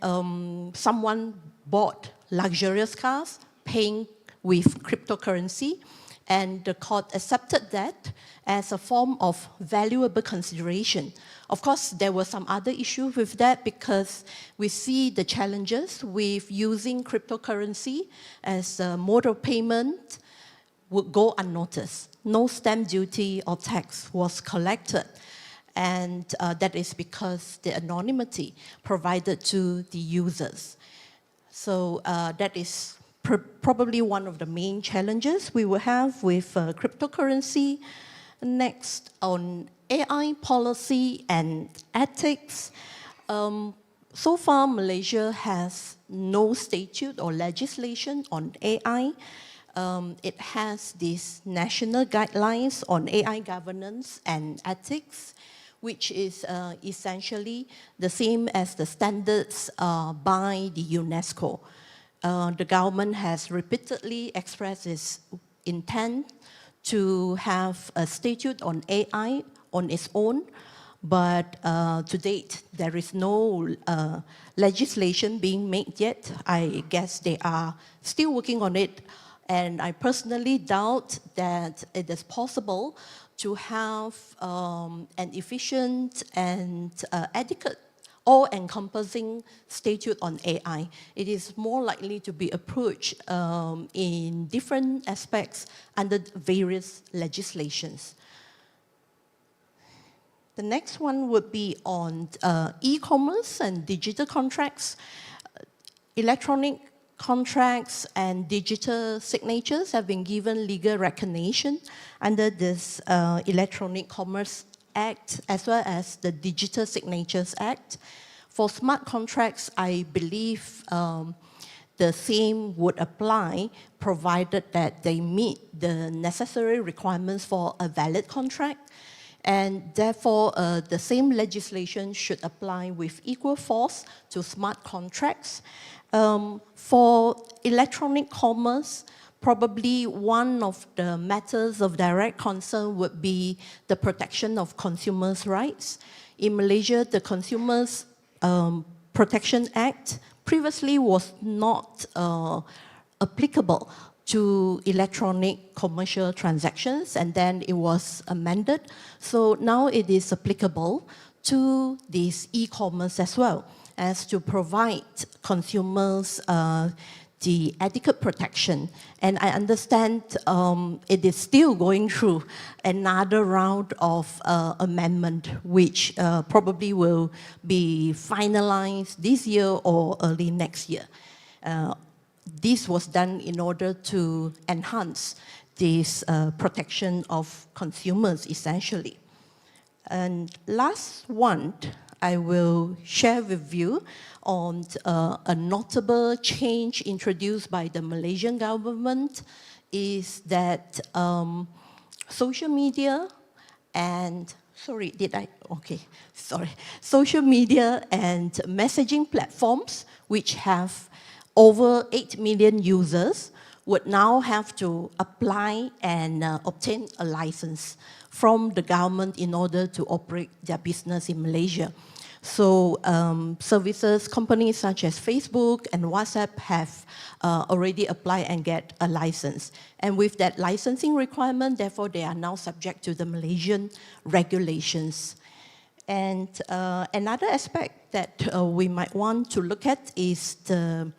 someone bought luxurious cars paying with cryptocurrency, and the court accepted that as a form of valuable consideration. Of course, there were some other issues with that because we see the challenges with using cryptocurrency as a mode of payment would go unnoticed. No stamp duty or tax was collected, and that is because the anonymity provided to the users. So that is probably one of the main challenges we will have with cryptocurrency. Next, on AI policy and ethics. So far, Malaysia has no statute or legislation on AI. It has these national guidelines on AI governance and ethics, which is essentially the same as the standards by the UNESCO. The government has repeatedly expressed its intent to have a statute on AI on its own, but to date, there is no legislation being made yet. I guess they are still working on it, and I personally doubt that it is possible to have an efficient and adequate all-encompassing statute on AI. It is more likely to be approached in different aspects under various legislations. The next one would be on e-commerce and digital contracts. Electronic contracts and digital signatures have been given legal recognition under this Electronic Commerce Act as well as the Digital Signatures Act. For smart contracts, I believe the same would apply provided that they meet the necessary requirements for a valid contract, and therefore the same legislation should apply with equal force to smart contracts. For electronic commerce, probably one of the matters of direct concern would be the protection of consumers' rights. In Malaysia, the Consumers Protection Act previously was not applicable to electronic commercial transactions, and then it was amended. So now it is applicable to this e-commerce as well, as to provide consumers the adequate protection. And I understand it is still going through another round of amendment, which probably will be finalized this year or early next year. This was done in order to enhance this protection of consumers, essentially. And last one, I will share with you on a notable change introduced by the Malaysian government is that social media and, social media and messaging platforms which have over 8 million users would now have to apply and obtain a license from the government in order to operate their business in Malaysia. So companies such as Facebook and WhatsApp have already applied and get a license. And with that licensing requirement, therefore, they are now subject to the Malaysian regulations. And another aspect that we might want to look at is the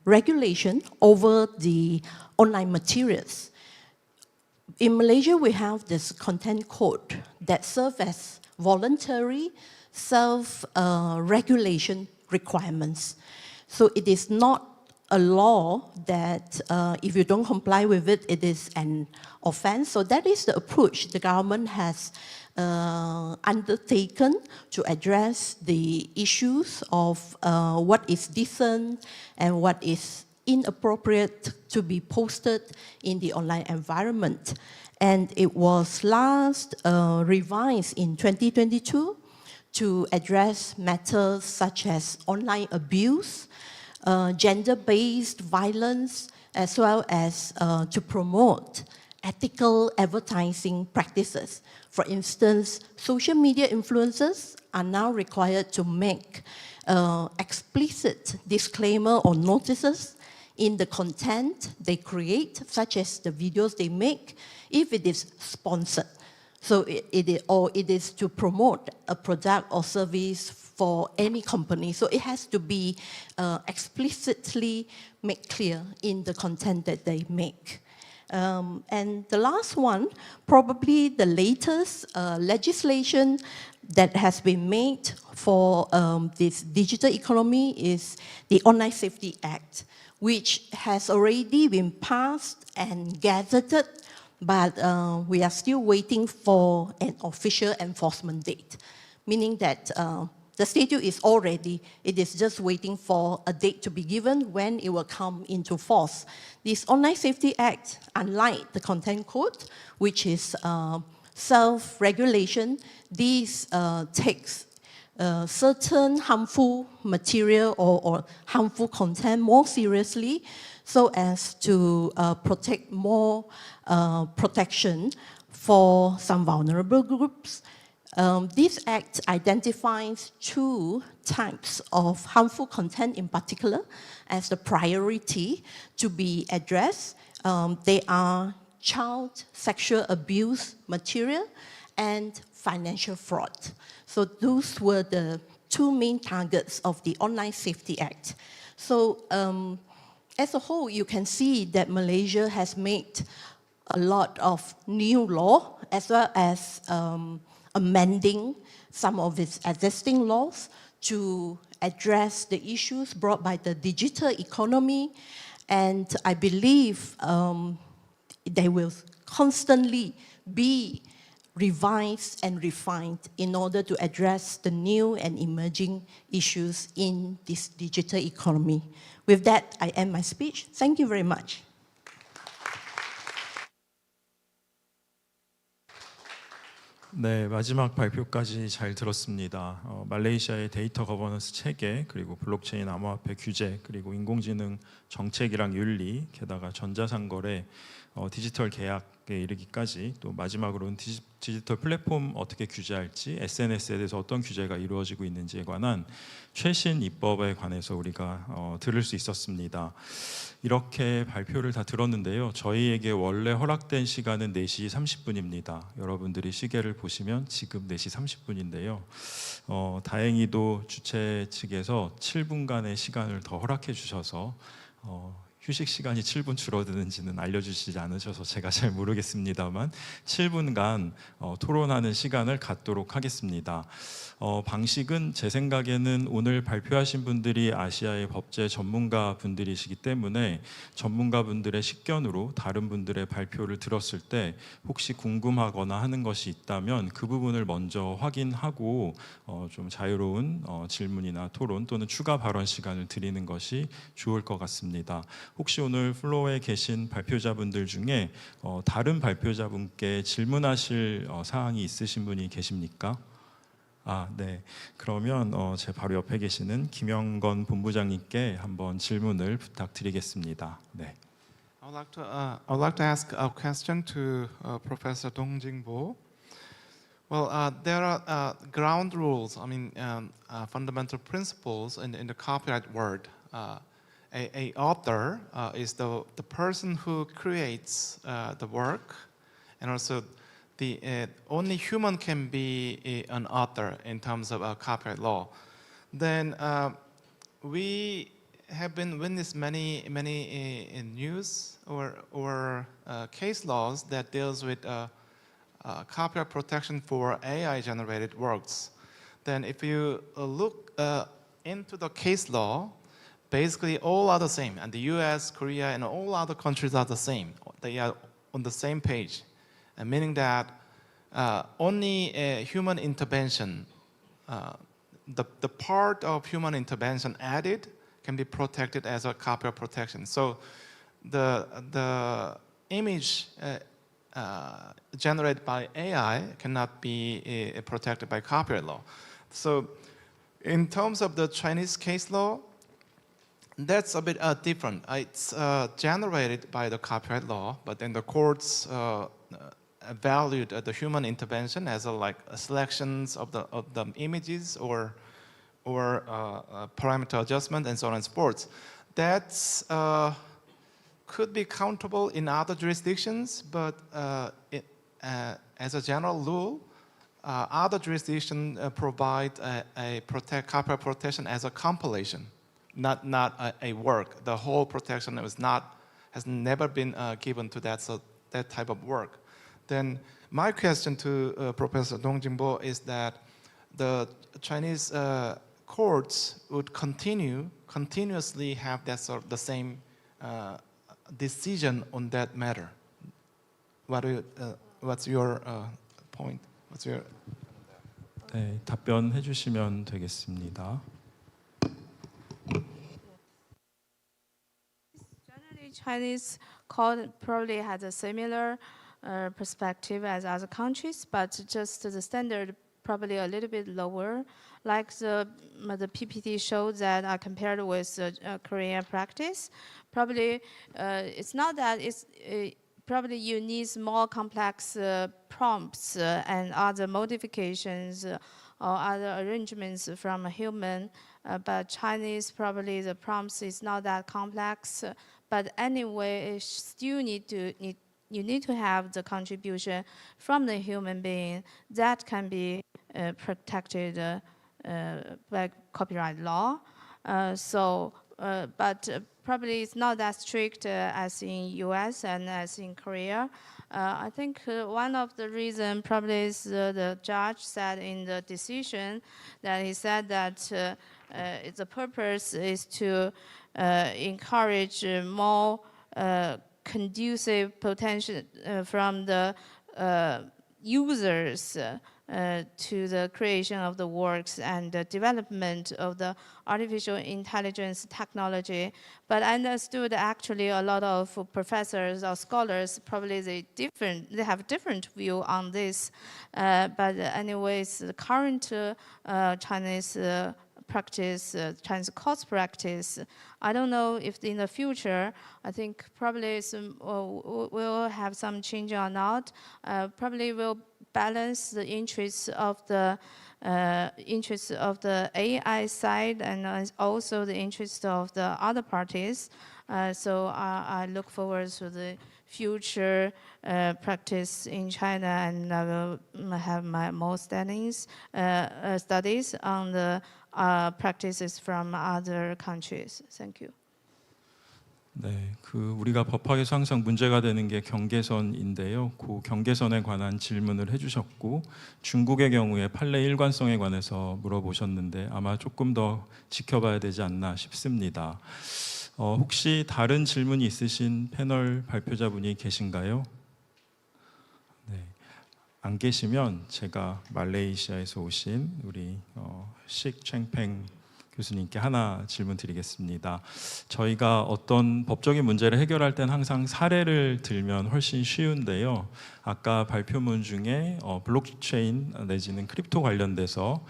regulation over the online materials. In Malaysia, we have this content code that serves as voluntary self-regulation requirements. So it is not a law that if you don't comply with it, it is an offense. So that is the approach the government has undertaken to address the issues of what is decent and what is inappropriate to be posted in the online environment. And it was last revised in 2022 to address matters such as online abuse, gender-based violence, as well as to promote ethical advertising practices. For instance, social media influencers are now required to make explicit disclaimer or notices in the content they create, such as the videos they make, if it is sponsored. So it is to promote a product or service for any company. So it has to be explicitly made clear in the content that they make. And the last one, probably the latest legislation that has been made for this digital economy is the Online Safety Act, which has already been passed and gazetted, but we are still waiting for an official enforcement date, meaning that the statute is all ready. It is just waiting for a date to be given when it will come into force. This Online Safety Act, unlike the Content Code, which is self-regulation, this takes certain harmful material or harmful content more seriously, so as to protect more protection for some vulnerable groups. This act identifies two types of harmful content in particular as the priority to be addressed. They are child sexual abuse material and financial fraud. So those were the two main targets of the Online Safety Act. So as a whole, you can see that Malaysia has made a lot of new law as well as amending some of its existing laws to address the issues brought by the digital economy. And I believe they will constantly be revised and refined in order to address the new and emerging issues in this digital economy. With that, I end my speech. Thank you very much. 네, 마지막 발표까지 잘 들었습니다. 말레이시아의 데이터 거버넌스 체계, 그리고 블록체인 암호화폐 규제, 그리고 인공지능 정책이랑 윤리, 게다가 전자상거래, 디지털 계약에 이르기까지, 또 마지막으로는 디지털 플랫폼 어떻게 규제할지, SNS에 대해서 어떤 규제가 이루어지고 있는지에 관한 최신 입법에 관해서 우리가 들을 수 있었습니다. 이렇게 발표를 다 들었는데요. 저희에게 원래 허락된 시간은 4시 30분입니다. 여러분들이 시계를 보시면 지금 4시 30분인데요. 다행히도 주최 측에서 7분간의 시간을 더 허락해 주셔서 휴식 시간이 7분 줄어드는지는 알려주시지 않으셔서 제가 잘 모르겠습니다만 7분간 토론하는 시간을 갖도록 하겠습니다. 방식은 제 생각에는 오늘 발표하신 분들이 아시아의 법제 전문가 분들이시기 때문에 전문가 분들의 식견으로 다른 분들의 발표를 들었을 때 혹시 궁금하거나 하는 것이 있다면 그 부분을 먼저 확인하고 좀 자유로운 질문이나 토론 또는 추가 발언 시간을 드리는 것이 좋을 것 같습니다. 혹시 오늘 플로어에 계신 발표자분들 중에 다른 발표자분께 질문하실 사항이 있으신 분이 계십니까? 네. 그러면 제 바로 옆에 계시는 김영건 본부장님께 한번 질문을 부탁드리겠습니다. 네. I would like to ask a question to Professor Dong Jingbo. Well, there are ground rules. I mean, fundamental principles in the copyright world. A author is the person who creates the work, and also only human can be an author in terms of copyright law, then we have been witness many news or case laws that deals with copyright protection for AI generated works. Then if you look into the case law, basically all are the same, and the US, Korea, and all other countries are the same. They are on the same page, meaning that only human intervention, the part of human intervention added can be protected as a copyright protection. So the image generated by AI cannot be protected by copyright law. So in terms of the Chinese case law, that's a bit different. It's generated by the copyright law, but then the courts valued the human intervention as like selections of the images or parameter adjustment and so on and so forth. That's could be countable in other jurisdictions, but as a general rule, other jurisdictions provide a copyright protection as a compilation, not a work. The whole protection has never been given to that type of work. Then my question to Professor Dong Jingbo is that the Chinese courts would continuously have that sort of the same decision on that matter. What's your point? What's your 네, 답변해 주시면 되겠습니다. Generally, Chinese court probably has a similar perspective as other countries, but just the standard probably a little bit lower. Like the PPT showed that compared with Korean practice, probably it's not that it's probably you need more complex prompts and other modifications or other arrangements from a human. But Chinese probably the prompts is not that complex. But anyway, it still you need to have the contribution from the human being that can be protected by copyright law. But probably it's not that strict as in US and as in Korea. I think one of the reasons probably is the judge said in the decision that he said that the purpose is to encourage more conducive potential from the users to the creation of the works and the development of the artificial intelligence technology. But I understood actually a lot of professors or scholars probably they have different view on this. But anyways, the current Chinese practice, Chinese courts practice, I don't know if in the future, I think probably we'll have some change or not. Probably will balance the interests of the AI side and also the interests of the other parties. So I look forward to the future practice in China, and I will have more studies on the practices from other countries. Thank you. 네, 우리가 법학에서 항상 문제가 되는 게 경계선인데요. 그 경계선에 관한 질문을 해주셨고 중국의 경우에 판례 일관성에 관해서 물어보셨는데 아마 조금 더 지켜봐야 되지 않나 싶습니다. 혹시 다른 질문이 있으신 패널 발표자분이 계신가요? 네, 안 계시면 제가 말레이시아에서 오신 우리 식 챙팽 교수님께 하나 질문 드리겠습니다. 저희가 어떤 법적인 문제를 해결할 땐 항상 사례를 들면 훨씬 쉬운데요. 아까 발표문 중에 블록체인 내지는 크립토 관련돼서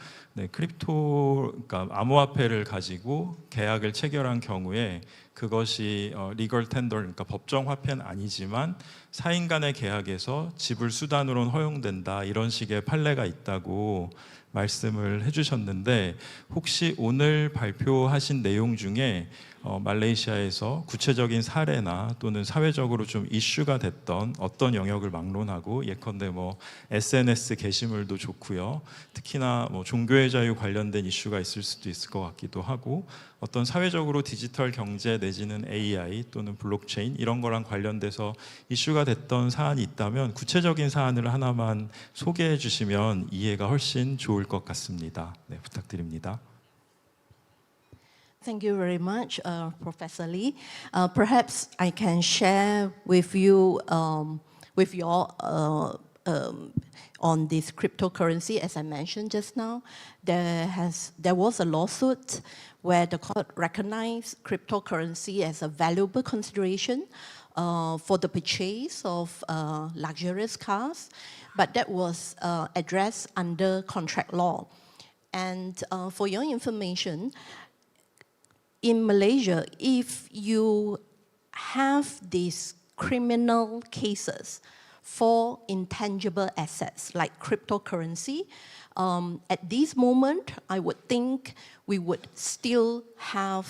그러니까 암호화폐를 가지고 계약을 체결한 경우에 그것이 리걸 텐더, 그러니까 법정 화폐는 아니지만 사인 간의 계약에서 지불 수단으로는 허용된다, 이런 식의 판례가 있다고 말씀을 해주셨는데 혹시 오늘 발표하신 내용 중에 말레이시아에서 구체적인 사례나 또는 사회적으로 좀 이슈가 됐던 어떤 영역을 막론하고 예컨대 뭐 SNS 게시물도 좋고요. 특히나 뭐 종교의 자유 관련된 이슈가 있을 수도 있을 것 같기도 하고 어떤 사회적으로 디지털 경제 내지는 AI 또는 블록체인 이런 거랑 관련돼서 이슈가 됐던 사안이 있다면 구체적인 사안을 하나만 소개해 주시면 이해가 훨씬 좋을 것 같습니다. 네, 부탁드립니다. Thank you very much, Professor Lee. Perhaps I can share with you, with your on this cryptocurrency. As I mentioned just now, there was a lawsuit where the court recognized cryptocurrency as a valuable consideration for the purchase of luxurious cars, but that was addressed under contract law. And for your information, in Malaysia, if you have these criminal cases for intangible assets like cryptocurrency, at this moment, I would think we would still have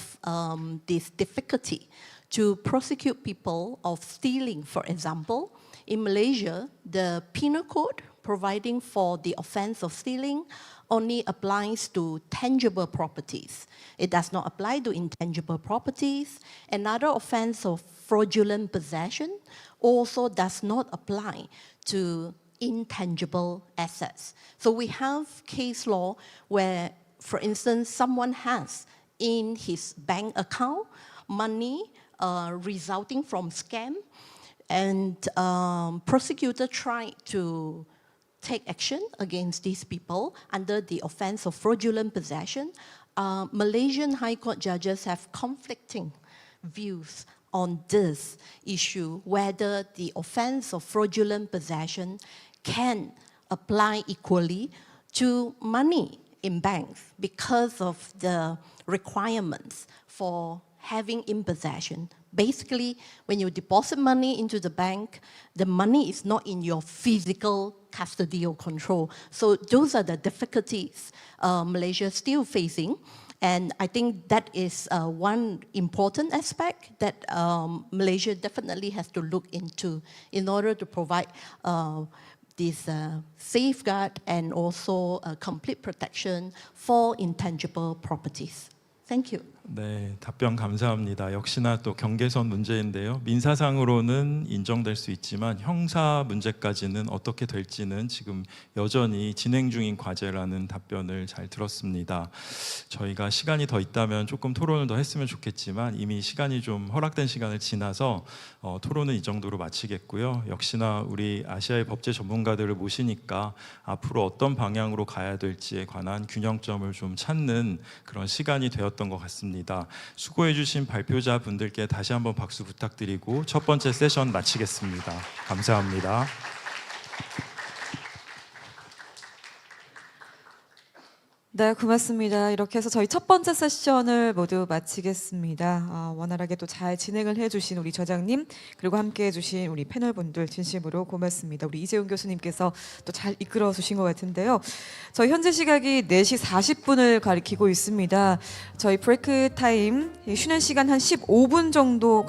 this difficulty to prosecute people of stealing, for example. In Malaysia, the penal code providing for the offense of stealing only applies to tangible properties. It does not apply to intangible properties. Another offense of fraudulent possession also does not apply to intangible assets. So we have case law where, for instance, someone has in his bank account money resulting from scam, and prosecutor tried to take action against these people under the offense of fraudulent possession. Malaysian High Court judges have conflicting views on this issue, whether the offense of fraudulent possession can apply equally to money in banks because of the requirements for having in possession. Basically, when you deposit money into the bank, the money is not in your physical custody or control. So those are the difficulties Malaysia is still facing. And I think that is one important aspect that Malaysia definitely has to look into in order to provide this safeguard and also complete protection for intangible properties. Thank you. 네, 답변 감사합니다. 역시나 또 경계선 문제인데요. 민사상으로는 인정될 수 있지만 형사 문제까지는 어떻게 될지는 지금 여전히 진행 중인 과제라는 답변을 잘 들었습니다. 저희가 시간이 더 있다면 조금 토론을 더 했으면 좋겠지만 이미 시간이 좀 허락된 시간을 지나서 토론은 이 정도로 마치겠고요. 역시나 우리 아시아의 법제 전문가들을 모시니까 앞으로 어떤 방향으로 가야 될지에 관한 균형점을 좀 찾는 그런 시간이 되었던 것 같습니다. 수고해 주신 발표자 분들께 다시 한번 박수 부탁드리고 첫 번째 세션 마치겠습니다. 감사합니다. 네, 고맙습니다. 이렇게 해서 저희 첫 번째 세션을 모두 마치겠습니다. 원활하게 또 잘 진행을 해주신 우리 저장님 그리고 함께 해주신 우리 패널분들 진심으로 고맙습니다. 우리 이재훈 교수님께서 또 잘 이끌어 주신 것 같은데요. 저희 현재 시각이 4시 40분을 가리키고 있습니다. 저희 브레이크 타임 쉬는 시간 한 15분 정도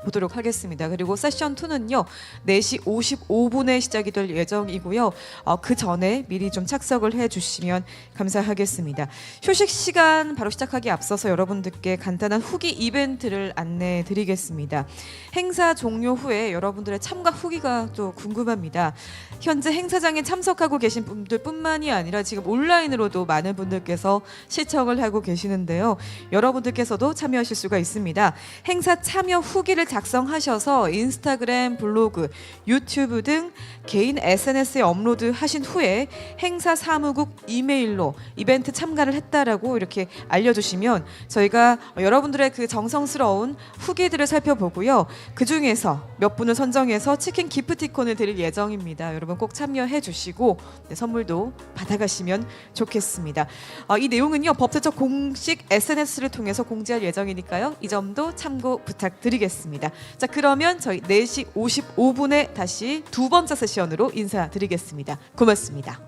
보도록 하겠습니다. 그리고 세션 2는요 4시 55분에 시작이 될 예정이고요. 그 전에 미리 좀 착석을 해주시면 감사하겠습니다. 휴식 시간 바로 시작하기 앞서서 여러분들께 간단한 후기 이벤트를 안내해 드리겠습니다. 행사 종료 후에 여러분들의 참가 후기가 또 궁금합니다. 현재 행사장에 참석하고 계신 분들뿐만이 아니라 지금 온라인으로도 많은 분들께서 시청을 하고 계시는데요. 여러분들께서도 참여하실 수가 있습니다. 행사 참여 후기를 작성하셔서 인스타그램, 블로그, 유튜브 등 개인 SNS에 업로드하신 후에 행사 사무국 이메일로 이벤트 참가를 했다라고 이렇게 알려주시면 저희가 여러분들의 그 정성스러운 후기들을 살펴보고요. 그 중에서 몇 분을 선정해서 치킨 기프티콘을 드릴 예정입니다. 여러분 꼭 참여해 주시고 선물도 받아가시면 좋겠습니다. 이 내용은요 법제처 공식 SNS를 통해서 공지할 예정이니까요. 이 점도 참고 부탁드리겠습니다. 자, 그러면 저희 4시 55분에 다시 두 번째 세션으로 인사드리겠습니다. 고맙습니다.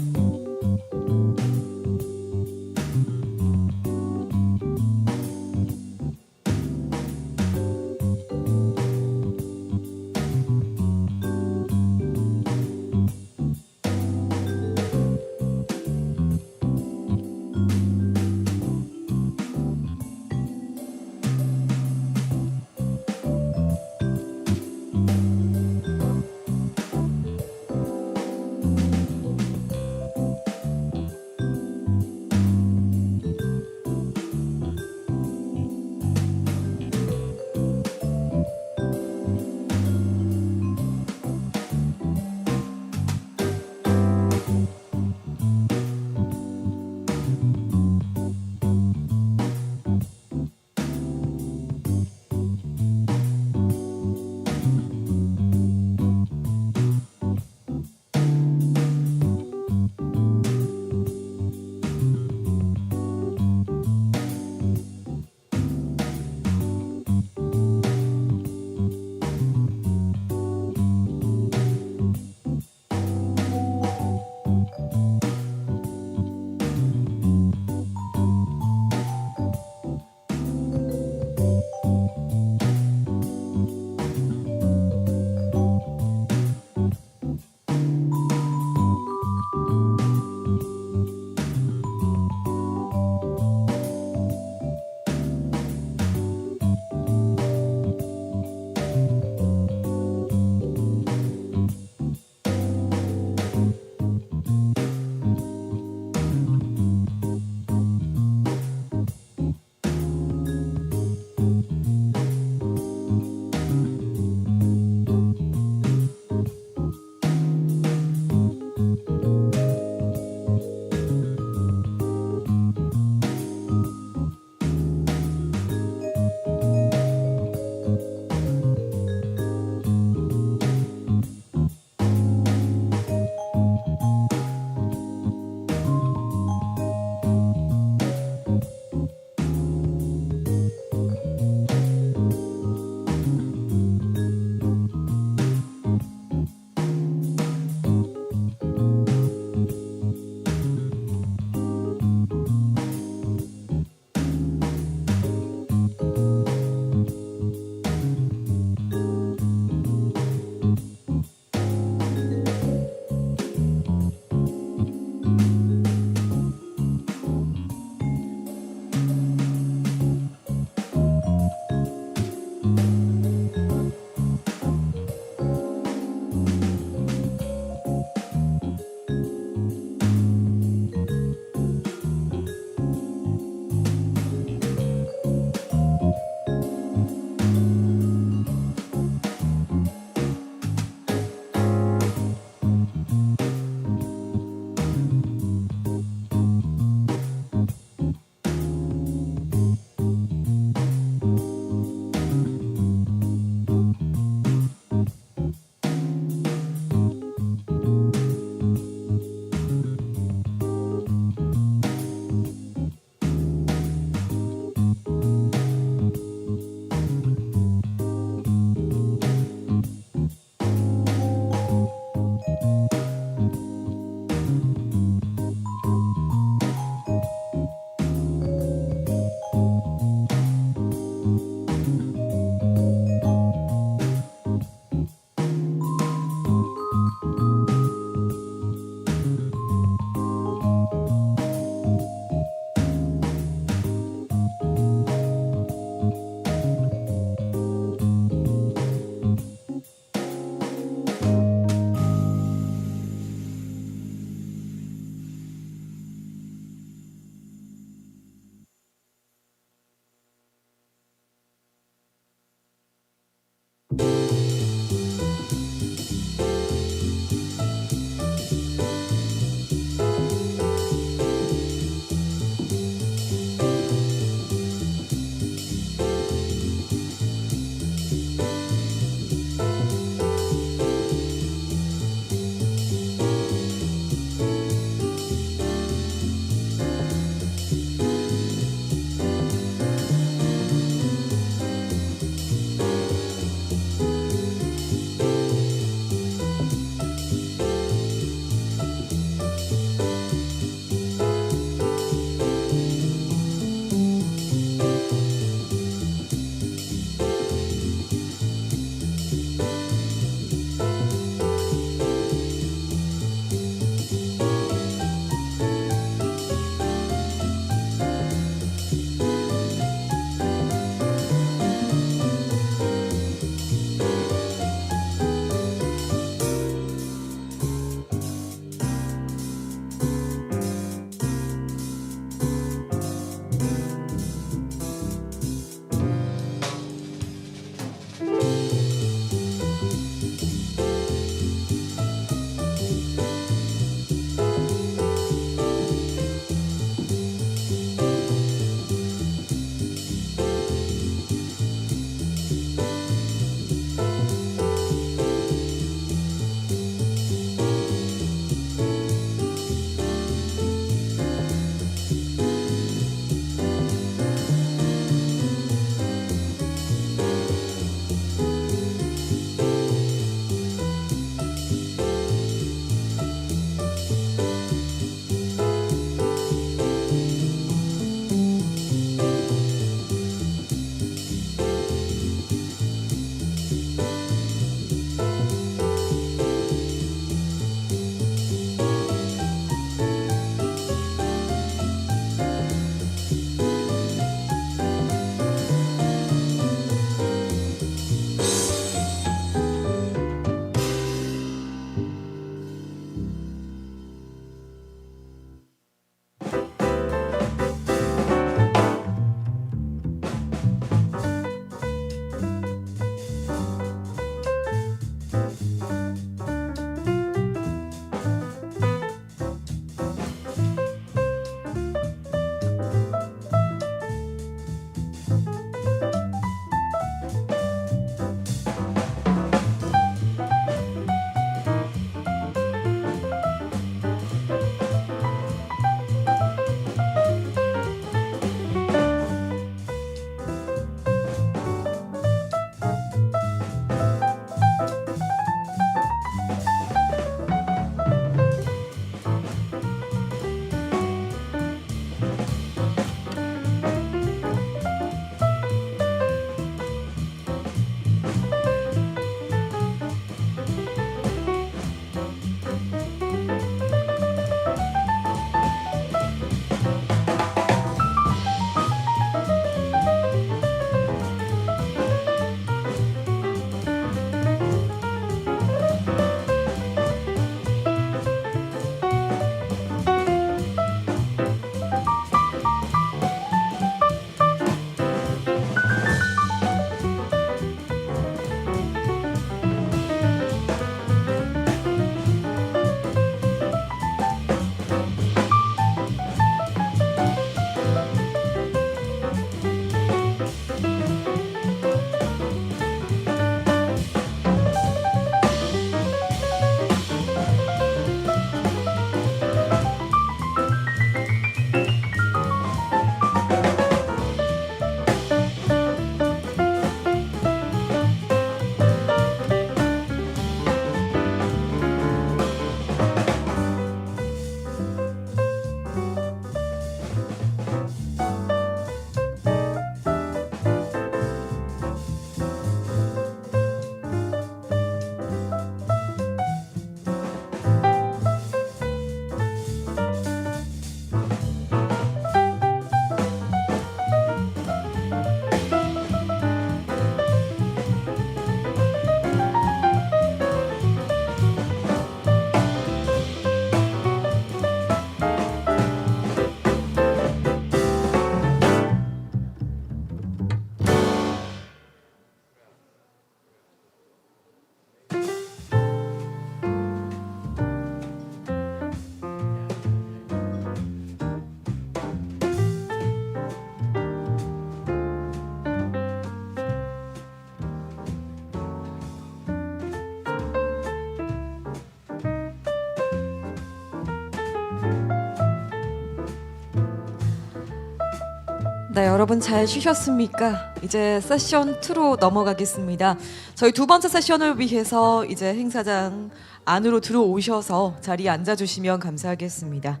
네, 여러분 잘 쉬셨습니까? 이제 세션 2로 넘어가겠습니다. 저희 두 번째 세션을 위해서 이제 행사장 안으로 들어오셔서 자리에 앉아주시면 감사하겠습니다.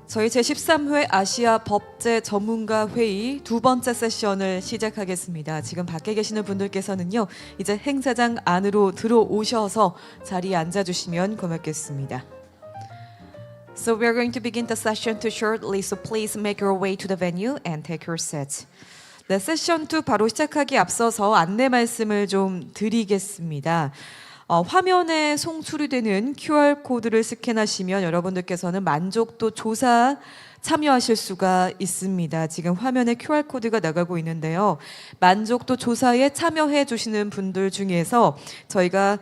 저희 제13회 아시아 법제 전문가 회의 두 번째 세션을 시작하겠습니다. 지금 밖에 계시는 분들께서는요, 이제 행사장 안으로 들어오셔서 자리에 앉아주시면 고맙겠습니다. So we are going to begin the session 2 shortly, so please make your way to the venue and take your seats. 네, 세션 2 바로 시작하기 앞서서 안내 말씀을 좀 드리겠습니다. 화면에 송출이 되는 QR코드를 스캔하시면 여러분들께서는 만족도 조사 참여하실 수가 있습니다. 지금 화면에 QR코드가 나가고 있는데요. 만족도 조사에 참여해 주시는 분들 중에서 저희가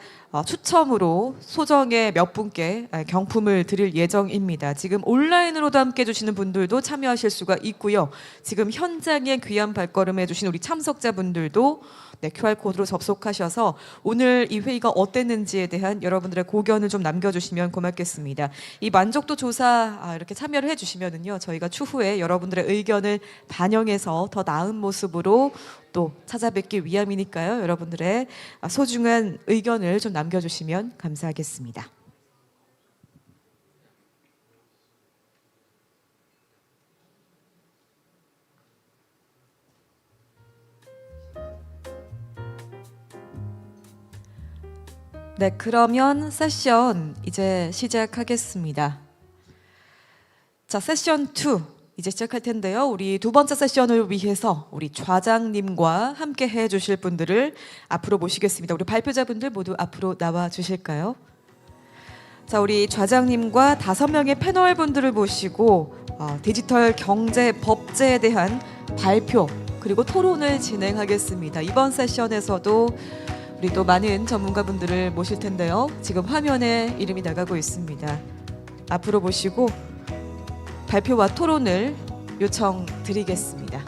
추첨으로 소정의 몇 분께 경품을 드릴 예정입니다. 지금 온라인으로도 함께 해주시는 분들도 참여하실 수가 있고요. 지금 현장에 귀한 발걸음 해주신 우리 참석자분들도 네, QR코드로 접속하셔서 오늘 이 회의가 어땠는지에 대한 여러분들의 고견을 좀 남겨주시면 고맙겠습니다. 이 만족도 조사 이렇게 참여를 해주시면은요, 저희가 추후에 여러분들의 의견을 반영해서 더 나은 모습으로 또 찾아뵙기 위함이니까요. 여러분들의 소중한 의견을 좀 남겨주시면 감사하겠습니다. 네, 그러면 세션 이제 시작하겠습니다. 자, 세션 2 이제 시작할 텐데요. 우리 두 번째 세션을 위해서 우리 좌장님과 함께 해주실 분들을 앞으로 모시겠습니다. 우리 발표자분들 모두 앞으로 나와 주실까요? 자, 우리 좌장님과 5명의 패널 분들을 모시고 디지털 경제 법제에 대한 발표 그리고 토론을 진행하겠습니다. 이번 세션에서도 우리 또 많은 전문가분들을 모실 텐데요. 지금 화면에 이름이 나가고 있습니다. 앞으로 모시고 발표와 토론을 요청드리겠습니다.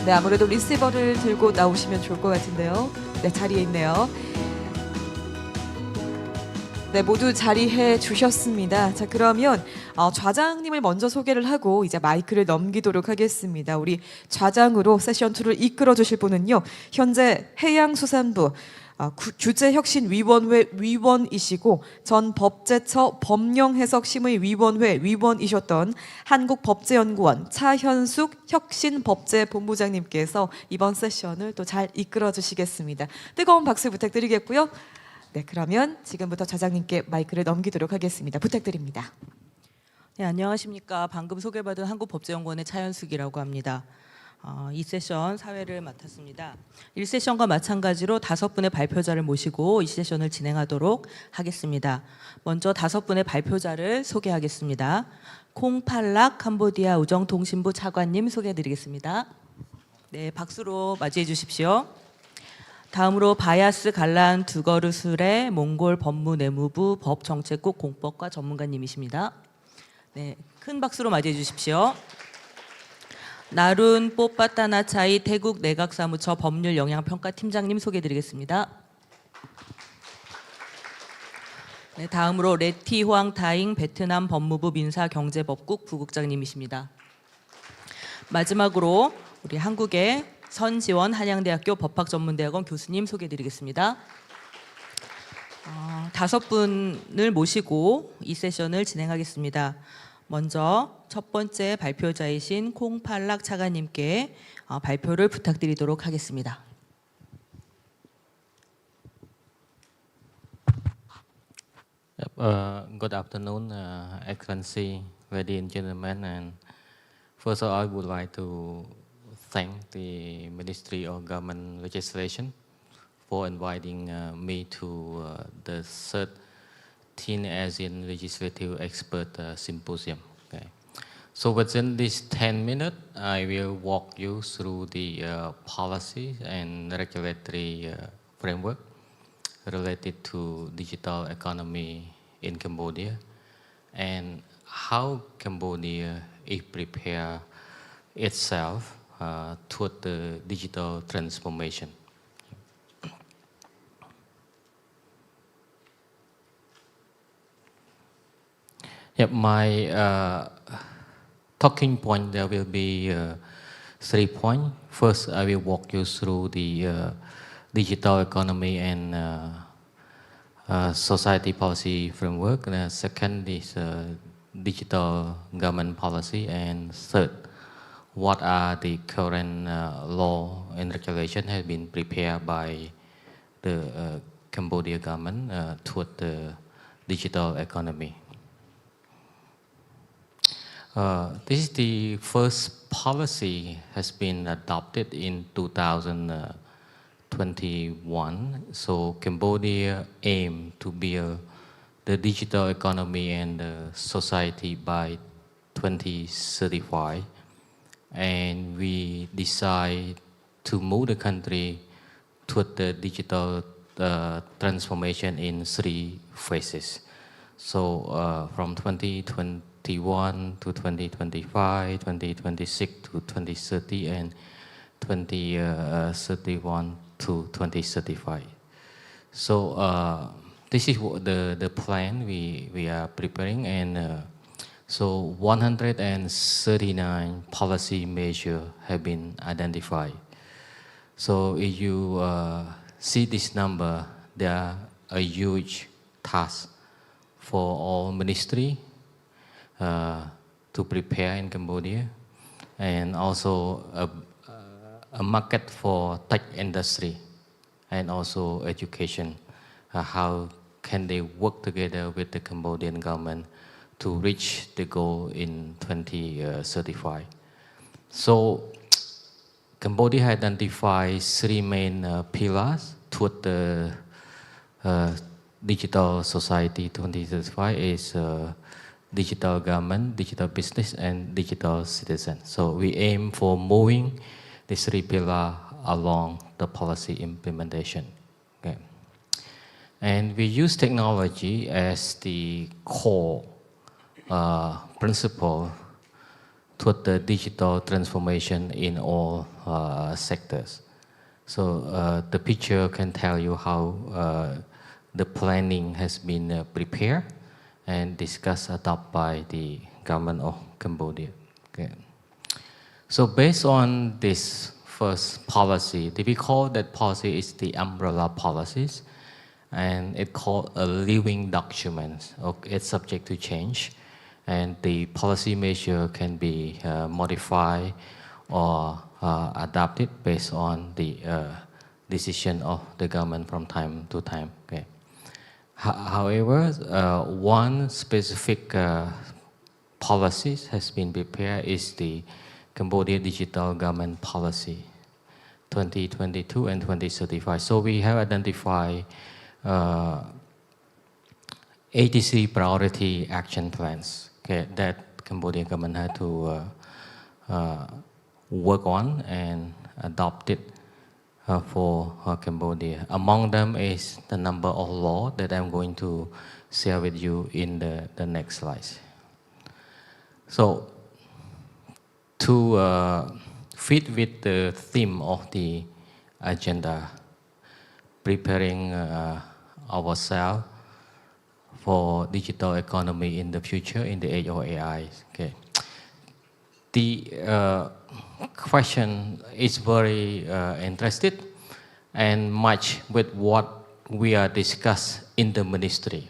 네, 아무래도 리시버를 들고 나오시면 좋을 것 같은데요. 네, 자리에 있네요. 네, 모두 자리해 주셨습니다. 자, 그러면 좌장님을 먼저 소개를 하고 이제 마이크를 넘기도록 하겠습니다. 우리 좌장으로 세션 2를 이끌어 주실 분은요, 현재 해양수산부 규제혁신위원회 위원이시고 전 법제처 법령해석심의위원회 위원이셨던 한국법제연구원 차현숙 혁신법제본부장님께서 이번 세션을 또 잘 이끌어 주시겠습니다. 뜨거운 박수 부탁드리겠고요. 네, 그러면 지금부터 좌장님께 마이크를 넘기도록 하겠습니다. 부탁드립니다. 네, 안녕하십니까. 방금 소개받은 한국법제연구원의 차현숙이라고 합니다. 이 세션 사회를 맡았습니다. 1세션과 마찬가지로 5분의 발표자를 모시고 이 세션을 진행하도록 하겠습니다. 먼저 5분의 발표자를 소개하겠습니다. 콩팔락 캄보디아 우정통신부 차관님 소개해드리겠습니다. 네, 박수로 맞이해 주십시오. 다음으로 바야스 갈란 두거르술의 몽골 법무내무부 법정책국 공법과 전문가님이십니다. 네, 큰 박수로 맞이해 주십시오. 나룬 뽀빠따나차이 태국 내각사무처 법률 영향평가 팀장님 소개해드리겠습니다. 네, 다음으로 레티 호앙 타잉 베트남 법무부 민사경제법국 부국장님이십니다. 마지막으로 우리 한국의 선지원 한양대학교 법학전문대학원 교수님 소개해드리겠습니다. 5분을 모시고 이 세션을 진행하겠습니다. 먼저 첫 번째 발표자이신 콩팔락 차관님께 발표를 부탁드리도록 하겠습니다. Good afternoon, Excellency, ladies and gentlemen. And first of all, I would like to thank the Ministry of Government Legislation for inviting me to the 13th Asian Legislative Expert Symposium. Okay. So within these 10 minutes, I will walk you through the policy and regulatory framework related to digital economy in Cambodia and how Cambodia is prepared itself toward the digital transformation. Yep, my talking point, there will be 3 points. First, I will walk you through the digital economy and society policy framework. And second is digital government policy. And third, what are the current law and regulation have been prepared by the Cambodia government toward the digital economy. This is the first policy has been adopted in 2021. So Cambodia aimed to build the digital economy and society by 2035. And we decide to move the country toward the digital transformation in 3 phases. So from 2021 to 2025, 2026 to 2030, and 2031 to 2035. So this is the plan we are preparing, and so 139 policy measures have been identified. So if you see this number, there are a huge task for all ministry to prepare in Cambodia, and also a market for tech industry and also education. How can they work together with the Cambodian government to reach the goal in 2035? So Cambodia identified 3 main pillars toward the digital society 2035 is digital government, digital business, and digital citizen. So we aim for moving these 3 pillars along the policy implementation. Okay. And we use technology as the core principle toward the digital transformation in all sectors. So the picture can tell you how the planning has been prepared and discussed, adopted by the government of Cambodia. Okay. So based on this first policy, we call that policy is the umbrella policies, and it's called a living document. Okay, it's subject to change, and the policy measure can be modified or adapted based on the decision of the government from time to time. Okay. However, one specific policy has been prepared is the Cambodia Digital Government Policy 2022 and 2035. So we have identified 83 priority action plans, okay, that Cambodian government had to work on and adopt it for Cambodia. Among them is the number of laws that I'm going to share with you in the next slides. So to fit with the theme of the agenda, preparing ourselves for digital economy in the future in the age of AI. Okay. The question is very interested and much with what we are discussed in the ministry.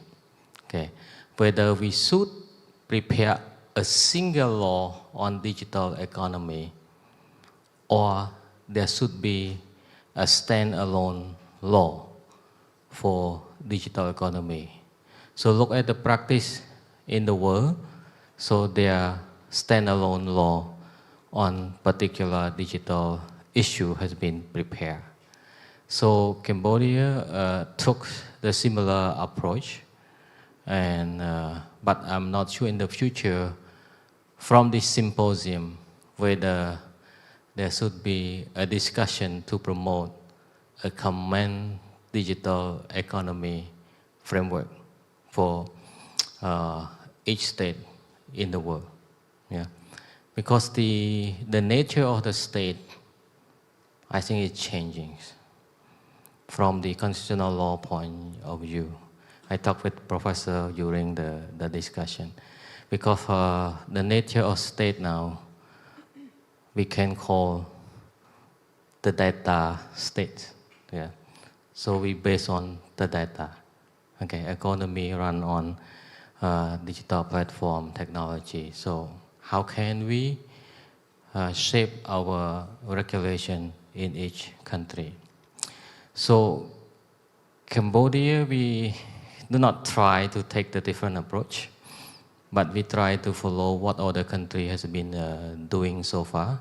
Okay. Whether we should prepare a single law on digital economy, or there should be a standalone law for digital economy. So look at the practice in the world. So there are standalone law on particular digital issue has been prepared. So Cambodia took the similar approach, and but I'm not sure in the future from this symposium whether there should be a discussion to promote a common digital economy framework for each state in the world. Yeah. Because the nature of the state, I think, is changing from the constitutional law point of view. I talked with professor during the discussion, because the nature of state now, we can call the data state. Yeah. So we base on the data. Okay, economy run on digital platform technology. So how can we shape our regulation in each country? So Cambodia, we do not try to take the different approach, but we try to follow what other country has been doing so far.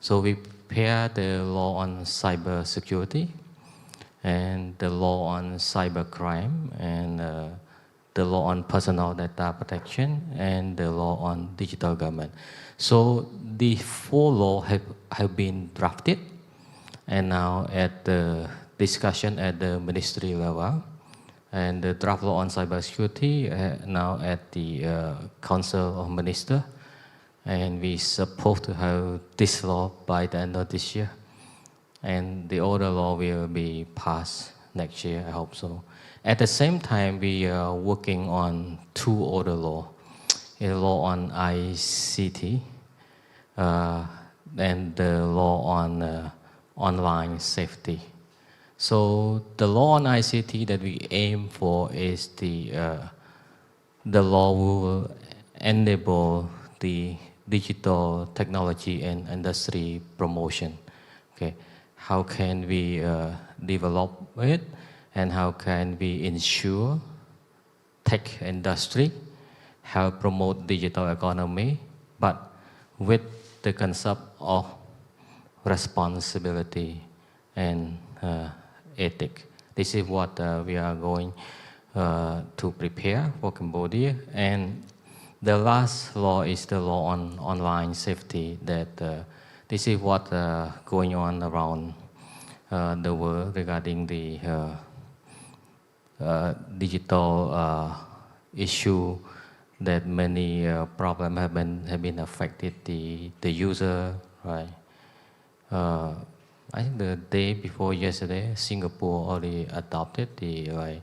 So we prepare the law on cyber security and the law on cyber crime and the law on personal data protection and the law on digital government. So the 4 laws have been drafted and now at the discussion at the ministry level, and the draft law on cybersecurity now at the Council of Ministers, and we supposed to have this law by the end of this year, and the other law will be passed next year, I hope so. At the same time, we are working on 2 other laws, a law on ICT and the law on online safety. So the law on ICT that we aim for is the law will enable the digital technology and industry promotion. Okay, how can we develop it, and how can we ensure tech industry help promote digital economy, but with the concept of responsibility and ethic. This is what we are going to prepare for Cambodia. And the last law is the law on online safety. That this is what going on around the world regarding the digital issue. That many problems have been affected the user, right? I think the day before yesterday, Singapore already adopted the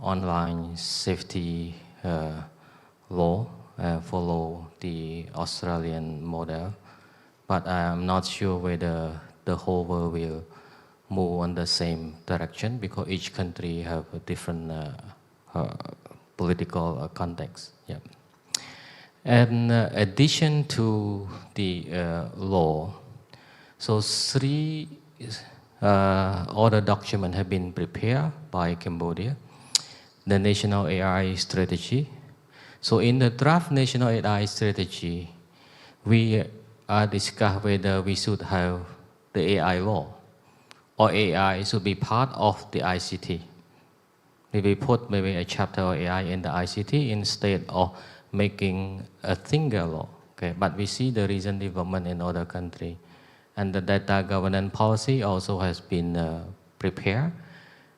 online safety law, follow the Australian model. But I'm not sure whether the whole world will move on the same direction, because each country have a different political context. Yeah. In addition to the law, so 3 other documents have been prepared by Cambodia. The National AI Strategy. So in the draft National AI Strategy, we discuss whether we should have the AI law, or AI should be part of the ICT. Maybe put maybe a chapter of AI in the ICT instead of making a single law. Okay, but we see the recent development in other countries. And the data governance policy also has been prepared.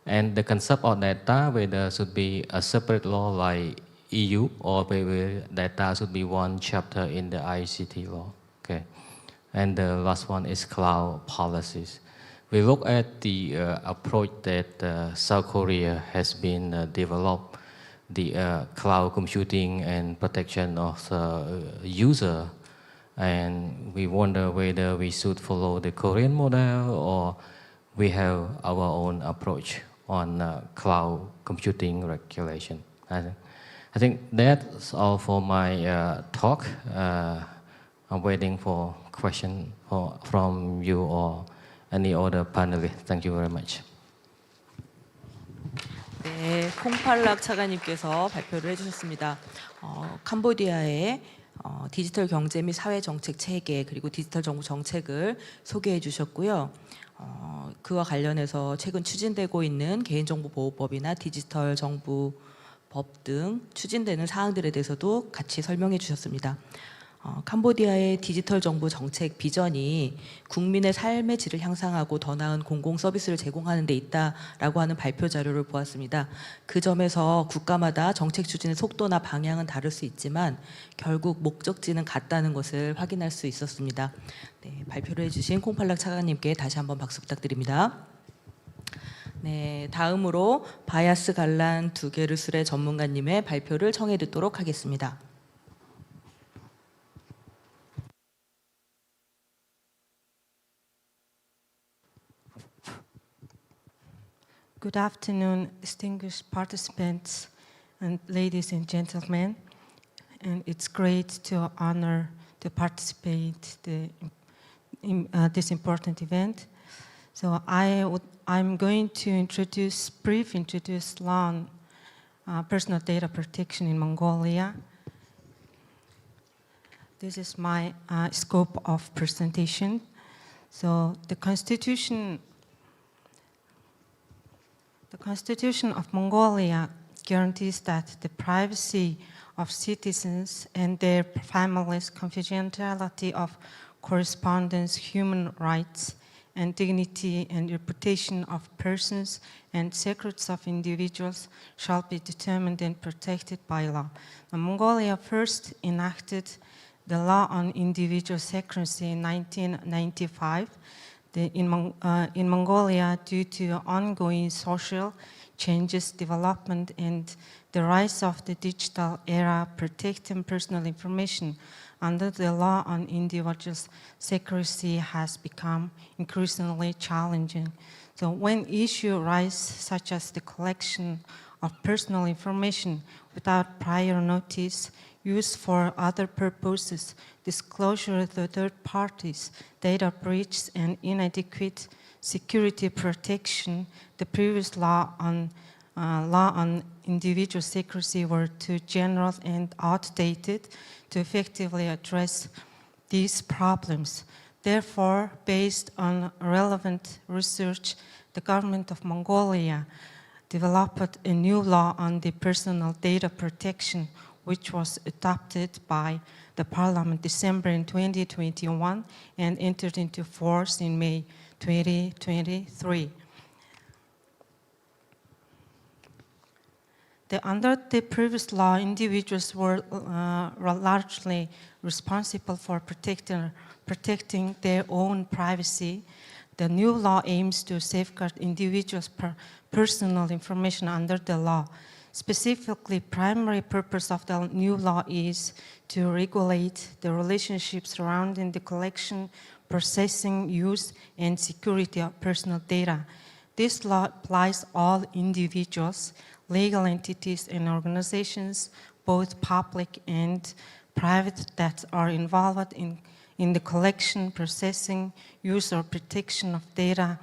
And the concept of data, whether should be a separate law like EU, or whether data should be one chapter in the ICT law. Okay. And the last one is cloud policies. We look at the approach that South Korea has been developed, the cloud computing and protection of the user. And we wonder whether we should follow the Korean model, or we have our own approach on cloud computing regulation. I think that's all for my talk. I'm waiting for questions from you or any other panelists. Thank you very much. 네, 콩팔락 차관님께서 발표를 해주셨습니다. 캄보디아의 디지털 경제 및 사회 정책 체계, 그리고 디지털 정부 정책을 소개해 주셨고요. 그와 관련해서 최근 추진되고 있는 개인정보보호법이나 디지털 정부법 등 추진되는 사항들에 대해서도 같이 설명해 주셨습니다. 캄보디아의 디지털 정부 정책 비전이 국민의 삶의 질을 향상하고 더 나은 공공 서비스를 제공하는 데 있다라고 하는 발표 자료를 보았습니다. 그 점에서 국가마다 정책 추진의 속도나 방향은 다를 수 있지만 결국 목적지는 같다는 것을 확인할 수 있었습니다. 네, 발표를 해주신 콩팔락 차관님께 다시 한번 박수 부탁드립니다. 네, 다음으로 바야스 갈란 두게르술의 전문가님의 발표를 청해 듣도록 하겠습니다. Good afternoon, distinguished participants and ladies and gentlemen. And it's great to honor to participate in this important event. So I'm going to briefly introduce law on personal data protection in Mongolia. This is my scope of presentation. So the Constitution of Mongolia guarantees that the privacy of citizens and their families, confidentiality of correspondence, human rights, and dignity and reputation of persons and secrets of individuals shall be determined and protected by law. Now, Mongolia first enacted the law on individual secrecy in 1995. In Mongolia, due to ongoing social changes, development, and the rise of the digital era, protecting personal information under the law on individual secrecy has become increasingly challenging. So when issues arise, such as the collection of personal information without prior notice, use for other purposes, disclosure to third parties, data breach, and inadequate security protection, the previous law on individual secrecy were too general and outdated to effectively address these problems. Therefore, based on relevant research, the government of Mongolia developed a new law on the personal data protection, which was adopted by the Parliament December in 2021 and entered into force in May 2023. Under the previous law, individuals were largely responsible for protecting their own privacy. The new law aims to safeguard individuals' personal information under the law. Specifically, primary purpose of the new law is to regulate the relationships surrounding the collection, processing, use, and security of personal data. This law applies all individuals, legal entities, and organizations, both public and private, that are involved in the collection, processing, use, or protection of data,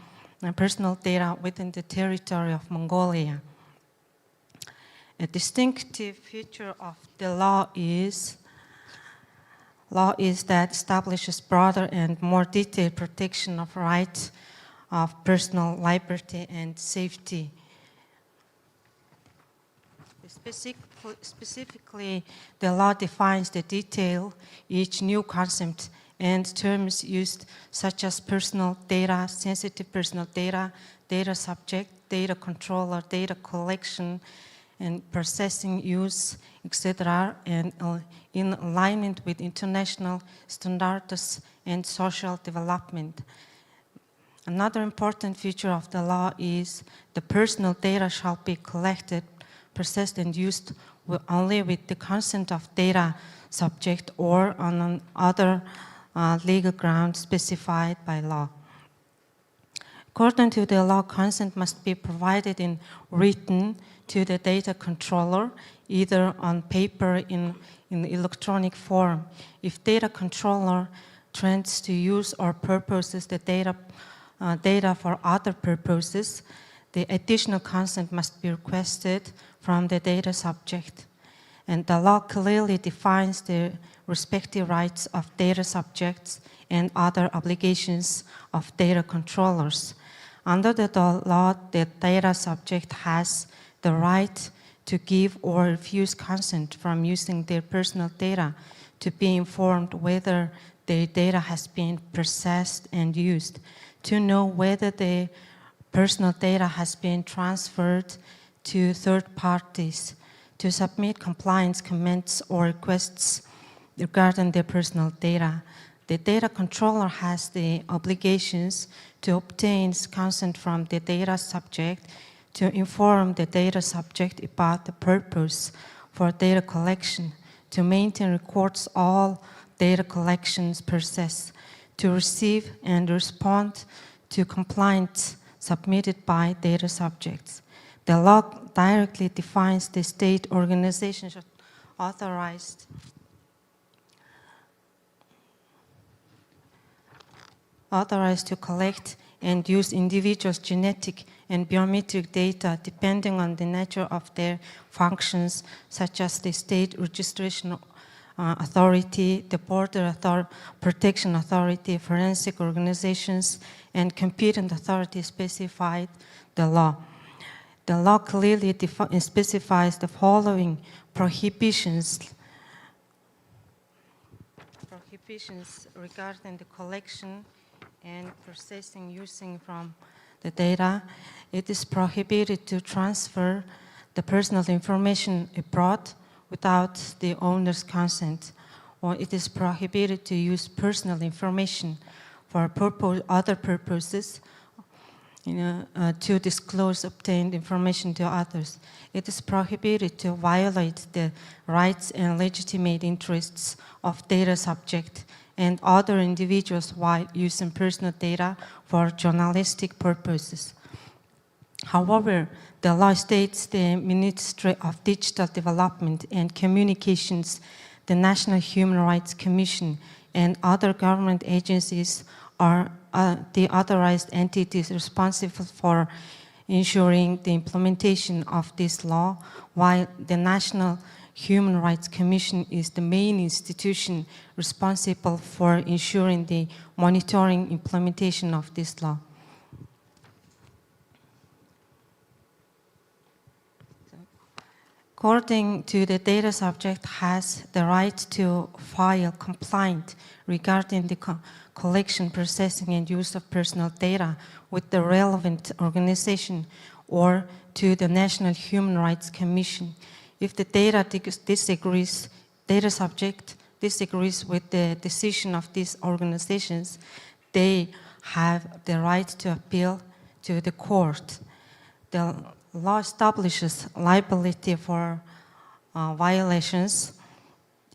personal data within the territory of Mongolia. A distinctive feature of the law is that establishes broader and more detailed protection of rights of personal liberty and safety. Specifically, the law defines the detail each new concept and terms used, such as personal data, sensitive personal data, data subject, data controller, data collection, and processing, use, etc., and in alignment with international standards and social development. Another important feature of the law is the personal data shall be collected, processed, and used only with the consent of data subject or on other legal grounds specified by law. According to the law, consent must be provided in written to the data controller, either on paper in electronic form. If data controller tends to use or purposes the data for other purposes, the additional consent must be requested from the data subject. And the law clearly defines the respective rights of data subjects and other obligations of data controllers. Under the law, the data subject has the right to give or refuse consent from using their personal data, to be informed whether their data has been processed and used, to know whether the personal data has been transferred to third parties, to submit compliance comments or requests regarding their personal data. The data controller has the obligations to obtain consent from the data subject, to inform the data subject about the purpose for data collection, to maintain records all data collections process, to receive and respond to complaints submitted by data subjects. The law directly defines the state organizations authorized to collect and use individuals' genetic and biometric data depending on the nature of their functions, such as the state registration authority, the border protection authority, forensic organizations, and competent authorities specified the law. The law clearly specifies the following prohibitions regarding the collection and processing using from the data. It is prohibited to transfer the personal information abroad without the owner's consent, or it is prohibited to use personal information for other purposes to disclose obtained information to others. It is prohibited to violate the rights and legitimate interests of data subject and other individuals while using personal data for journalistic purposes. However, the law states the Ministry of Digital Development and Communications, the National Human Rights Commission, and other government agencies are the authorized entities responsible for ensuring the implementation of this law, while the National Human Rights Commission is the main institution responsible for ensuring the monitoring implementation of this law. According to the data subject has the right to file complaint regarding the collection, processing, and use of personal data with the relevant organization or to the National Human Rights Commission. If the data subject disagrees with the decision of these organizations, they have the right to appeal to the court. The law establishes liability for violations.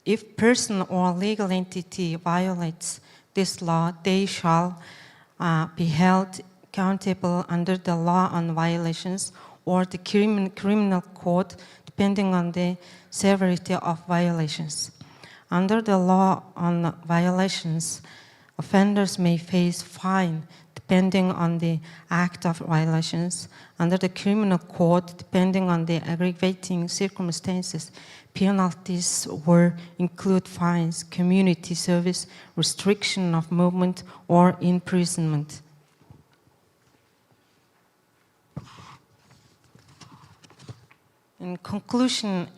If person or legal entity violates this law, they shall be held accountable under the law on violations or the criminal code, depending on the severity of violations. Under the law on violations, offenders may face fine depending on the act of violations. Under the criminal code, depending on the aggravating circumstances, penalties will include fines, community service, restriction of movement, or imprisonment. In conclusion,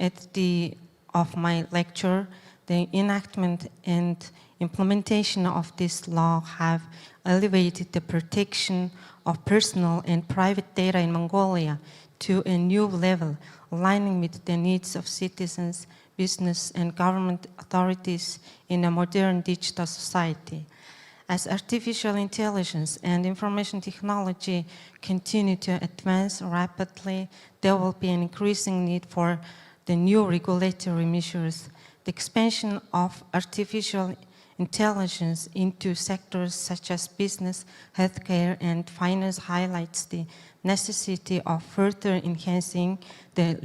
of my lecture, the enactment and implementation of this law have elevated the protection of personal and private data in Mongolia to a new level, aligning with the needs of citizens, business, and government authorities in a modern digital society. As artificial intelligence and information technology continue to advance rapidly, there will be an increasing need for the new regulatory measures. The expansion of artificial intelligence into sectors such as business, healthcare, and finance highlights the necessity of further enhancing the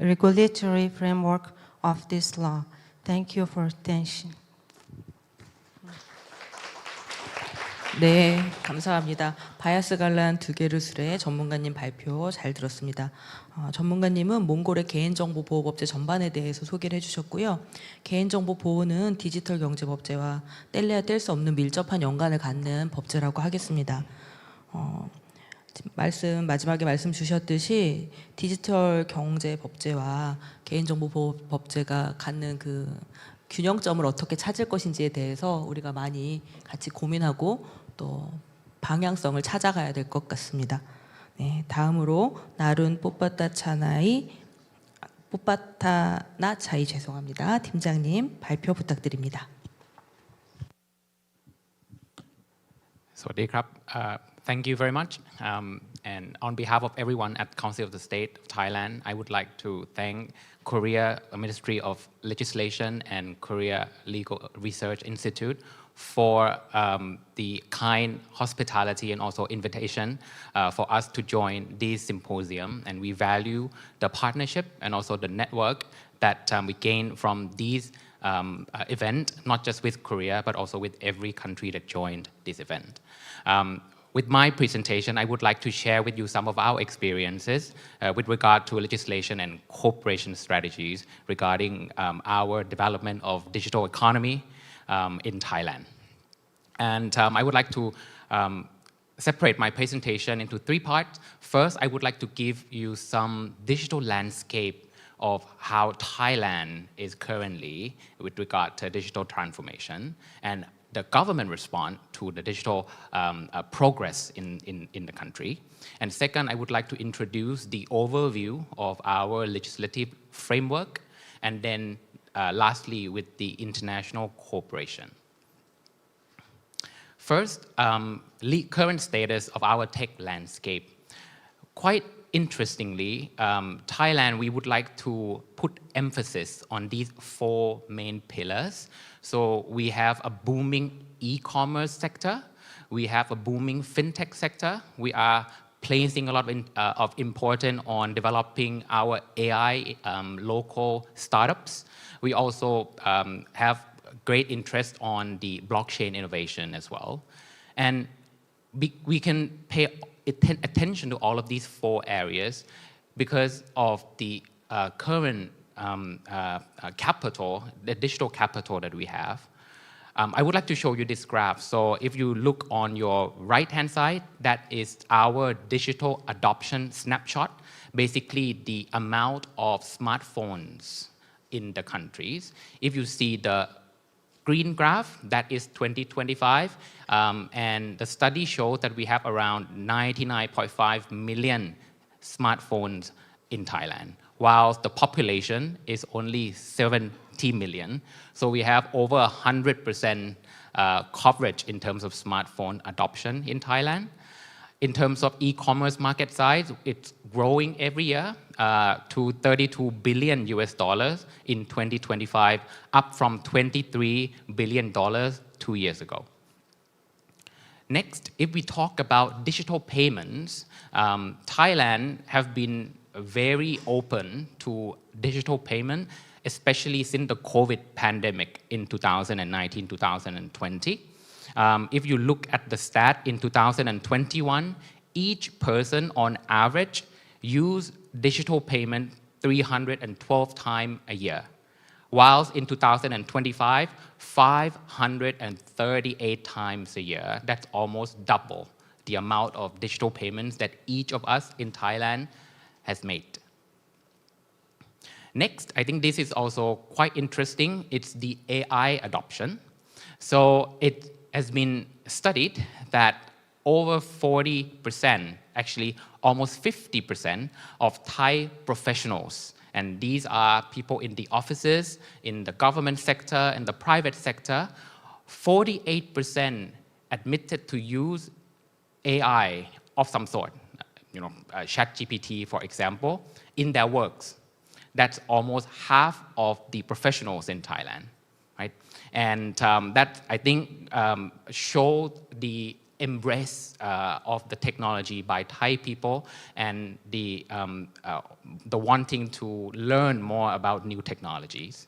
regulatory framework of this law. Thank you for attention. 네, 감사합니다. 바이아스 관란 2개를 수레 전문가님 발표 잘 들었습니다. 전문가님은 몽골의 개인정보보호법제 전반에 대해서 소개를 해주셨고요. 개인정보 보호는 디지털 경제법제와 뗄래야 뗄 수 없는 밀접한 연관을 갖는 법제라고 하겠습니다. 마지막에 말씀 주셨듯이 디지털 경제법제와 개인정보보호법제가 갖는 그 균형점을 어떻게 찾을 것인지에 대해서 우리가 많이 같이 고민하고 또 방향성을 찾아가야 될 것 같습니다. 네, 다음으로 나룬 뽀빠타나 차이 죄송합니다. 팀장님 발표 부탁드립니다. สวัสดีครับ Thank you very much. And on behalf of everyone at Council of the State of Thailand, I would like to thank Korea Ministry of Legislation and Korea Legal Research Institute for the kind hospitality and also invitation for us to join this symposium. And we value the partnership and also the network that we gain from these event, not just with Korea, but also with every country that joined this event. With my presentation, I would like to share with you some of our experiences with regard to legislation and cooperation strategies regarding our development of digital economy in Thailand. And I would like to separate my presentation into three parts. First, I would like to give you some digital landscape of how Thailand is currently with regard to digital transformation and the government response to the digital progress in the country. And second, I would like to introduce the overview of our legislative framework, and then lastly, with the international cooperation. First, current status of our tech landscape. Quite interestingly, Thailand, we would like to put emphasis on these four main pillars. So we have a booming e-commerce sector, we have a booming fintech sector, we are placing a lot of importance on developing our AI local startups. We also have great interest on the blockchain innovation as well. And we can pay attention to all of these four areas because of the current capital, the digital capital that we have. I would like to show you this graph. So if you look on your right-hand side, that is our digital adoption snapshot, basically the amount of smartphones in the countries. If you see the green graph, that is 2025, and the study shows that we have around 99.5 million smartphones in Thailand, while the population is only 70 million. So we have over 100% coverage in terms of smartphone adoption in Thailand. In terms of e-commerce market size, it's growing every year to $32 billion in 2025, up from $23 billion 2 years ago. Next, if we talk about digital payments, Thailand have been very open to digital payment, especially since the COVID pandemic in 2019, 2020. If you look at the stat in 2021, each person on average used digital payment 312 times a year, whilst in 2025, 538 times a year. That's almost double the amount of digital payments that each of us in Thailand has made. Next, I think this is also quite interesting. It's the AI adoption. So it has been studied that over 40%, actually almost 50% of Thai professionals, and these are people in the offices, in the government sector, in the private sector, 48% admitted to use AI of some sort, ChatGPT, for example, in their works. That's almost half of the professionals in Thailand, right? And that, I think, showed the embrace of the technology by Thai people and the wanting to learn more about new technologies.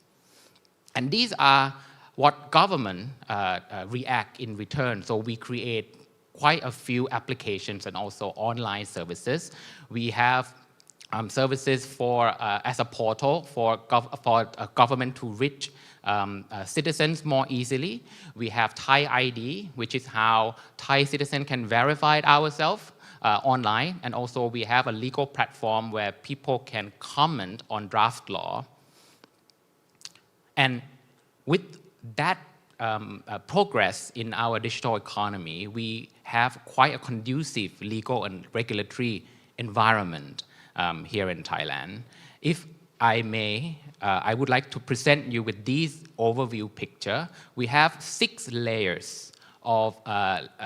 And these are what government react in return. So we create quite a few applications and also online services. We have services for as a portal for government to reach citizens more easily. We have Thai ID, which is how Thai citizens can verify ourselves online. And also we have a legal platform where people can comment on draft law. And with that progress in our digital economy, we have quite a conducive legal and regulatory environment here in Thailand. If I may, I would like to present you with this overview picture. We have 6 layers of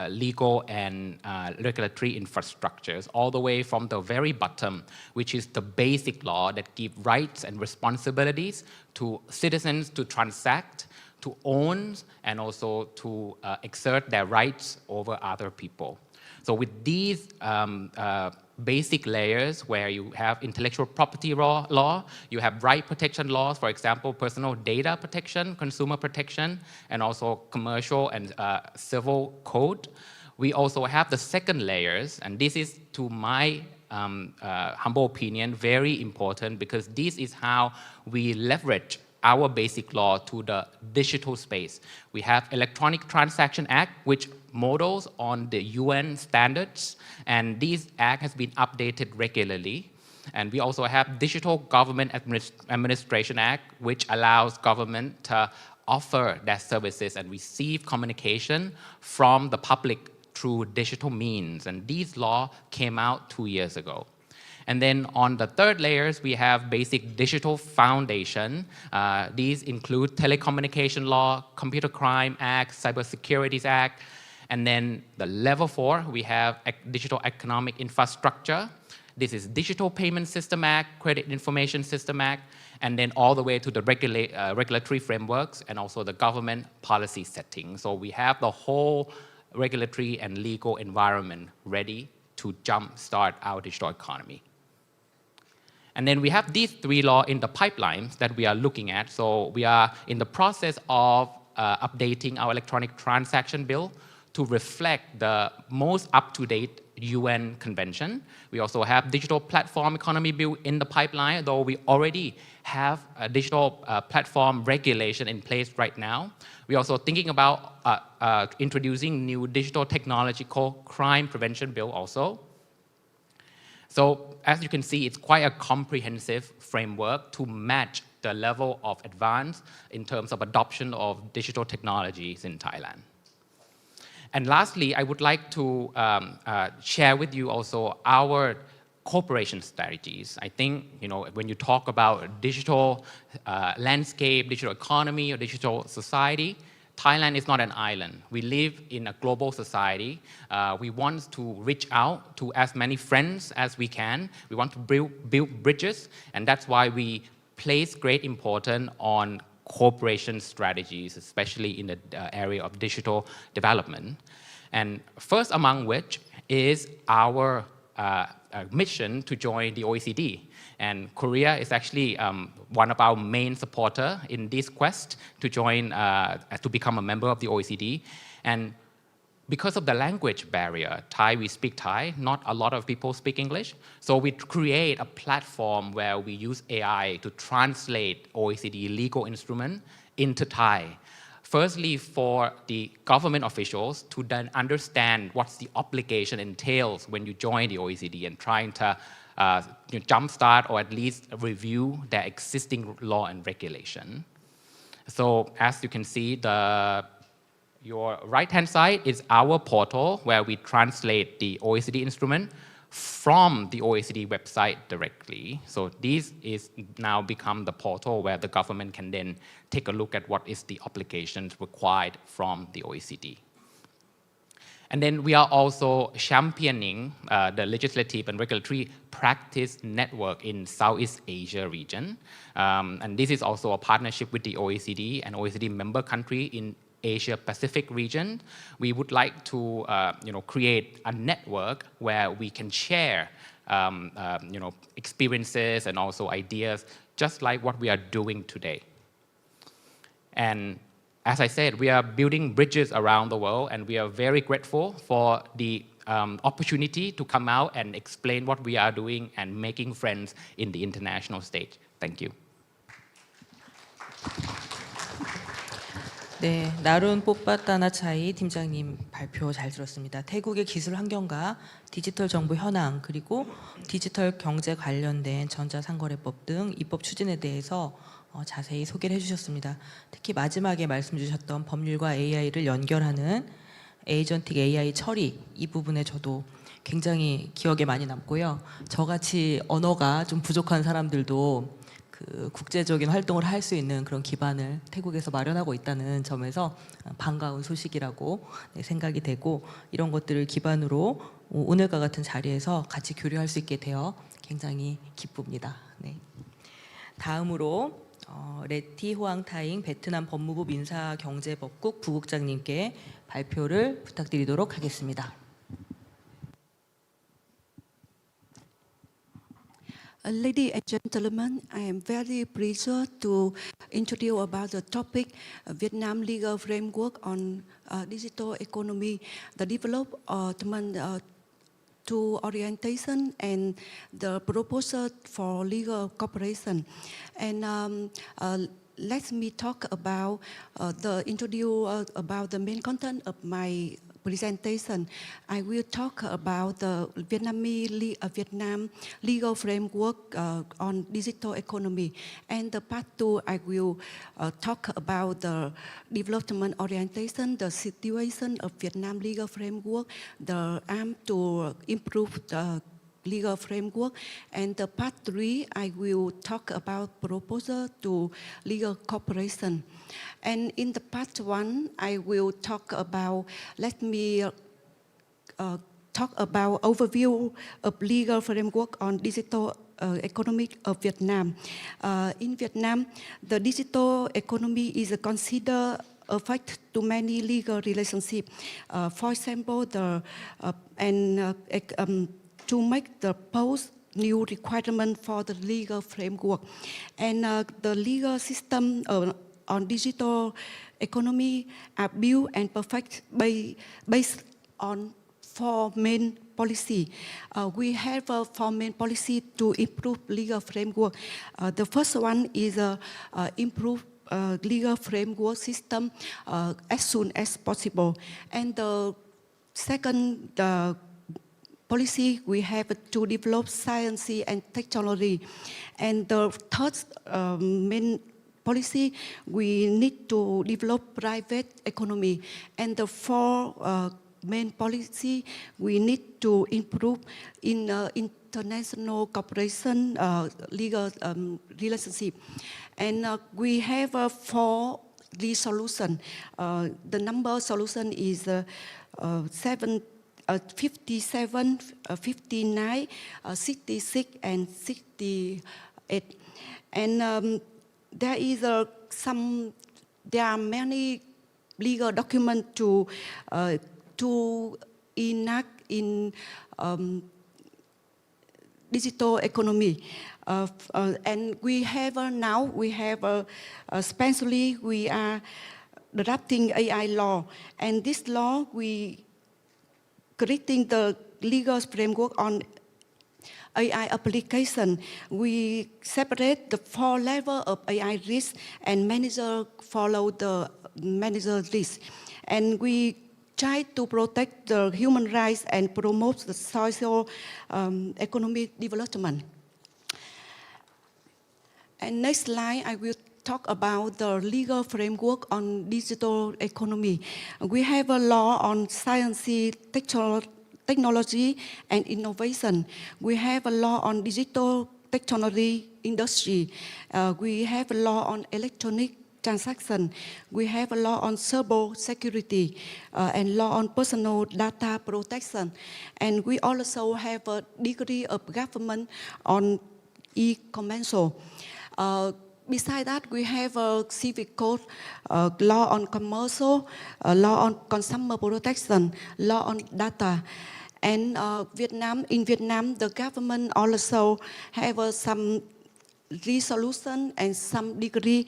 legal and regulatory infrastructures, all the way from the very bottom, which is the basic law that give rights and responsibilities to citizens to transact, to own, and also to exert their rights over other people. So with these basic layers where you have intellectual property law, you have right protection laws, for example, personal data protection, consumer protection, and also commercial and civil code. We also have the second layers, and this is, to my humble opinion, very important, because this is how we leverage our basic law to the digital space. We have Electronic Transaction Act, which models on the UN standards, and this act has been updated regularly. And we also have Digital Government Administration Act, which allows government to offer their services and receive communication from the public through digital means. And these laws came out 2 years ago. And then on the third layers, we have basic digital foundation. These include Telecommunication Law, Computer Crime Act, Cybersecurity Act. And then the level 4, we have Digital Economic Infrastructure. This is Digital Payment System Act, Credit Information System Act, and then all the way to the regulatory frameworks and also the government policy setting. So we have the whole regulatory and legal environment ready to jumpstart our digital economy. And then we have these 3 laws in the pipelines that we are looking at. So we are in the process of updating our electronic transaction bill to reflect the most up-to-date UN convention. We also have digital platform economy bill in the pipeline, though we already have a digital platform regulation in place right now. We're also thinking about introducing new digital technology called crime prevention bill also. So as you can see, it's quite a comprehensive framework to match the level of advance in terms of adoption of digital technologies in Thailand. And lastly, I would like to share with you also our cooperation strategies. I think, when you talk about digital landscape, digital economy, or digital society, Thailand is not an island. We live in a global society. We want to reach out to as many friends as we can. We want to build bridges, and that's why we place great importance on cooperation strategies, especially in the area of digital development. And first among which is our mission to join the OECD. And Korea is actually one of our main supporters in this quest to join, to become a member of the OECD. And because of the language barrier, Thai, we speak Thai, not a lot of people speak English. So we create a platform where we use AI to translate OECD legal instrument into Thai. Firstly, for the government officials to then understand what's the obligation entails when you join the OECD and trying to jumpstart or at least review their existing law and regulation. So as you can see, your right-hand side is our portal where we translate the OECD instrument from the OECD website directly. So this is now become the portal where the government can then take a look at what is the obligations required from the OECD. And then we are also championing the legislative and regulatory practice network in Southeast Asia region. And this is also a partnership with the OECD and OECD member country in Asia Pacific region. We would like to create a network where we can share experiences and also ideas, just like what we are doing today. And as I said, we are building bridges around the world, and we are very grateful for the opportunity to come out and explain what we are doing and making friends in the international stage. Thank you. 네, 나룬 뽀빠따나 차이 팀장님 발표 잘 들었습니다. 태국의 기술 환경과 디지털 정보 현황, 그리고 디지털 경제 관련된 전자상거래법 등 입법 추진에 대해서 자세히 소개를 해주셨습니다. 특히 마지막에 말씀 주셨던 법률과 AI를 연결하는 에이전틱 AI 처리, 이 부분에 저도 굉장히 기억에 많이 남고요. 저같이 언어가 좀 부족한 사람들도 그 국제적인 활동을 할 수 있는 그런 기반을 태국에서 마련하고 있다는 점에서 반가운 소식이라고 생각이 되고, 이런 것들을 기반으로 오늘과 같은 자리에서 같이 교류할 수 있게 되어 굉장히 기쁩니다. 네. 다음으로 레티 호앙타잉 베트남 법무부 민사경제법국 부국장님께 발표를 부탁드리도록 하겠습니다. Ladies and gentlemen, I am very pleased to introduce about the topic Vietnam legal framework on digital economy, the development to orientation and the proposal for legal cooperation. And let me talk about introduce about the main content of my presentation. I will talk about the Vietnam legal framework on digital economy. And the part 2, I will talk about the development orientation, the situation of Vietnam legal framework, the aim to improve the legal framework. And the part 3, I will talk about proposal to legal cooperation. And in the part 1, I will talk about, let me talk about overview of legal framework on digital economy of Vietnam. In Vietnam, the digital economy is considered affect to many legal relationships. For example, to make the post new requirement for the legal framework. And the legal system on digital economy are built and perfect based on 4 main policy. We have 4 main policy to improve legal framework. The first one is improve legal framework system as soon as possible. And the second, the policy, we have to develop science and technology. And the third main policy, we need to develop private economy. And the 4 main policy, we need to improve in international cooperation, legal relationship. And we have 4 solutions. The number solution is 57, 59, 66, and 68. And there are many legal documents to enact in digital economy. And we have especially we are drafting AI law. And this law, we creating the legal framework on AI application. We separate the 4 levels of AI risk, and manager follow the manager risk. And we try to protect the human rights and promote the social economic development. And next slide, I will talk about the legal framework on digital economy. We have a law on science, technology, and innovation. We have a law on digital technology industry. We have a law on electronic transaction. We have a law on cyber security and law on personal data protection. And we also have a degree of government on e-commerce. Besides that, we have a civic code, law on commercial, law on consumer protection, law on data. And in Vietnam, the government also have some resolution and some degree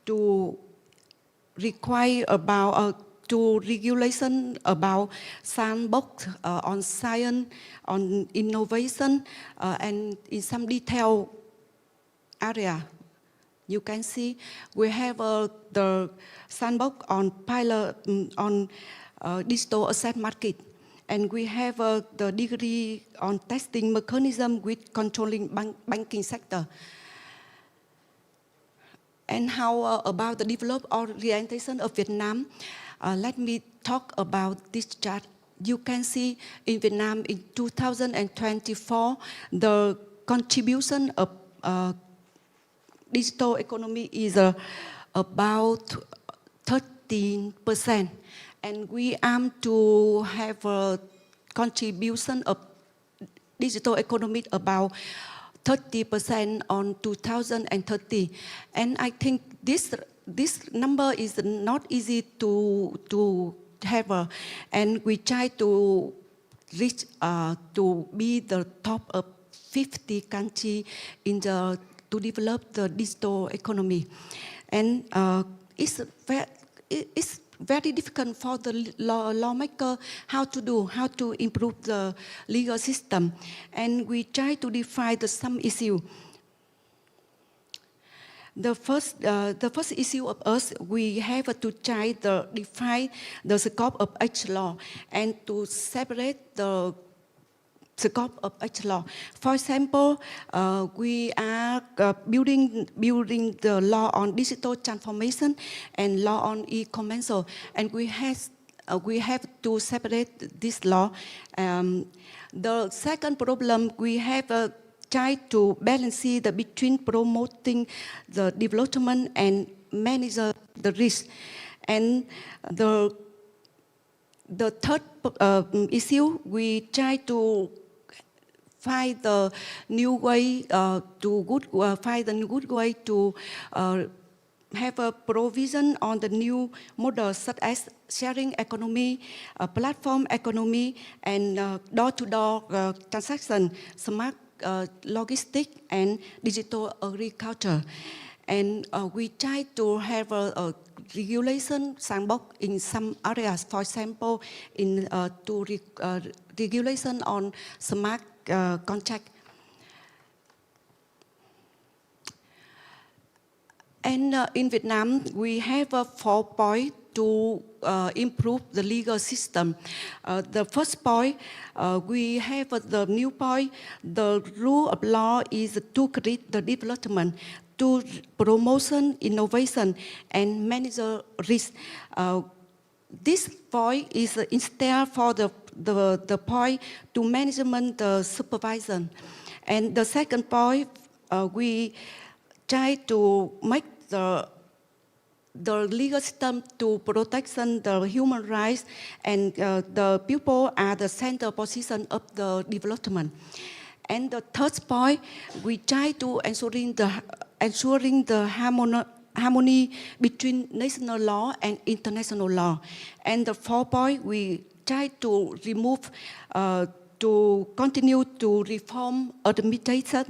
to require about to regulation about sandbox on science, on innovation, and in some detail area. You can see we have the sandbox on pilot on digital asset market, and we have the degree on testing mechanism with controlling banking sector. And how about the developed orientation of Vietnam? Let me talk about this chart. You can see in Vietnam in 2024, the contribution of digital economy is about 13%, and we aim to have a contribution of digital economy about 30% on 2030. And I think this number is not easy to have, and we try to reach to be the top of 50 countries to develop the digital economy. And it's very difficult for the lawmaker how to improve the legal system. And we try to define some issue. The first issue of us, we have to try to define the scope of each law and to separate the scope of each law. For example, we are building the law on digital transformation and law on e-commerce, and we have to separate this law. The second problem, we have try to balance between promoting the development and manage the risk. And the third issue, we try to find the new way find a good way to have a provision on the new models such as sharing economy, platform economy, and door-to-door transaction, smart logistics, and digital agriculture. And we try to have a regulation sandbox in some areas. For example, in regulation on smart contract. And in Vietnam, we have 4 points to improve the legal system. The first point, we have the new point, the rule of law is to create the development, to promotion, innovation, and manage risk. This point is instead for the point to management supervision. And the second point, we try to make the legal system to protection the human rights, and the people are the center position of the development. And the third point, we try to ensuring the harmony between national law and international law. And the fourth point, we try to remove, to continue to reform administrative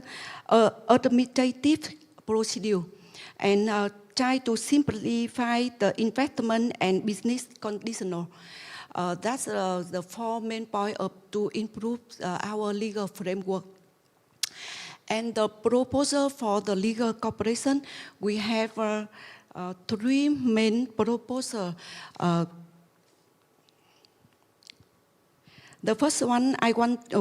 procedure, and try to simplify the investment and business conditional. That's the 4 main points to improve our legal framework. And the proposal for the legal cooperation, we have 3 main proposals. The first one,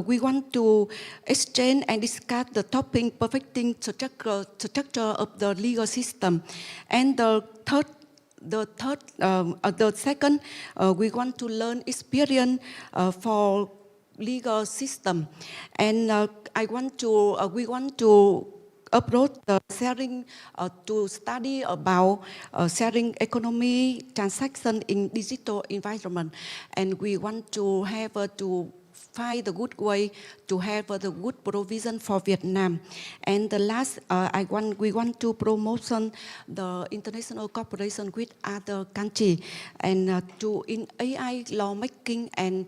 we want to exchange and discuss the topic perfecting structure of the legal system. And the second, we want to learn experience for legal system. And we want to approach the sharing, to study about sharing economy transaction in digital environment. And we want to have to find the good way to have the good provision for Vietnam. And the last, we want to promote the international cooperation with other countries, and in AI lawmaking and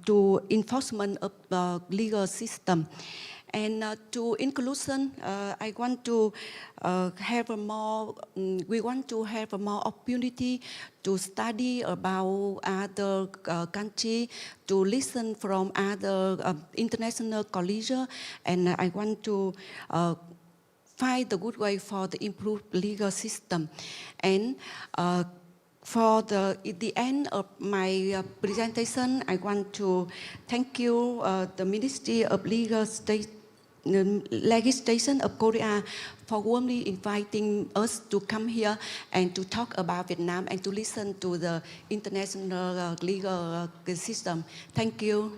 to enforcement of the legal system. And to inclusion, I want to have we want to have more opportunity to study about other countries, to listen from other international colleagues, and I want to find the good way for the improved legal system. And for the end of my presentation, I want to thank you, the Ministry of Legislation of Korea, for warmly inviting us to come here and to talk about Vietnam and to listen to the international legal system. Thank you.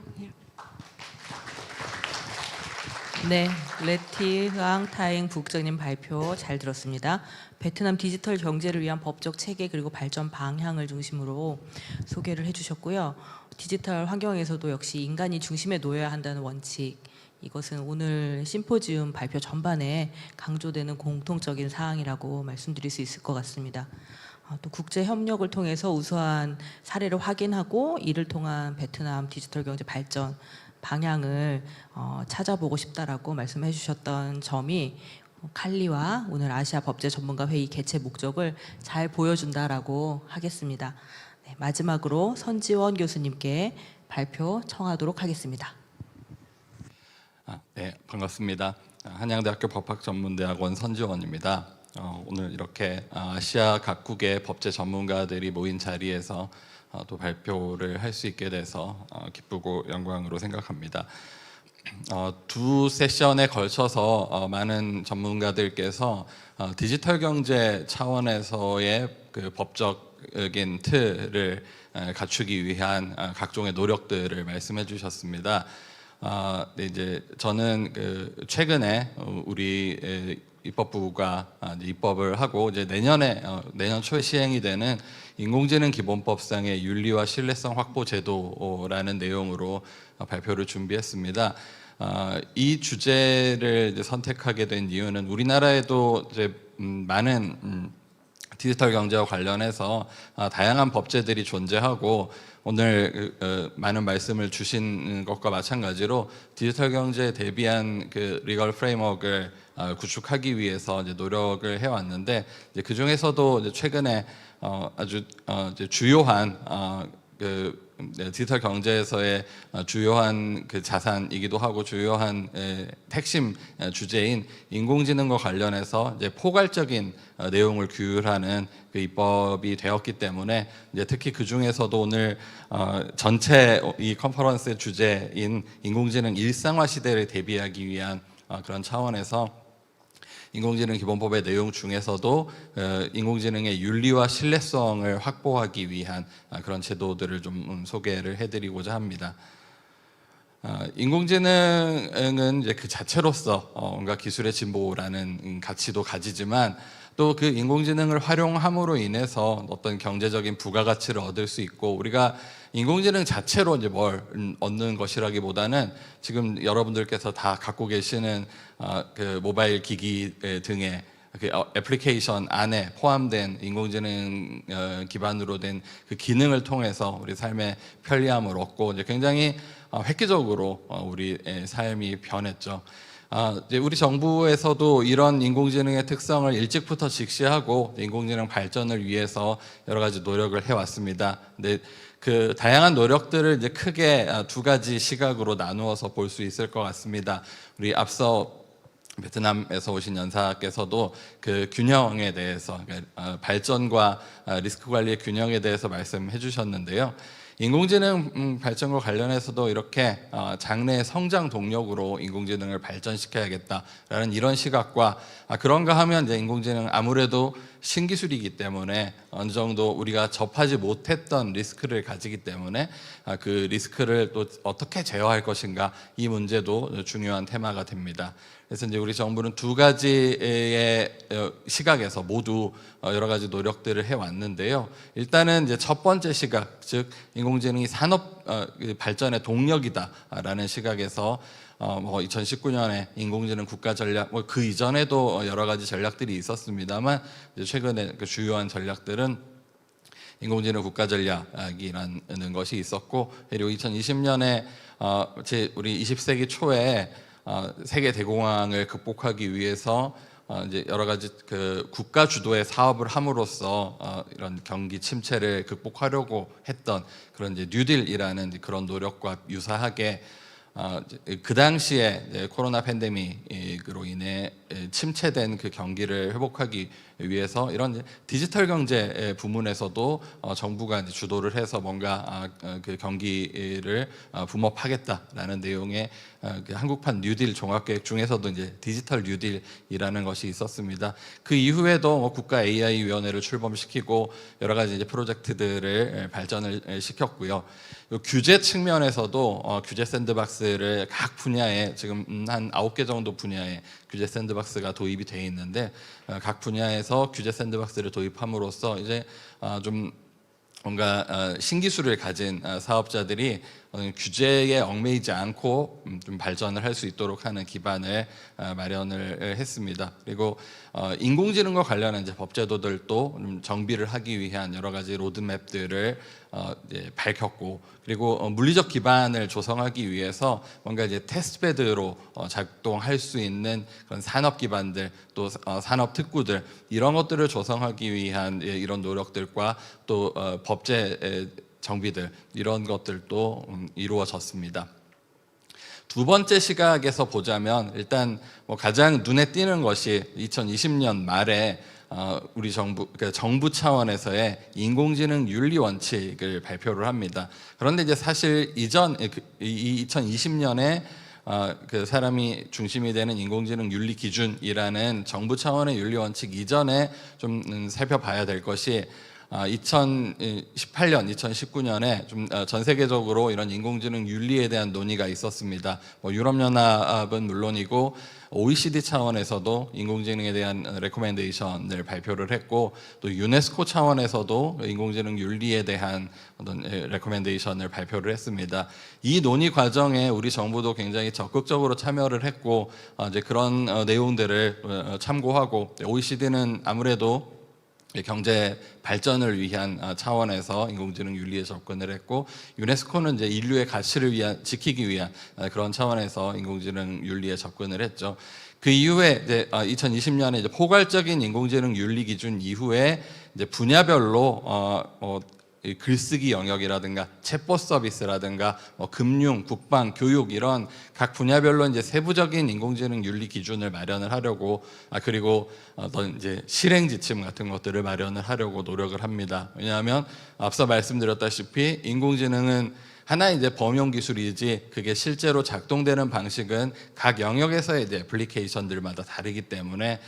네, 레티항 타잉 부국장님 발표 잘 들었습니다. 베트남 디지털 경제를 위한 법적 체계 그리고 발전 방향을 중심으로 소개를 해주셨고요. 디지털 환경에서도 역시 인간이 중심에 놓여야 한다는 원칙, 이것은 오늘 심포지움 발표 전반에 강조되는 공통적인 사항이라고 말씀드릴 수 있을 것 같습니다. 또 국제 협력을 통해서 우수한 사례를 확인하고 이를 통한 베트남 디지털 경제 발전 방향을 찾아보고 싶다라고 말씀해 주셨던 점이 칼리와 오늘 아시아 법제 전문가 회의 개최 목적을 잘 보여준다라고 하겠습니다. 네, 마지막으로 선지원 교수님께 발표 청하도록 하겠습니다. 네, 반갑습니다. 한양대학교 법학전문대학원 선지원입니다. 오늘 이렇게 아시아 각국의 법제 전문가들이 모인 자리에서 또 발표를 할 수 있게 돼서 기쁘고 영광으로 생각합니다. 두 세션에 걸쳐서 많은 전문가들께서 디지털 경제 차원에서의 그 법적인 틀을 갖추기 위한 각종의 노력들을 말씀해 주셨습니다. 네, 이제 저는 최근에 우리 입법부가 입법을 하고 이제 내년 초에 시행이 되는 인공지능 기본법상의 윤리와 신뢰성 확보 제도라는 내용으로 발표를 준비했습니다. 이 주제를 이제 선택하게 된 이유는 우리나라에도 이제 많은 디지털 경제와 관련해서 다양한 법제들이 존재하고 오늘 많은 말씀을 주신 것과 마찬가지로 디지털 경제에 대비한 그 리걸 프레임워크를 구축하기 위해서 이제 노력을 해왔는데 그 중에서도 이제 최근에 아주 이제 주요한 디지털 경제에서의 주요한 그 자산이기도 하고 주요한 핵심 주제인 인공지능과 관련해서 이제 포괄적인 내용을 규율하는 그 입법이 되었기 때문에 이제 특히 그 중에서도 오늘 전체 이 컨퍼런스의 주제인 인공지능 일상화 시대를 대비하기 위한 그런 차원에서 인공지능 기본법의 내용 중에서도 인공지능의 윤리와 신뢰성을 확보하기 위한 그런 제도들을 좀 소개를 해드리고자 합니다. 인공지능은 이제 그 자체로서 뭔가 기술의 진보라는 가치도 가지지만 또 그 인공지능을 활용함으로 인해서 어떤 경제적인 부가가치를 얻을 수 있고 우리가 인공지능 자체로 이제 뭘 얻는 것이라기보다는 지금 여러분들께서 다 갖고 계시는 그 모바일 기기 등의 그 애플리케이션 안에 포함된 인공지능 기반으로 된 그 기능을 통해서 우리 삶의 편리함을 얻고 이제 굉장히 획기적으로 우리의 삶이 변했죠. 이제 우리 정부에서도 이런 인공지능의 특성을 일찍부터 직시하고 인공지능 발전을 위해서 여러 가지 노력을 해왔습니다. 근데 그 다양한 노력들을 이제 크게 두 가지 시각으로 나누어서 볼 수 있을 것 같습니다. 우리 앞서 베트남에서 오신 연사께서도 그 균형에 대해서 발전과 리스크 관리의 균형에 대해서 말씀해 주셨는데요. 인공지능 발전과 관련해서도 이렇게 장래의 성장 동력으로 인공지능을 발전시켜야겠다라는 이런 시각과 그런가 하면 이제 인공지능 아무래도 신기술이기 때문에 어느 정도 우리가 접하지 못했던 리스크를 가지기 때문에 그 리스크를 또 어떻게 제어할 것인가 이 문제도 중요한 테마가 됩니다. 그래서 이제 우리 정부는 두 가지의 시각에서 모두 여러 가지 노력들을 해왔는데요. 일단은 이제 첫 번째 시각, 즉 인공지능이 산업 발전의 동력이다라는 시각에서 2019년에 인공지능 국가 전략, 그 이전에도 여러 가지 전략들이 있었습니다만 이제 최근에 그 주요한 전략들은 인공지능 국가 전략이라는 것이 있었고, 그리고 2020년에 우리 20세기 초에 세계 대공황을 극복하기 위해서 이제 여러 가지 그 국가 주도의 사업을 함으로써 이런 경기 침체를 극복하려고 했던 그런 이제 뉴딜이라는 그런 노력과 유사하게 그 당시에 코로나 팬데믹으로 인해 침체된 그 경기를 회복하기 위해서 이런 디지털 경제 부문에서도 정부가 이제 주도를 해서 뭔가 그 경기를 붐업하겠다라는 내용의 그 한국판 뉴딜 종합계획 중에서도 이제 디지털 뉴딜이라는 것이 있었습니다. 그 이후에도 국가 AI 위원회를 출범시키고 여러 가지 이제 프로젝트들을 발전을 시켰고요. 규제 측면에서도 규제 샌드박스 샌드박스를 각 분야에 지금 한 9개 정도 분야에 규제 샌드박스가 도입이 돼 있는데 각 분야에서 규제 샌드박스를 도입함으로써 이제 좀 뭔가 신기술을 가진 사업자들이 규제에 얽매이지 않고 좀 발전을 할 수 있도록 하는 기반을 마련을 했습니다. 그리고 인공지능과 관련한 이제 법제도들도 좀 정비를 하기 위한 여러 가지 로드맵들을 이제 밝혔고, 그리고 물리적 기반을 조성하기 위해서 뭔가 이제 테스트베드로 작동할 수 있는 그런 산업 기반들, 또 산업 특구들, 이런 것들을 조성하기 위한 이런 노력들과 또 법제 정비들, 이런 것들도 이루어졌습니다. 두 번째 시각에서 보자면 일단 뭐 가장 눈에 띄는 것이 2020년 말에 우리 정부 차원에서의 인공지능 윤리 원칙을 발표를 합니다. 그런데 이제 사실 이전 2020년에 그 사람이 중심이 되는 인공지능 윤리 기준이라는 정부 차원의 윤리 원칙 이전에 좀 살펴봐야 될 것이 2018년, 2019년에 좀 전 세계적으로 이런 인공지능 윤리에 대한 논의가 있었습니다. 뭐 유럽연합은 물론이고 OECD 차원에서도 인공지능에 대한 레코멘데이션을 발표를 했고, 또 유네스코 차원에서도 인공지능 윤리에 대한 어떤 레코멘데이션을 발표를 했습니다. 이 논의 과정에 우리 정부도 굉장히 적극적으로 참여를 했고, 이제 그런 내용들을 참고하고, OECD는 아무래도 경제 발전을 위한 차원에서 인공지능 윤리에 접근을 했고, 유네스코는 이제 인류의 가치를 지키기 위한 그런 차원에서 인공지능 윤리에 접근을 했죠. 그 이후에 이제 2020년에 이제 포괄적인 인공지능 윤리 기준 이후에 이제 분야별로 글쓰기 영역이라든가 챗봇 서비스라든가 금융, 국방, 교육, 이런 각 분야별로 이제 세부적인 인공지능 윤리 기준을 마련을 하려고, 그리고 어떤 이제 실행 지침 같은 것들을 마련을 하려고 노력을 합니다. 왜냐하면 앞서 말씀드렸다시피 인공지능은 하나의 이제 범용 기술이지 그게 실제로 작동되는 방식은 각 영역에서의 이제 애플리케이션들마다 다르기 때문에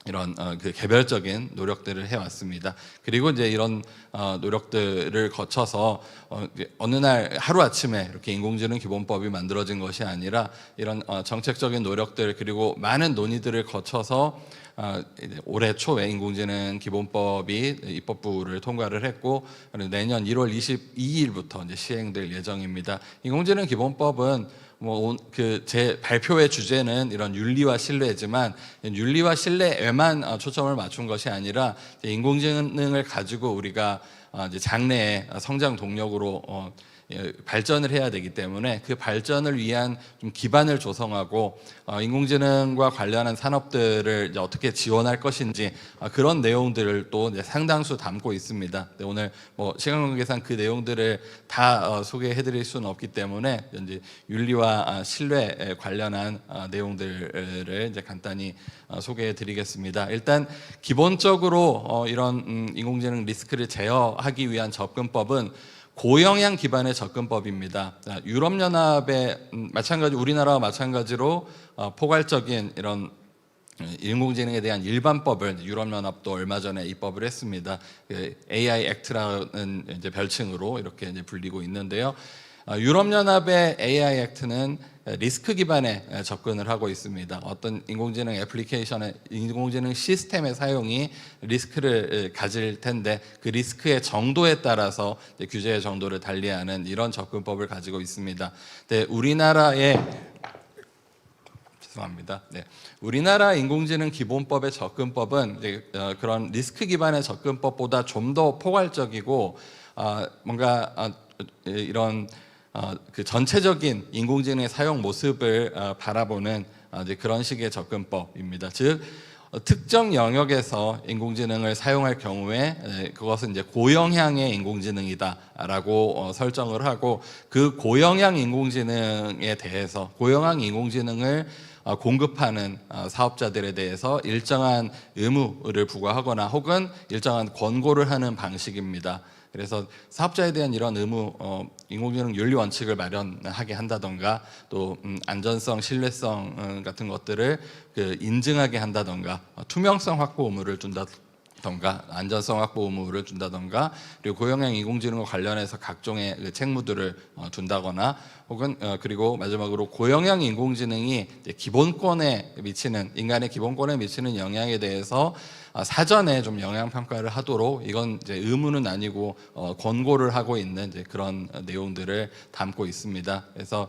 이런 그 개별적인 노력들을 해왔습니다. 그리고 이제 이런 노력들을 거쳐서 어느 날 하루 아침에 이렇게 인공지능 기본법이 만들어진 것이 아니라 이런 정책적인 노력들, 그리고 많은 논의들을 거쳐서 올해 초에 인공지능 기본법이 입법부를 통과를 했고, 내년 1월 22일부터 이제 시행될 예정입니다. 인공지능 기본법은 제 발표의 주제는 이런 윤리와 신뢰지만, 윤리와 신뢰에만 초점을 맞춘 것이 아니라 인공지능을 가지고 우리가 이제 장래의 성장 동력으로 발전을 해야 되기 때문에 그 발전을 위한 좀 기반을 조성하고 인공지능과 관련한 산업들을 이제 어떻게 지원할 것인지 그런 내용들을 또 이제 상당수 담고 있습니다. 오늘 뭐 시간 관계상 그 내용들을 다 소개해드릴 수는 없기 때문에 이제 윤리와 신뢰에 관련한 내용들을 이제 간단히 소개해드리겠습니다. 일단 기본적으로 이런 인공지능 리스크를 제어하기 위한 접근법은 고영향 기반의 접근법입니다. 유럽연합의 마찬가지, 우리나라와 마찬가지로 포괄적인 이런 인공지능에 대한 일반법을 유럽연합도 얼마 전에 입법을 했습니다. AI 액트라는 이제 별칭으로 이렇게 이제 불리고 있는데요. 유럽연합의 AI 액트는 리스크 기반의 접근을 하고 있습니다. 어떤 인공지능 애플리케이션의 인공지능 시스템의 사용이 리스크를 가질 텐데 그 리스크의 정도에 따라서 규제의 정도를 달리하는 이런 접근법을 가지고 있습니다. 우리나라 인공지능 기본법의 접근법은 그런 리스크 기반의 접근법보다 좀 더 포괄적이고 뭔가 이런 그 전체적인 인공지능의 사용 모습을 바라보는 그런 식의 접근법입니다. 즉 특정 영역에서 인공지능을 사용할 경우에 그것은 이제 고영향의 인공지능이다라고 설정을 하고, 그 고영향 인공지능에 대해서 고영향 인공지능을 공급하는 사업자들에 대해서 일정한 의무를 부과하거나 혹은 일정한 권고를 하는 방식입니다. 그래서 사업자에 대한 이런 의무, 인공지능 윤리 원칙을 마련하게 한다던가, 또 안전성, 신뢰성 같은 것들을 인증하게 한다던가, 투명성 확보 의무를 던가 안전성 확보 의무를 준다던가 그리고 고용량 인공지능과 관련해서 각종의 그 책무들을 둔다거나 혹은 그리고 마지막으로 고용량 인공지능이 기본권에 미치는 인간의 기본권에 미치는 영향에 대해서 사전에 좀 영향 평가를 하도록 이건 이제 의무는 아니고 권고를 하고 있는 이제 그런 내용들을 담고 있습니다. 그래서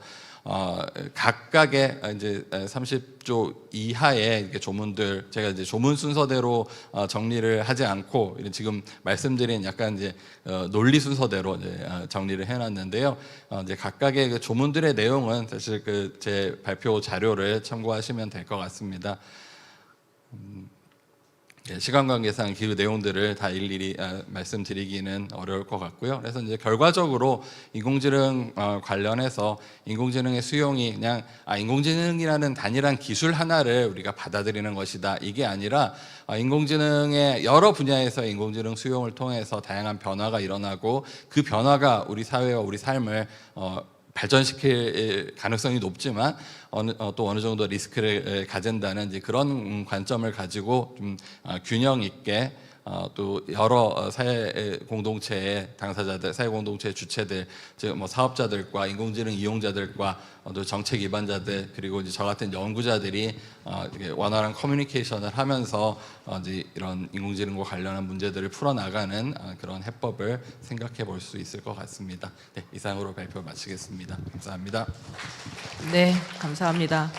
각각의 이제 30조 이하의 이렇게 조문들 제가 이제 조문 순서대로 정리를 하지 않고 지금 말씀드린 약간 이제 논리 순서대로 이제 정리를 해놨는데요. 이제 각각의 그 조문들의 내용은 사실 그 제 발표 자료를 참고하시면 될 것 같습니다. 시간 관계상 그 내용들을 다 일일이 말씀드리기는 어려울 것 같고요. 그래서 이제 결과적으로 인공지능 관련해서 인공지능의 수용이 그냥 인공지능이라는 단일한 기술 하나를 우리가 받아들이는 것이다. 이게 아니라 인공지능의 여러 분야에서 인공지능 수용을 통해서 다양한 변화가 일어나고 그 변화가 우리 사회와 우리 삶을 발전시킬 가능성이 높지만 또 어느 정도 리스크를 가진다는 이제 그런 관점을 가지고 좀 균형 있게 또 여러 사회 공동체의 당사자들, 사회 공동체의 주체들, 즉 뭐 사업자들과 인공지능 이용자들과 또 정책 위반자들 그리고 이제 저 같은 연구자들이 원활한 커뮤니케이션을 하면서 이제 이런 인공지능과 관련한 문제들을 풀어나가는 그런 해법을 생각해 볼 수 있을 것 같습니다. 네, 이상으로 발표 마치겠습니다. 감사합니다. 네, 감사합니다.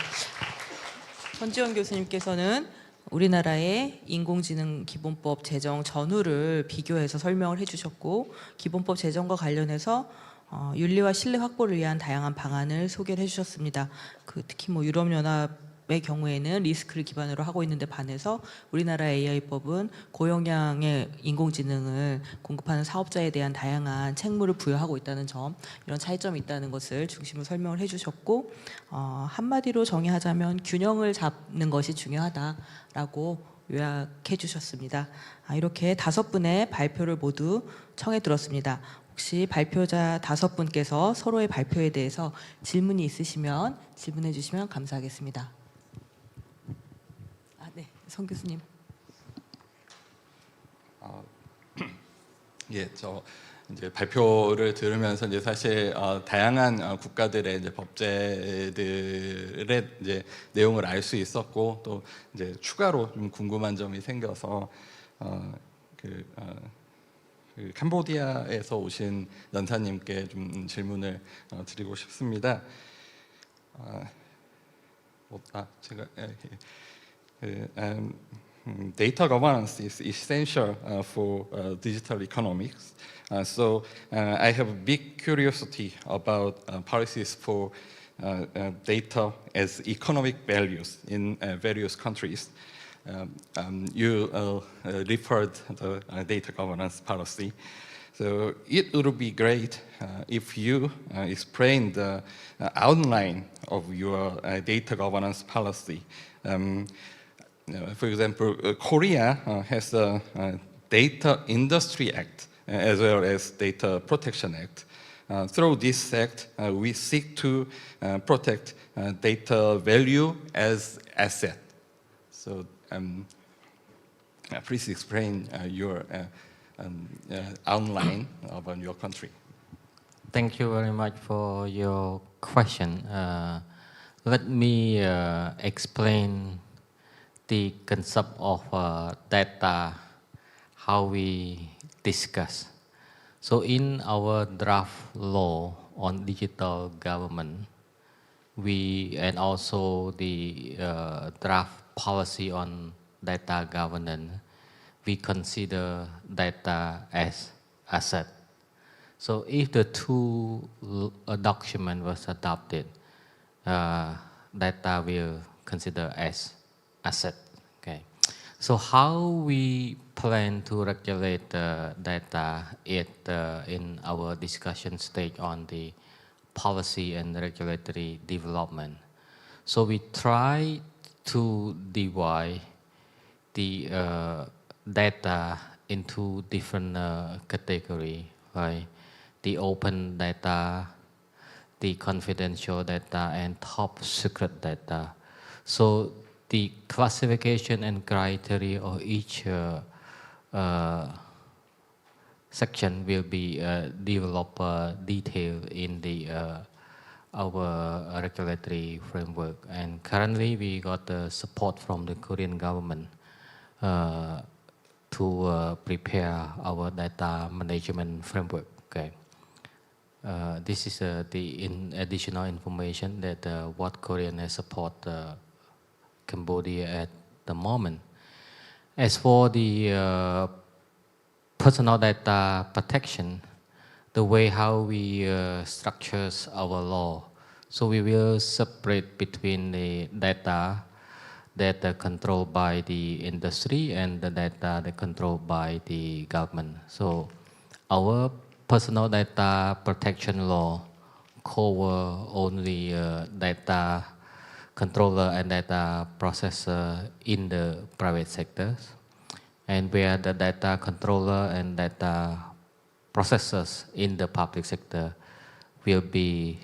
전지현 교수님께서는 우리나라의 인공지능 기본법 제정 전후를 비교해서 설명을 해주셨고 기본법 제정과 관련해서 윤리와 신뢰 확보를 위한 다양한 방안을 소개를 해주셨습니다. 특히 뭐 유럽연합의 경우에는 리스크를 기반으로 하고 있는데 반해서 우리나라 AI법은 고용량의 인공지능을 공급하는 사업자에 대한 다양한 책무를 부여하고 있다는 점, 이런 차이점이 있다는 것을 중심으로 설명을 해주셨고 한마디로 정의하자면 균형을 잡는 것이 중요하다라고 요약해 주셨습니다. 이렇게 5분의 발표를 모두 청해 들었습니다. 혹시 발표자 5분께서 서로의 발표에 대해서 질문이 있으시면 질문해 주시면 감사하겠습니다. 네, 성 교수님. 예, 저 이제 발표를 들으면서 이제 사실 다양한 국가들의 이제 법제들의 이제 내용을 알 수 있었고 또 이제 추가로 좀 궁금한 점이 생겨서 그 캄보디아에서 오신 연사님께 좀 질문을 드리고 싶습니다. 제가 data governance is essential for digital economics. So I have a big curiosity about policies for data as economic values in various countries. You referred to the data governance policy. So it would be great if you explain the outline of your data governance policy. For example, Korea has a Data Industry Act as well as Data Protection Act. Through this act, we seek to protect data value as asset. So please explain your outline about your country. Thank you very much for your question. Let me explain the concept of data, how we discuss. So in our draft law on digital government, and also the draft policy on data governance, we consider data as asset. So if the two document was adopted, data will consider as asset. Okay. So how we plan to regulate the data in our discussion stage on the policy and regulatory development. So we try to divide the data into different categories, right? The open data, the confidential data, and top secret data. So the classification and criteria of each section will be develop detail in the our regulatory framework. And currently, we got the support from the Korean government to prepare our data management framework. Okay. This is the additional information that what Korean has support Cambodia at the moment. As for the personal data protection, the way how we structures our law, so we will separate between the data that are controlled by the industry and the data that are controlled by the government. So our personal data protection law cover only data controller and data processor in the private sectors, and where the data controller and data processors in the public sector will be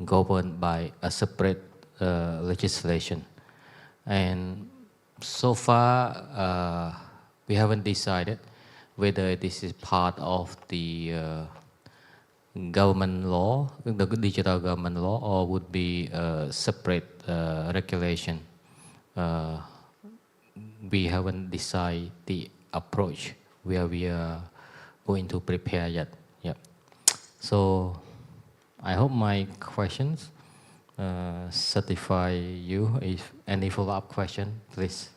governed by a separate legislation. And so far, we haven't decided whether this is part of the government law, the digital government law, or would be a separate regulation. We haven't decided the approach where we are going to prepare yet. Yeah. So I hope my questions satisfy you. If any follow-up question, please.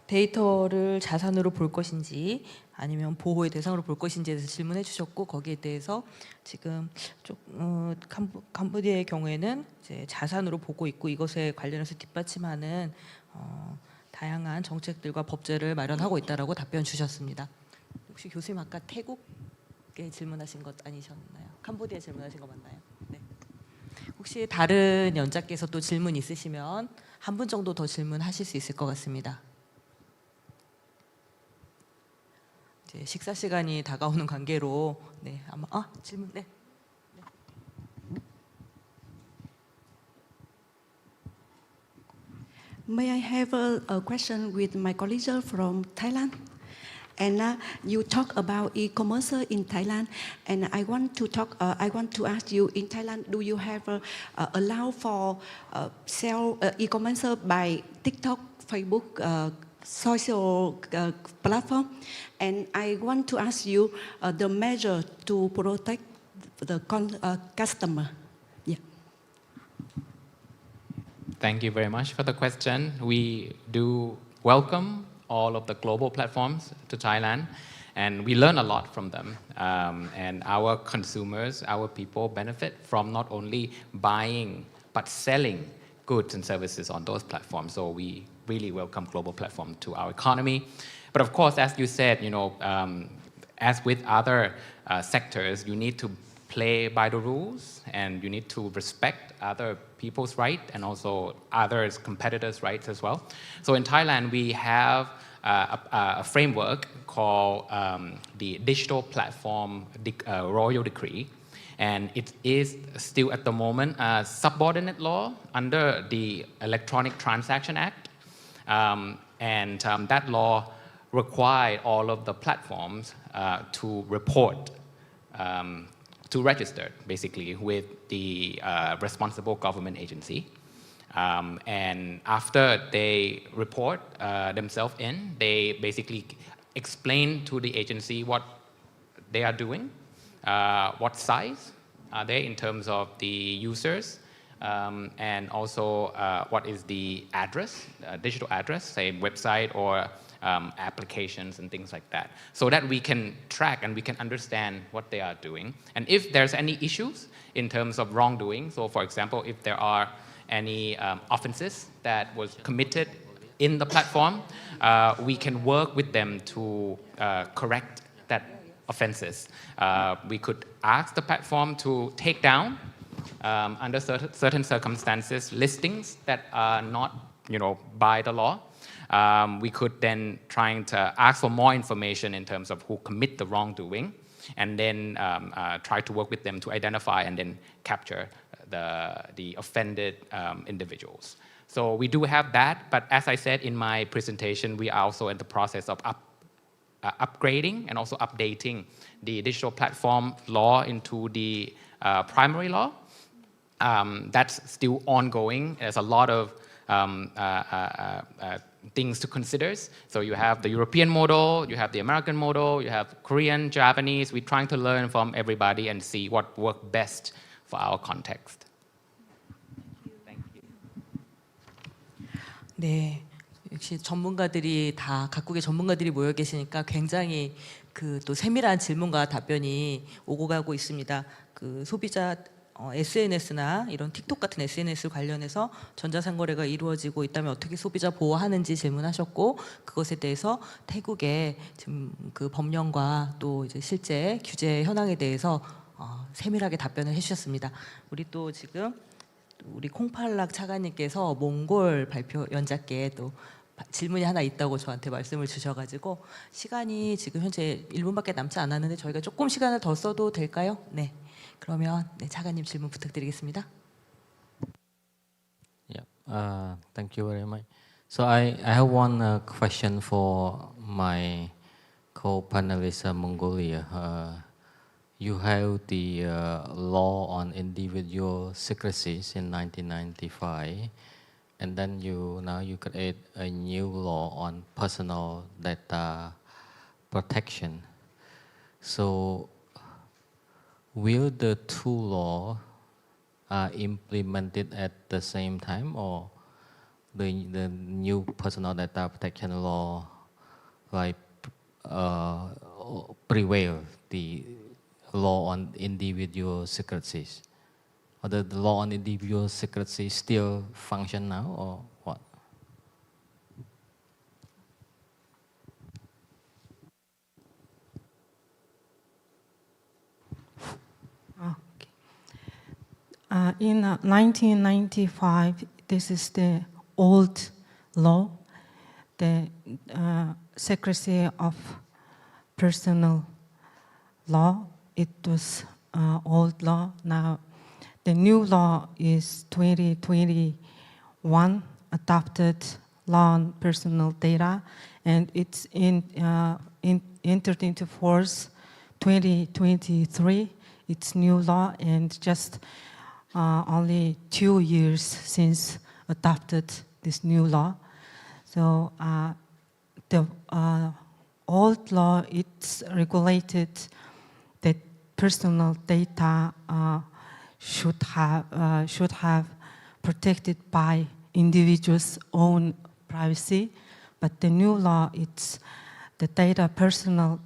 데이터를 자산으로 볼 것인지 아니면 보호의 대상으로 볼 것인지에 대해서 질문해 주셨고, 거기에 대해서 지금 캄보디아의 경우에는 이제 자산으로 보고 있고, 이것에 관련해서 뒷받침하는 다양한 정책들과 법제를 마련하고 있다라고 답변 주셨습니다. 혹시 교수님 아까 태국에 질문하신 것 아니셨나요? 캄보디아 질문하신 거 맞나요? 네. 혹시 다른 연자께서 또 질문 있으시면 한 분 정도 더 질문하실 수 있을 것 같습니다. 이제 식사 시간이 다가오는 관계로 네, 아마 질문 네. May I have a question with my colleague from Thailand? And you talk about e-commerce in Thailand, and I want to ask you, in Thailand, do you have allow for sell e-commerce by TikTok, Facebook, social platform? And I want to ask you the measure to protect the customer. Yeah. Thank you very much for the question. We do welcome all of the global platforms to Thailand, and we learn a lot from them. And our consumers, our people benefit from not only buying, but selling goods and services on those platforms. So we really welcome global platform to our economy. But of course, as you said, as with other sectors, you need to play by the rules, and you need to respect other people's rights and also others' competitors' rights as well. So in Thailand, we have a framework called the Digital Platform Royal Decree, and it is still at the moment a subordinate law under the Electronic Transaction Act, and that law required all of the platforms to report, to register basically with the responsible government agency. And after they report themselves in, they basically explain to the agency what they are doing, what size are they in terms of the users, and also what is the address, digital address, say website or applications and things like that, so that we can track and we can understand what they are doing. And if there's any issues in terms of wrongdoing, so for example, if there are any offenses that was committed in the platform, we can work with them to correct that offenses. We could ask the platform to take down, under certain circumstances, listings that are not, by the law. We could then try to ask for more information in terms of who commit the wrongdoing, and then try to work with them to identify and then capture the offended individuals. So we do have that, but as I said in my presentation, we are also in the process of upgrading and also updating the digital platform law into the primary law. That's still ongoing. There's a lot of things to consider. So you have the European model, you have the American model, you have Korean, Japanese. We're trying to learn from everybody and see what works best for our context. 네, 역시 전문가들이 다 각국의 전문가들이 모여 계시니까 굉장히 그 또 세밀한 질문과 답변이 오고 가고 있습니다. 그 소비자 SNS나 이런 틱톡 같은 SNS 관련해서 전자상거래가 이루어지고 있다면 어떻게 소비자 보호하는지 질문하셨고, 그것에 대해서 태국의 지금 그 법령과 또 이제 실제 규제 현황에 대해서 세밀하게 답변을 해주셨습니다. 우리 또 지금 우리 콩팔락 차관님께서 몽골 발표 연작계 또 질문이 하나 있다고 저한테 말씀을 주셔가지고 시간이 지금 현재 1분밖에 남지 않았는데 저희가 조금 시간을 더 써도 될까요? 네. 그러면 네, 차관님 질문 부탁드리겠습니다. Yeah, thank you very much. So I have one question for my co-panelist Mongolia. You have the law on individual secrecies in 1995, and then now you create a new law on personal data protection. So will the two laws implemented at the same time, or the new personal data protection law prevail the law on individual secrecies? Or the law on individual secrecy still function now, or what? In 1995, this is the old law, the secrecy of personal law. It was old law. Now, the new law is 2021 adopted law on personal data, and it's entered into force 2023. It's new law, and just only 2 years since adopted this new law. So the old law, it's regulated that personal data should have protected by individuals' own privacy, but the new law, it's the data, personal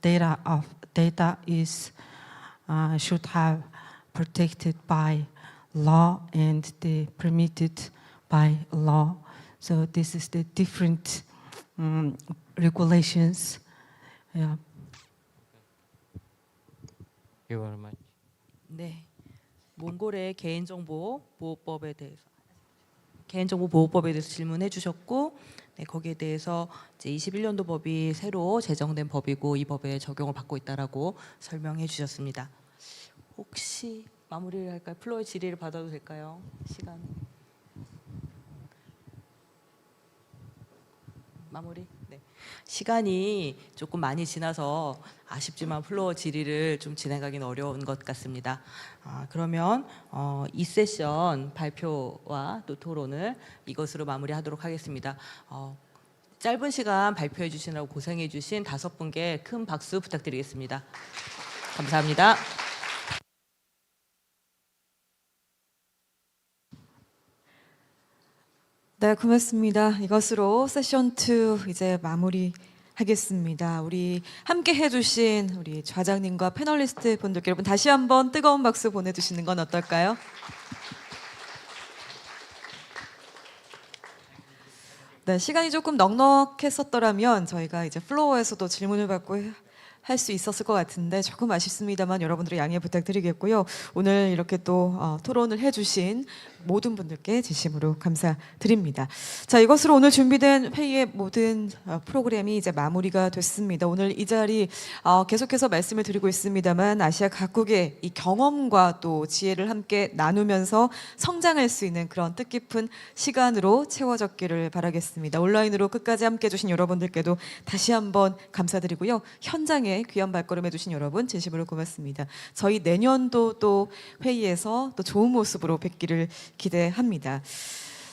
data of data is should have protected by law and permitted by law. So this is the different regulations. Yeah. Thank you very much. 네, 몽골의 개인정보보호법에 대해서 질문해 주셨고, 네, 거기에 대해서 이제 21년도 법이 새로 제정된 법이고 이 법에 적용을 받고 있다라고 설명해 주셨습니다. 혹시 마무리를 할까요? 플로어 질의를 받아도 될까요? 시간 마무리. 네. 시간이 조금 많이 지나서 아쉽지만 플로어 질의를 좀 진행하기는 어려운 것 같습니다. 그러면 이 세션 발표와 또 토론을 이것으로 마무리하도록 하겠습니다. 짧은 시간 발표해 주시느라고 고생해 주신 5분께 큰 박수 부탁드리겠습니다. 감사합니다. 네, 고맙습니다. 이것으로 세션 2 이제 마무리하겠습니다. 우리 함께 해주신 우리 좌장님과 패널리스트 분들께 여러분 다시 한번 뜨거운 박수 보내주시는 건 어떨까요? 네, 시간이 조금 넉넉했었더라면 저희가 이제 플로어에서도 질문을 받고 할 수 있었을 것 같은데 조금 아쉽습니다만 여러분들의 양해 부탁드리겠고요. 오늘 이렇게 또 토론을 해주신 모든 분들께 진심으로 감사드립니다. 자, 이것으로 오늘 준비된 회의의 모든 프로그램이 이제 마무리가 됐습니다. 오늘 이 자리 계속해서 말씀을 드리고 있습니다만 아시아 각국의 이 경험과 또 지혜를 함께 나누면서 성장할 수 있는 그런 뜻깊은 시간으로 채워졌기를 바라겠습니다. 온라인으로 끝까지 함께 해주신 여러분들께도 다시 한번 감사드리고요. 현장에 귀한 발걸음 해주신 여러분 진심으로 고맙습니다. 저희 내년도 또 회의에서 또 좋은 모습으로 뵙기를 기대합니다.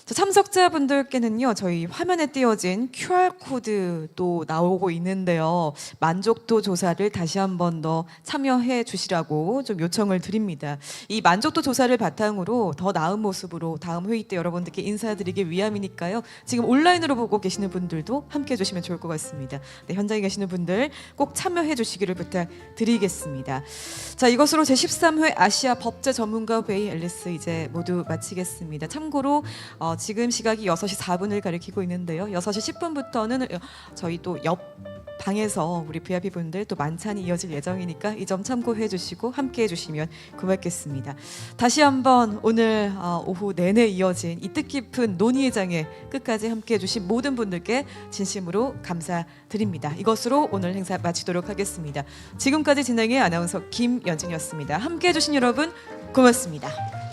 참석자분들께는요, 저희 화면에 띄어진 QR코드 또 나오고 있는데요. 만족도 조사를 다시 한 번 더 참여해 주시라고 좀 요청을 드립니다. 이 만족도 조사를 바탕으로 더 나은 모습으로 다음 회의 때 여러분들께 인사드리기 위함이니까요. 지금 온라인으로 보고 계시는 분들도 함께 해주시면 좋을 것 같습니다. 네, 현장에 계시는 분들 꼭 참여해 주시기를 부탁드리겠습니다. 자, 이것으로 제13회 아시아 법제 전문가 회의 앨리스 이제 모두 마치겠습니다. 참고로 지금 시각이 6시 4분을 가리키고 있는데요. 6시 10분부터는 저희 또 옆 방에서 우리 VIP 분들 또 만찬이 이어질 예정이니까 이 점 참고해 주시고 함께 해주시면 고맙겠습니다. 다시 한번 오늘 오후 내내 이어진 이 뜻깊은 논의의 장에 끝까지 함께 해주신 모든 분들께 진심으로 감사드립니다. 이것으로 오늘 행사 마치도록 하겠습니다. 지금까지 진행의 아나운서 김연진이었습니다. 함께 해주신 여러분 고맙습니다.